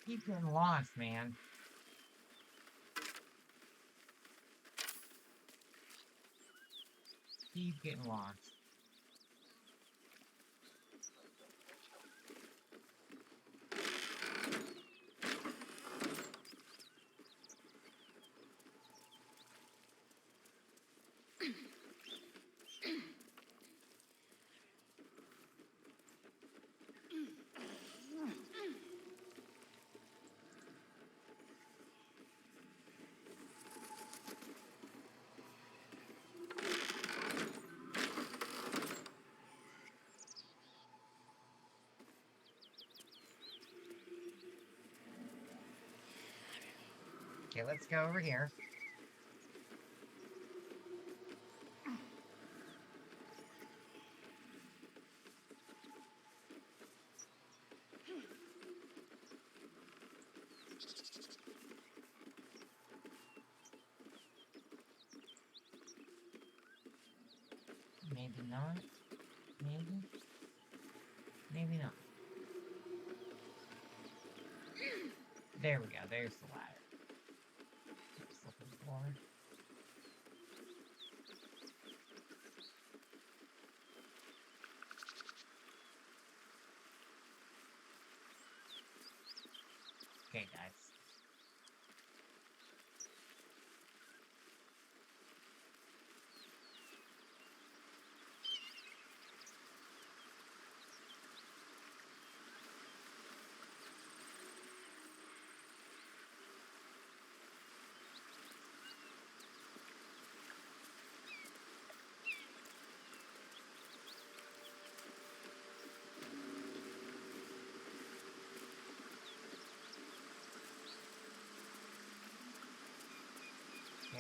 Speaker 1: Keep getting lost, man. Keep getting lost. Okay, let's go over here. Maybe not. Maybe. Maybe not. There we go. There's the ladder. Just looking for. Okay, guys.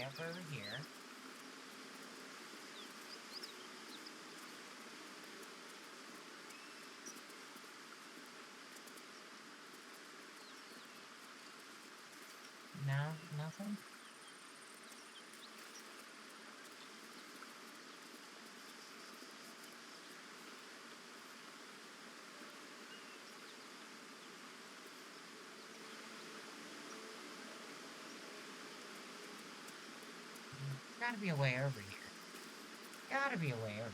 Speaker 1: way up over here. No, nothing? Gotta be a way over here. Gotta be a way over.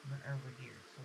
Speaker 1: We're over here, so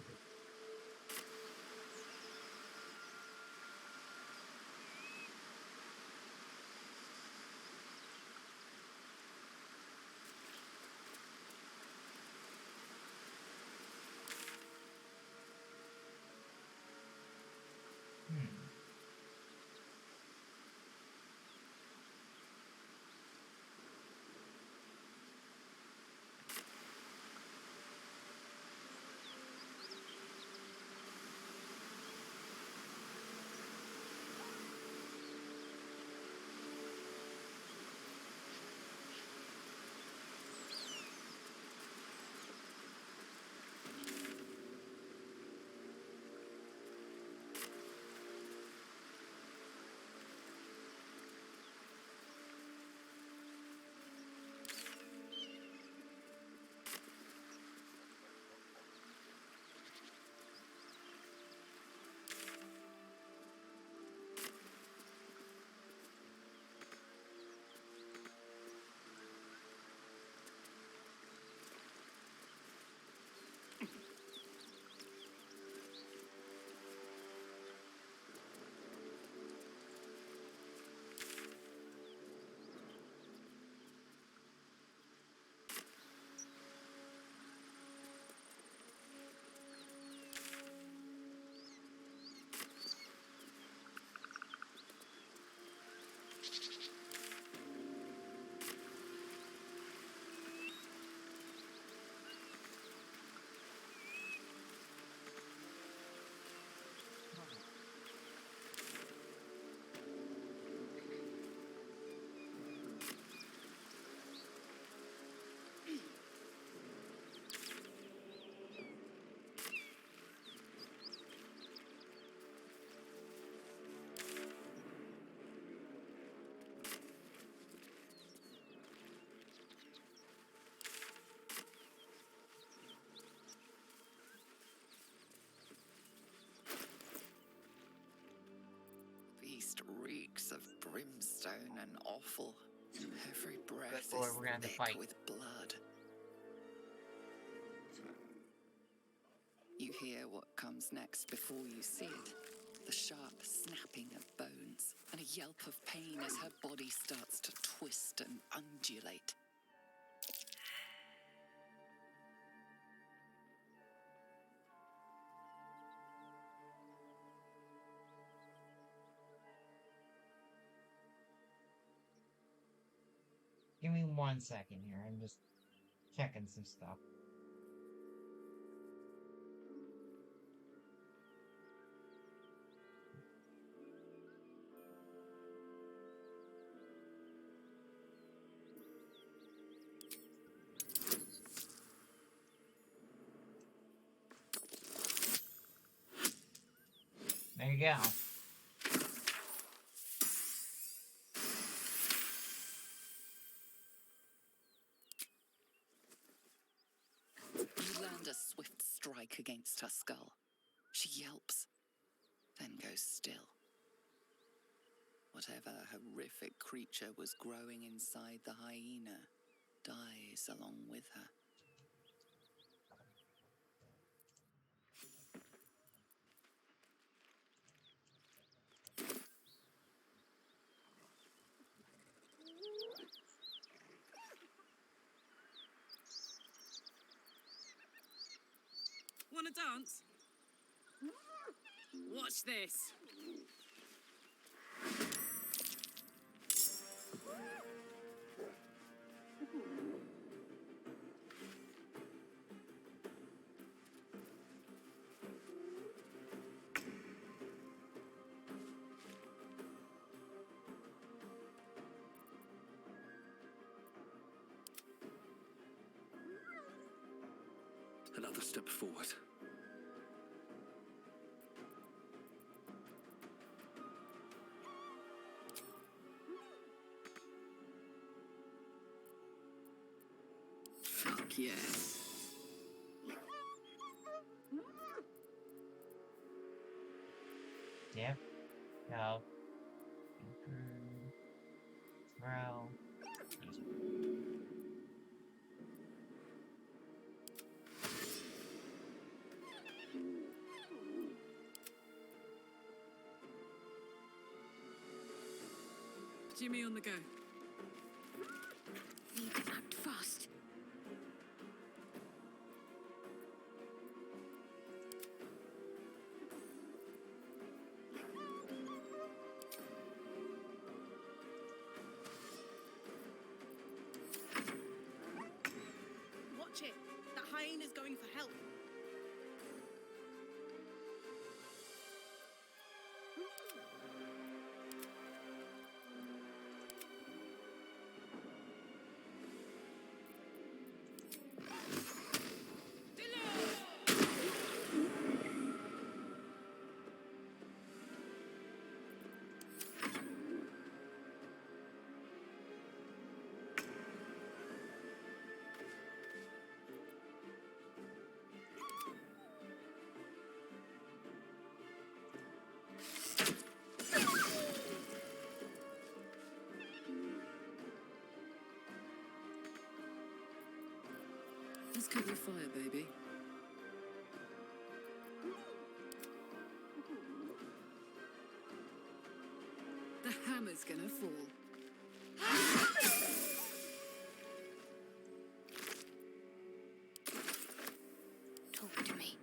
Speaker 9: Feast reeks of brimstone and offal. Every breath
Speaker 1: Lord,
Speaker 9: is
Speaker 1: we're gonna have to
Speaker 9: thick
Speaker 1: fight.
Speaker 9: with blood. You hear what comes next before you see it. The sharp snapping of bones, and a yelp of pain as her body starts to twist and undulate.
Speaker 1: give me 1 second here. I'm just checking some stuff. There you go.
Speaker 9: You land a swift strike against her skull. She yelps, then goes still. Whatever horrific creature was growing inside the hyena dies along with her.
Speaker 12: Wanna dance? Watch this.
Speaker 13: Another step forward.
Speaker 10: Fuck yes.
Speaker 1: Dip. Help. Improve. Throw.
Speaker 10: Jimmy on the go.
Speaker 6: Need to act fast.
Speaker 10: Watch it. That hyena's going for help. Let's cover your fire, baby. The hammer's gonna fall.
Speaker 6: Talk to me.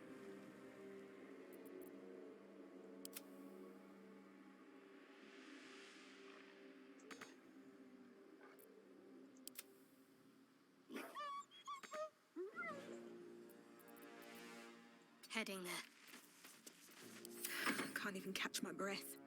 Speaker 6: Heading there.
Speaker 8: Can't even catch my breath.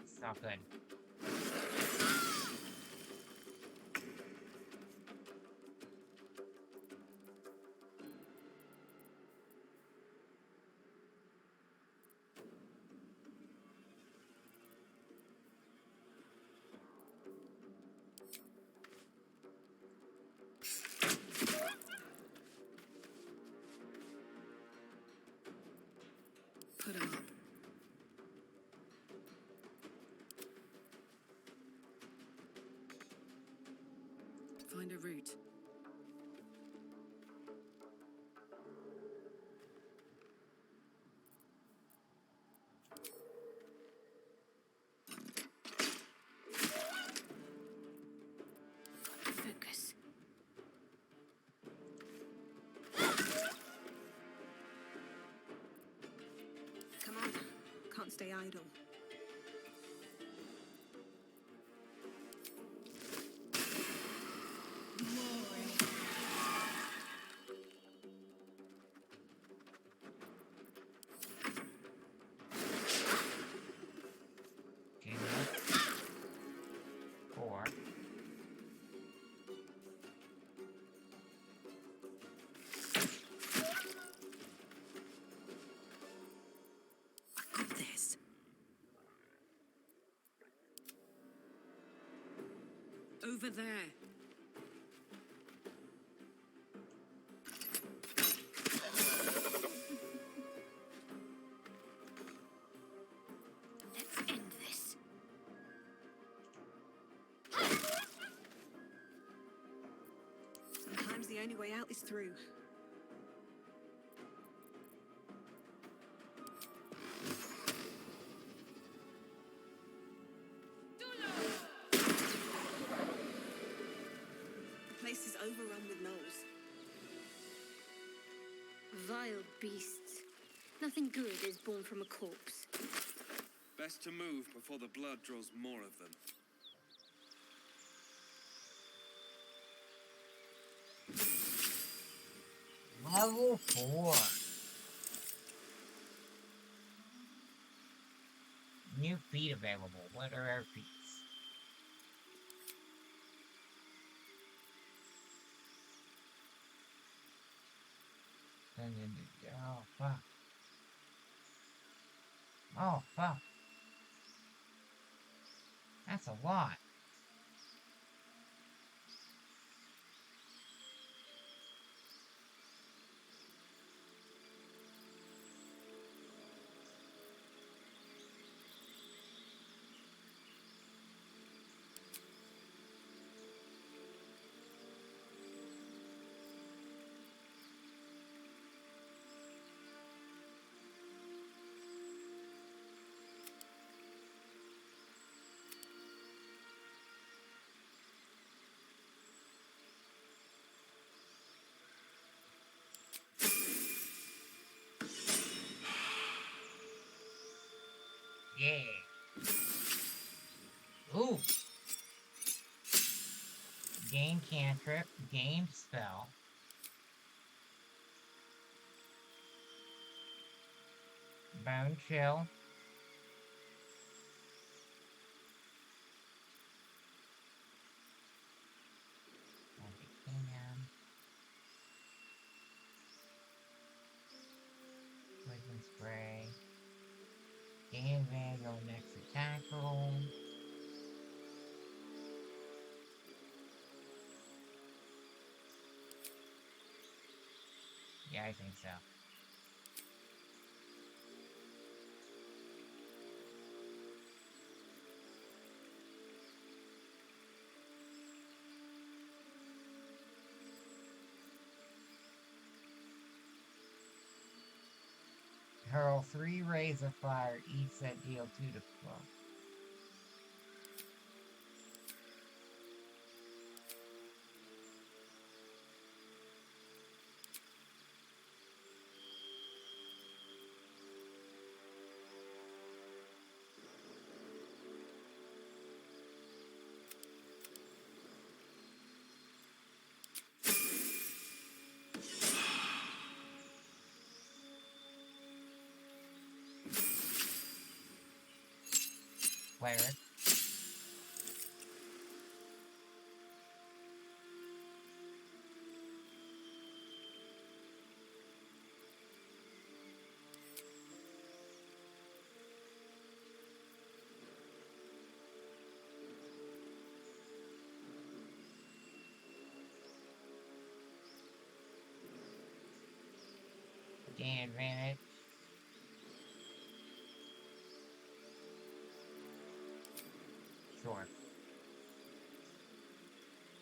Speaker 1: It's not good.
Speaker 10: Put 'em up. Find a route.
Speaker 6: Focus.
Speaker 8: Come on. Can't stay idle.
Speaker 1: Two. Four.
Speaker 8: I got this.
Speaker 10: Over there.
Speaker 6: Let's end this.
Speaker 8: Sometimes the only way out is through. overrun with gnolls.
Speaker 6: Vile beasts. Nothing good is born from a corpse.
Speaker 13: Best to move before the blood draws more of them.
Speaker 1: Level 4. New feat available. What are our feats? Oh, fuck. Oh, fuck. That's a lot. Yeah. Ooh. Gain cantrip. Gain spell. Bone chill. Poison spray. Gain advantage on next attack roll. Yeah, I think so. Hurl 3 rays of fire, each that deal 2 to foe. Cleric. Gain advantage. Sure.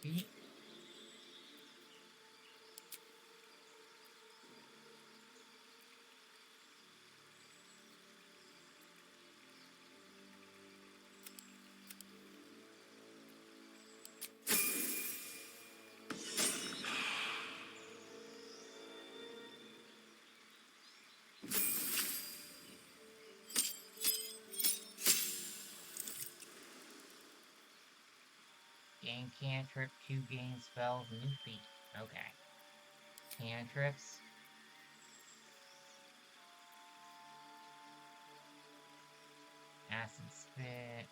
Speaker 1: Feet. Gain cantrip, 2 gain spells, new feat. Okay. Cantrips. Acid spit.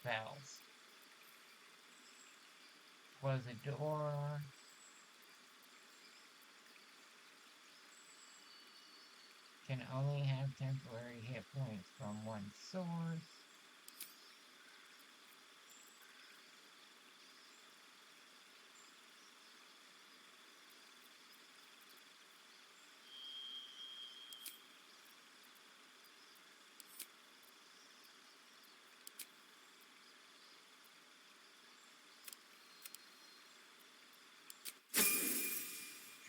Speaker 1: Spells. Close the door. Can only have temporary hit points from one source.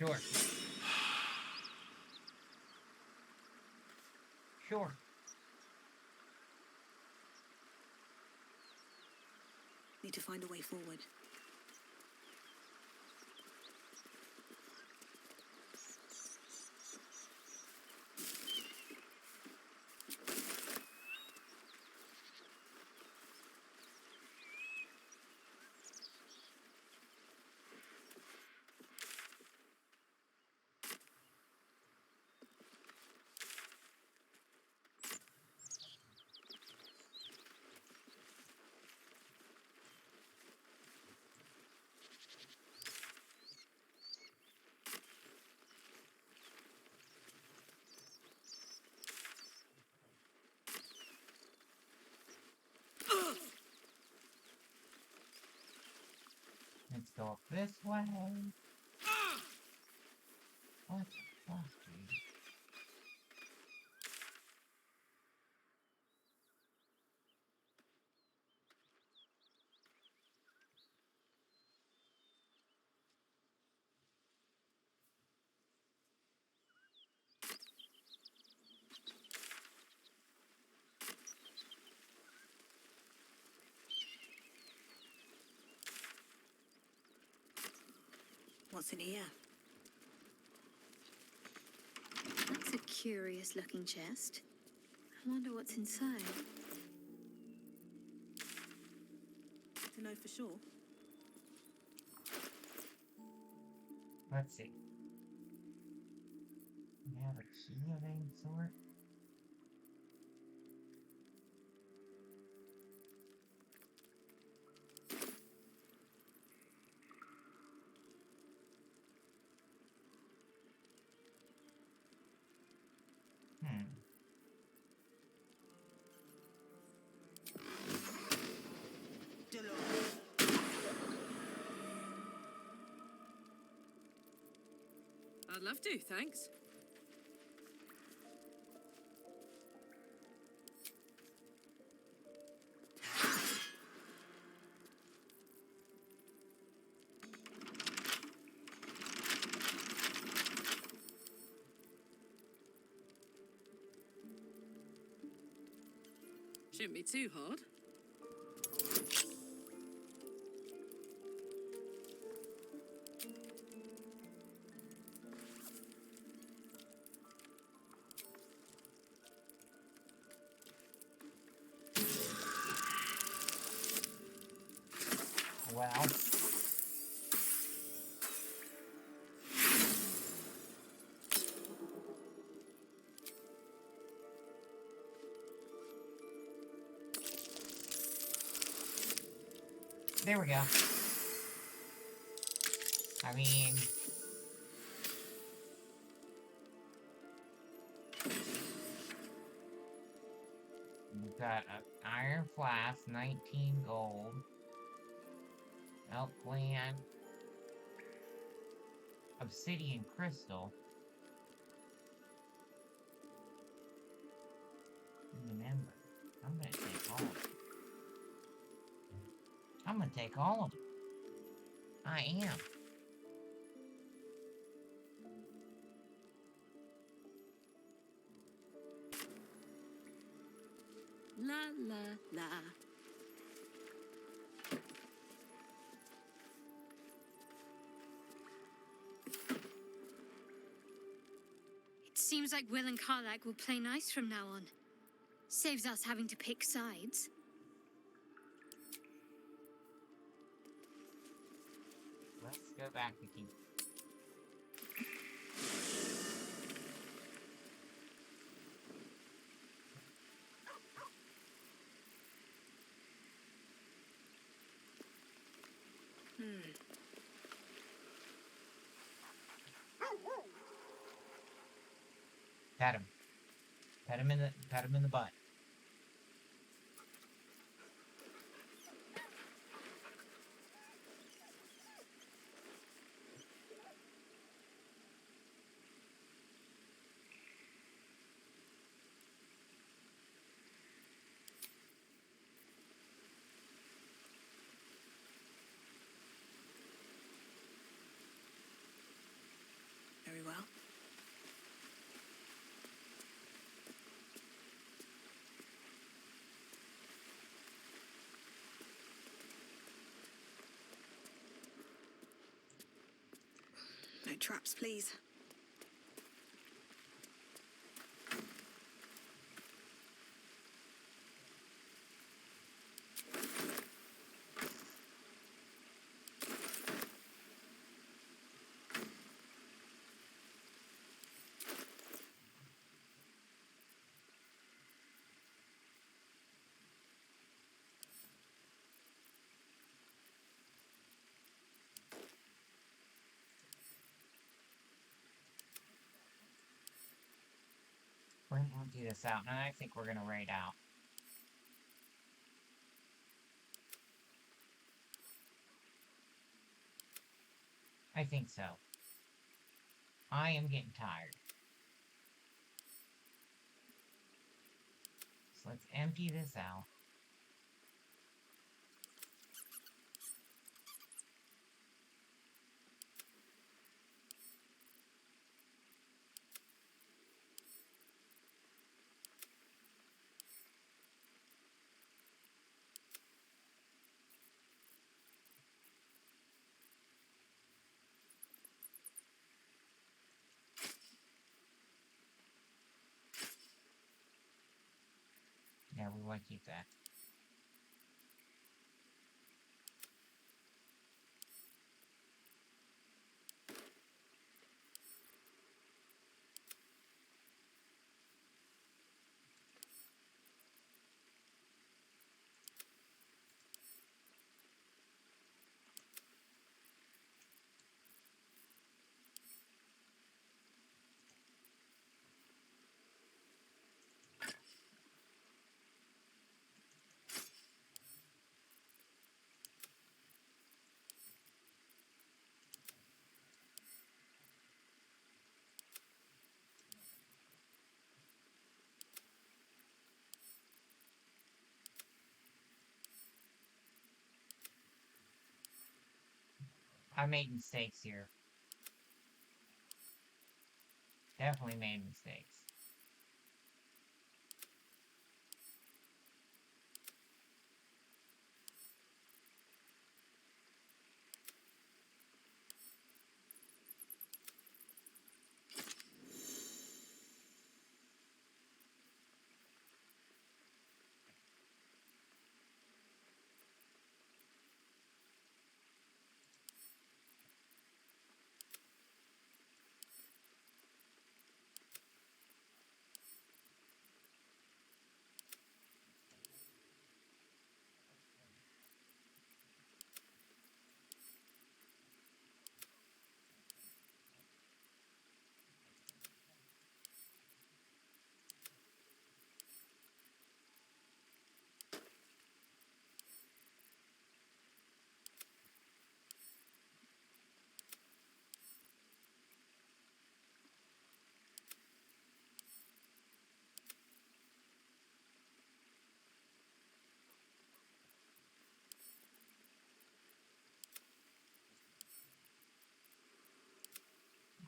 Speaker 1: Sure. Sure.
Speaker 8: Need to find a way forward.
Speaker 1: Let's go up this way. What the fuck, dude?
Speaker 8: What's in here?
Speaker 6: That's a curious looking chest. I wonder what's inside.
Speaker 8: To know for sure.
Speaker 1: Let's see. We have a key of any sort.
Speaker 10: I'd love to, thanks. Shouldn't be too hard.
Speaker 1: Well. There we go. I mean... We've got an iron flask, 19 gold. Elk gland. Obsidian crystal. Remember, I'm gonna take all of it. I'm gonna take all of it. I am.
Speaker 6: La la la. It seems like Will and Karlak will play nice from now on. Saves us having to pick sides.
Speaker 1: Let's go back to keep. Pat him. Pat him in the butt.
Speaker 8: traps, please.
Speaker 1: We're gonna do this out, and I think we're gonna raid out. I think so. I am getting tired. So let's empty this out. Yeah, we want to keep that. I made mistakes here. Definitely made mistakes.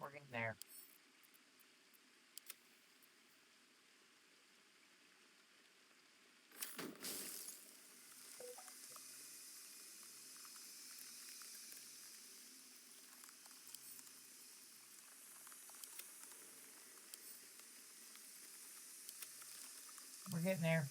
Speaker 1: We're getting there. We're getting there.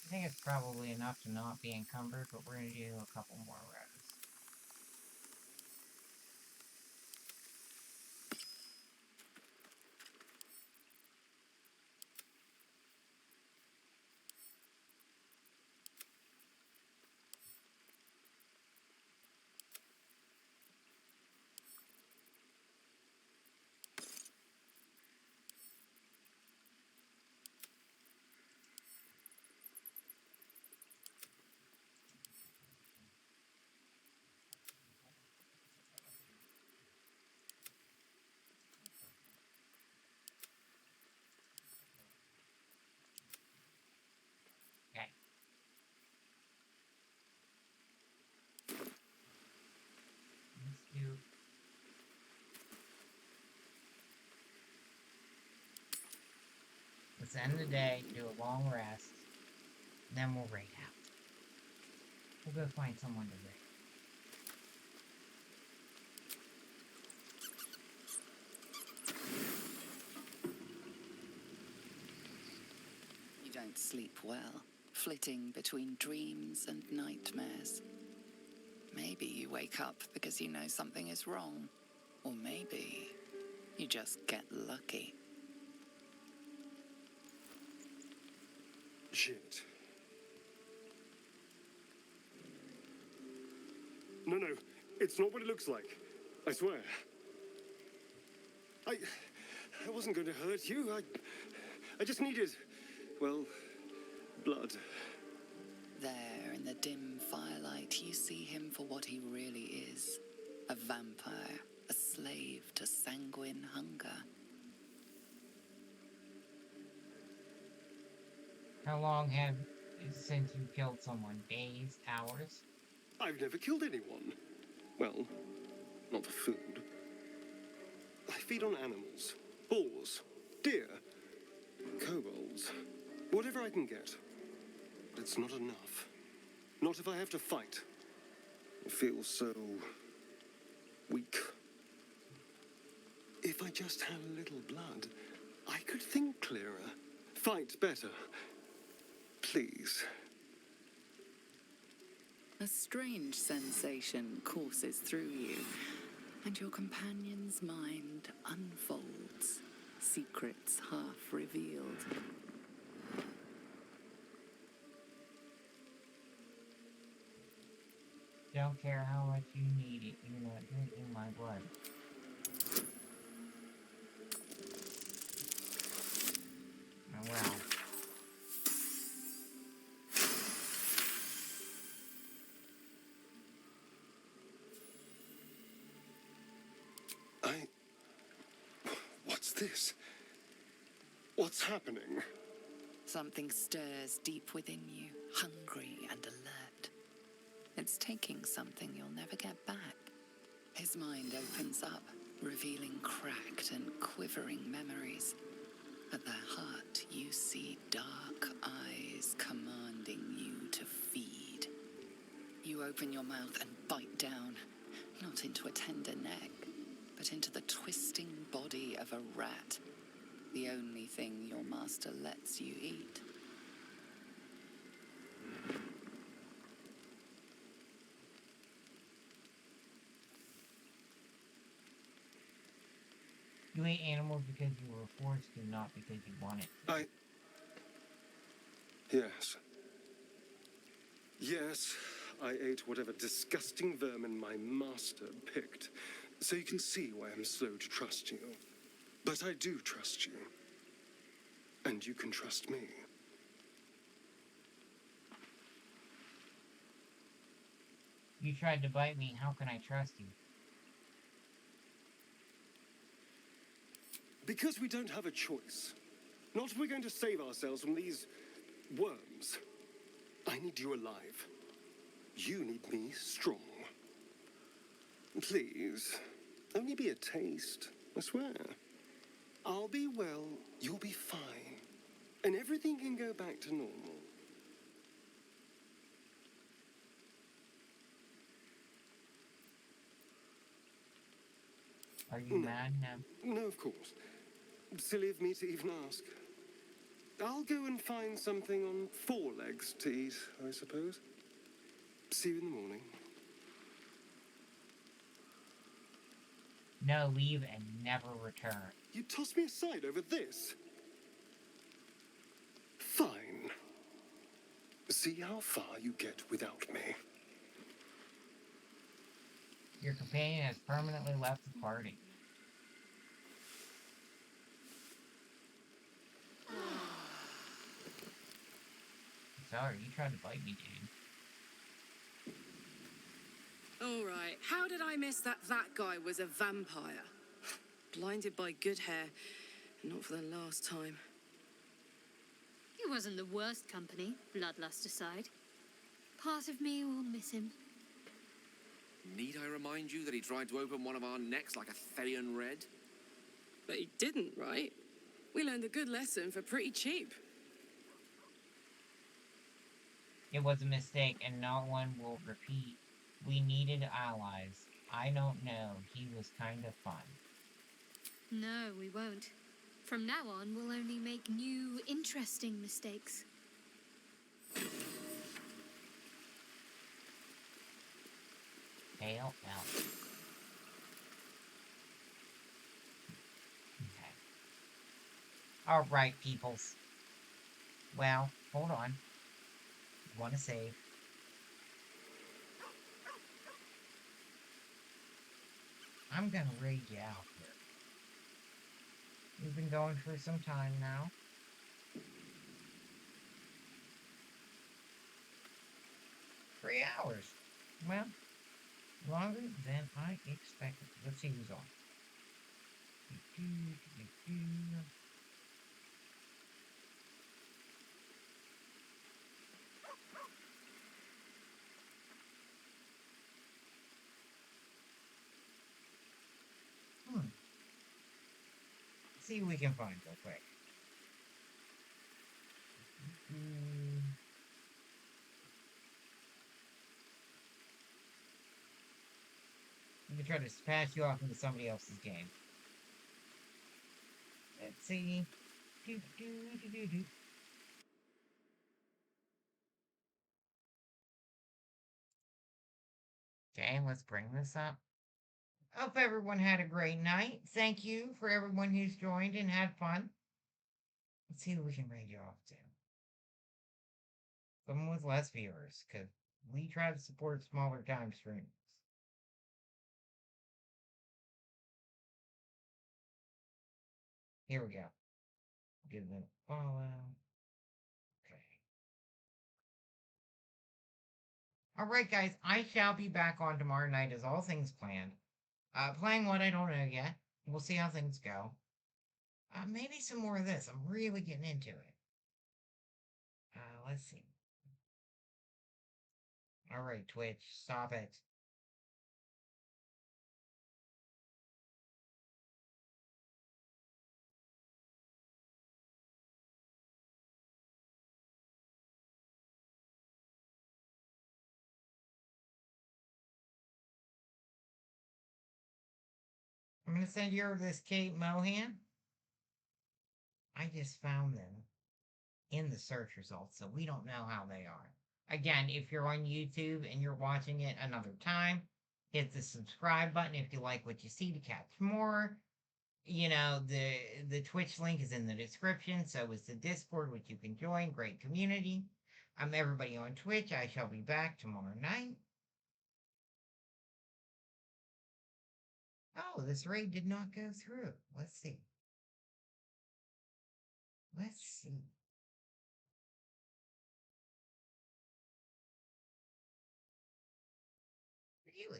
Speaker 1: I think it's probably enough to not be encumbered, but we're going to do a couple more rows. Let's end the day, do a long rest, then we'll raid out. We'll go find someone to raid.
Speaker 9: You don't sleep well, flitting between dreams and nightmares. Maybe you wake up because you know something is wrong. Or maybe you just get lucky.
Speaker 3: Shit. No, it's not what it looks like. I swear. I wasn't going to hurt you. I just needed, well, blood.
Speaker 9: There, in the dim firelight, you see him for what he really is. A vampire, a slave to sanguine hunger.
Speaker 1: How long have since you killed someone? Days? Hours?
Speaker 3: I've never killed anyone. Well, not for food. I feed on animals. Boars. Deer. Kobolds. Whatever I can get. But it's not enough. Not if I have to fight. I feel so weak. If I just had a little blood, I could think clearer. Fight better. Please.
Speaker 9: A strange sensation courses through you, and your companion's mind unfolds, secrets half revealed.
Speaker 1: Don't care how much you need it, you're not drinking my blood. Oh well.
Speaker 3: What's this? What's happening?
Speaker 9: Something stirs deep within you, hungry and alert. It's taking something you'll never get back. His mind opens up, revealing cracked and quivering memories. At their heart, you see dark eyes commanding you to feed. You open your mouth and bite down, not into a tender neck, but into the twisting body of a rat, the only thing your master lets you eat.
Speaker 1: You ate animals because you were forced to, not because you wanted to.
Speaker 3: Yes. Yes, I ate whatever disgusting vermin my master picked. So you can see why I'm slow to trust you. But I do trust you. And you can trust me.
Speaker 1: You tried to bite me, how can I trust you?
Speaker 3: Because we don't have a choice. Not if we're going to save ourselves from these worms. I need you alive. You need me strong. Please, only be a taste, I swear. I'll be well, you'll be fine. And everything can go back to normal.
Speaker 1: Are you mad now?
Speaker 3: No, of course. Silly of me to even ask. I'll go and find something on 4 legs to eat, I suppose. See you in the morning.
Speaker 1: No, leave and never return.
Speaker 3: You toss me aside over this? Fine. See how far you get without me.
Speaker 1: Your companion has permanently left the party. Sorry, you tried to bite me, dude.
Speaker 10: All right, how did I miss that guy was a vampire? Blinded by good hair, and not for the last time.
Speaker 6: He wasn't the worst company, bloodlust aside. Part of me will miss him.
Speaker 5: Need I remind you that he tried to open one of our necks like a Therian Red?
Speaker 10: But he didn't, right? We learned a good lesson for pretty cheap.
Speaker 1: It was a mistake, and not one will repeat. We needed allies. I don't know. He was kind of fun.
Speaker 6: No, we won't. From now on, we'll only make new, interesting mistakes.
Speaker 1: Fail, fail. Okay. Alright, peoples. Well, hold on. Want to save. I'm gonna raid you out here. We've been going for some time now. Three hours. Well, longer than I expected. Let's see who's on. See what we can find real quick. I'm gonna try to pass you off into somebody else's game. Let's see. Okay, let's bring this up. Hope everyone had a great night. Thank you for everyone who's joined and had fun. Let's see who we can raid you off to. Someone with less viewers, because we try to support smaller time streams. Here we go. Give them a follow. Okay. Alright, guys, I shall be back on tomorrow night as all things planned. Playing what I don't know yet. We'll see how things go. Maybe some more of this. I'm really getting into it. Let's see. Alright, Twitch, stop it. I'm gonna send you over this Kate Mohan. I just found them in the search results, so we don't know how they are. Again, if you're on YouTube and you're watching it another time, hit the subscribe button if you like what you see to catch more. You know, the Twitch link is in the description, so is the Discord, which you can join. Great community. I'm everybody on Twitch. I shall be back tomorrow night. Oh, this raid did not go through. Let's see. Let's see. Really?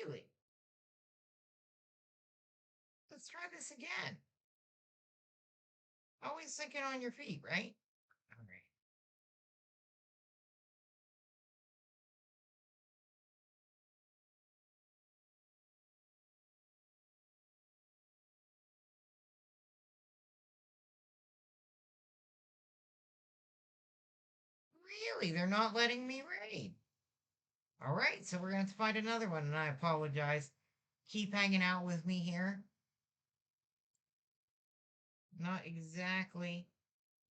Speaker 1: Really? Let's try this again. Always thinking on your feet, right? All right. Really? They're not letting me raid. All right, so we're going to have to find another one, and I apologize. Keep hanging out with me here. Not exactly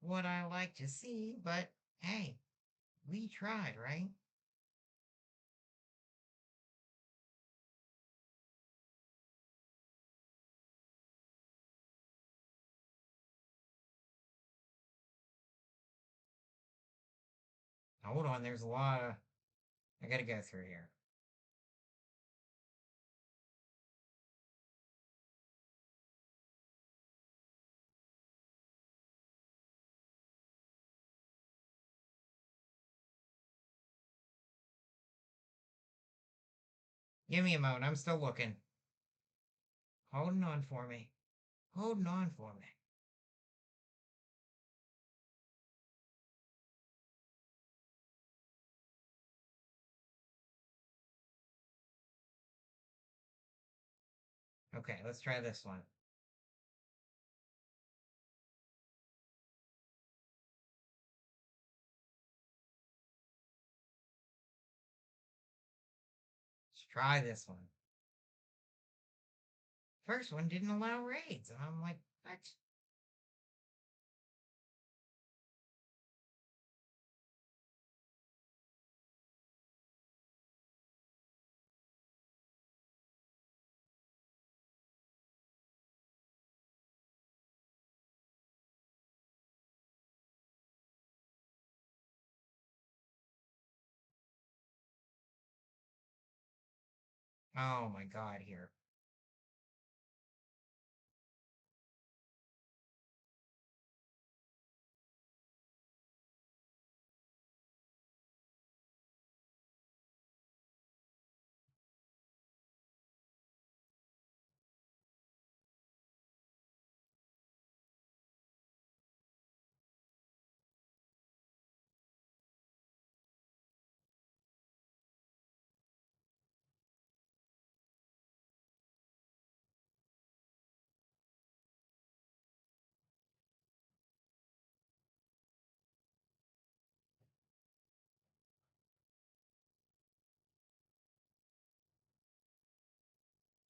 Speaker 1: what I like to see, but hey, we tried, right? Hold on, there's a lot of... I gotta go through here. Give me a moment, I'm still looking. Holding on for me. Holding on for me. Okay, let's try this one. Let's try this one. First one didn't allow raids, and I'm like, what? Oh my god, here.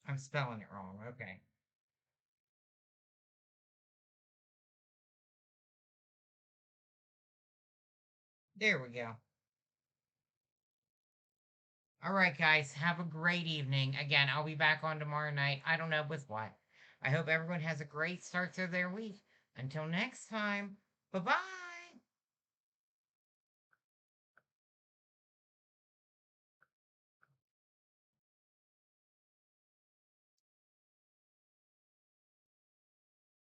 Speaker 1: I'm spelling it wrong. Okay. There we go. All right, guys. Have a great evening. Again, I'll be back on tomorrow night. I don't know with what. I hope everyone has a great start to their week. Until next time, bye bye.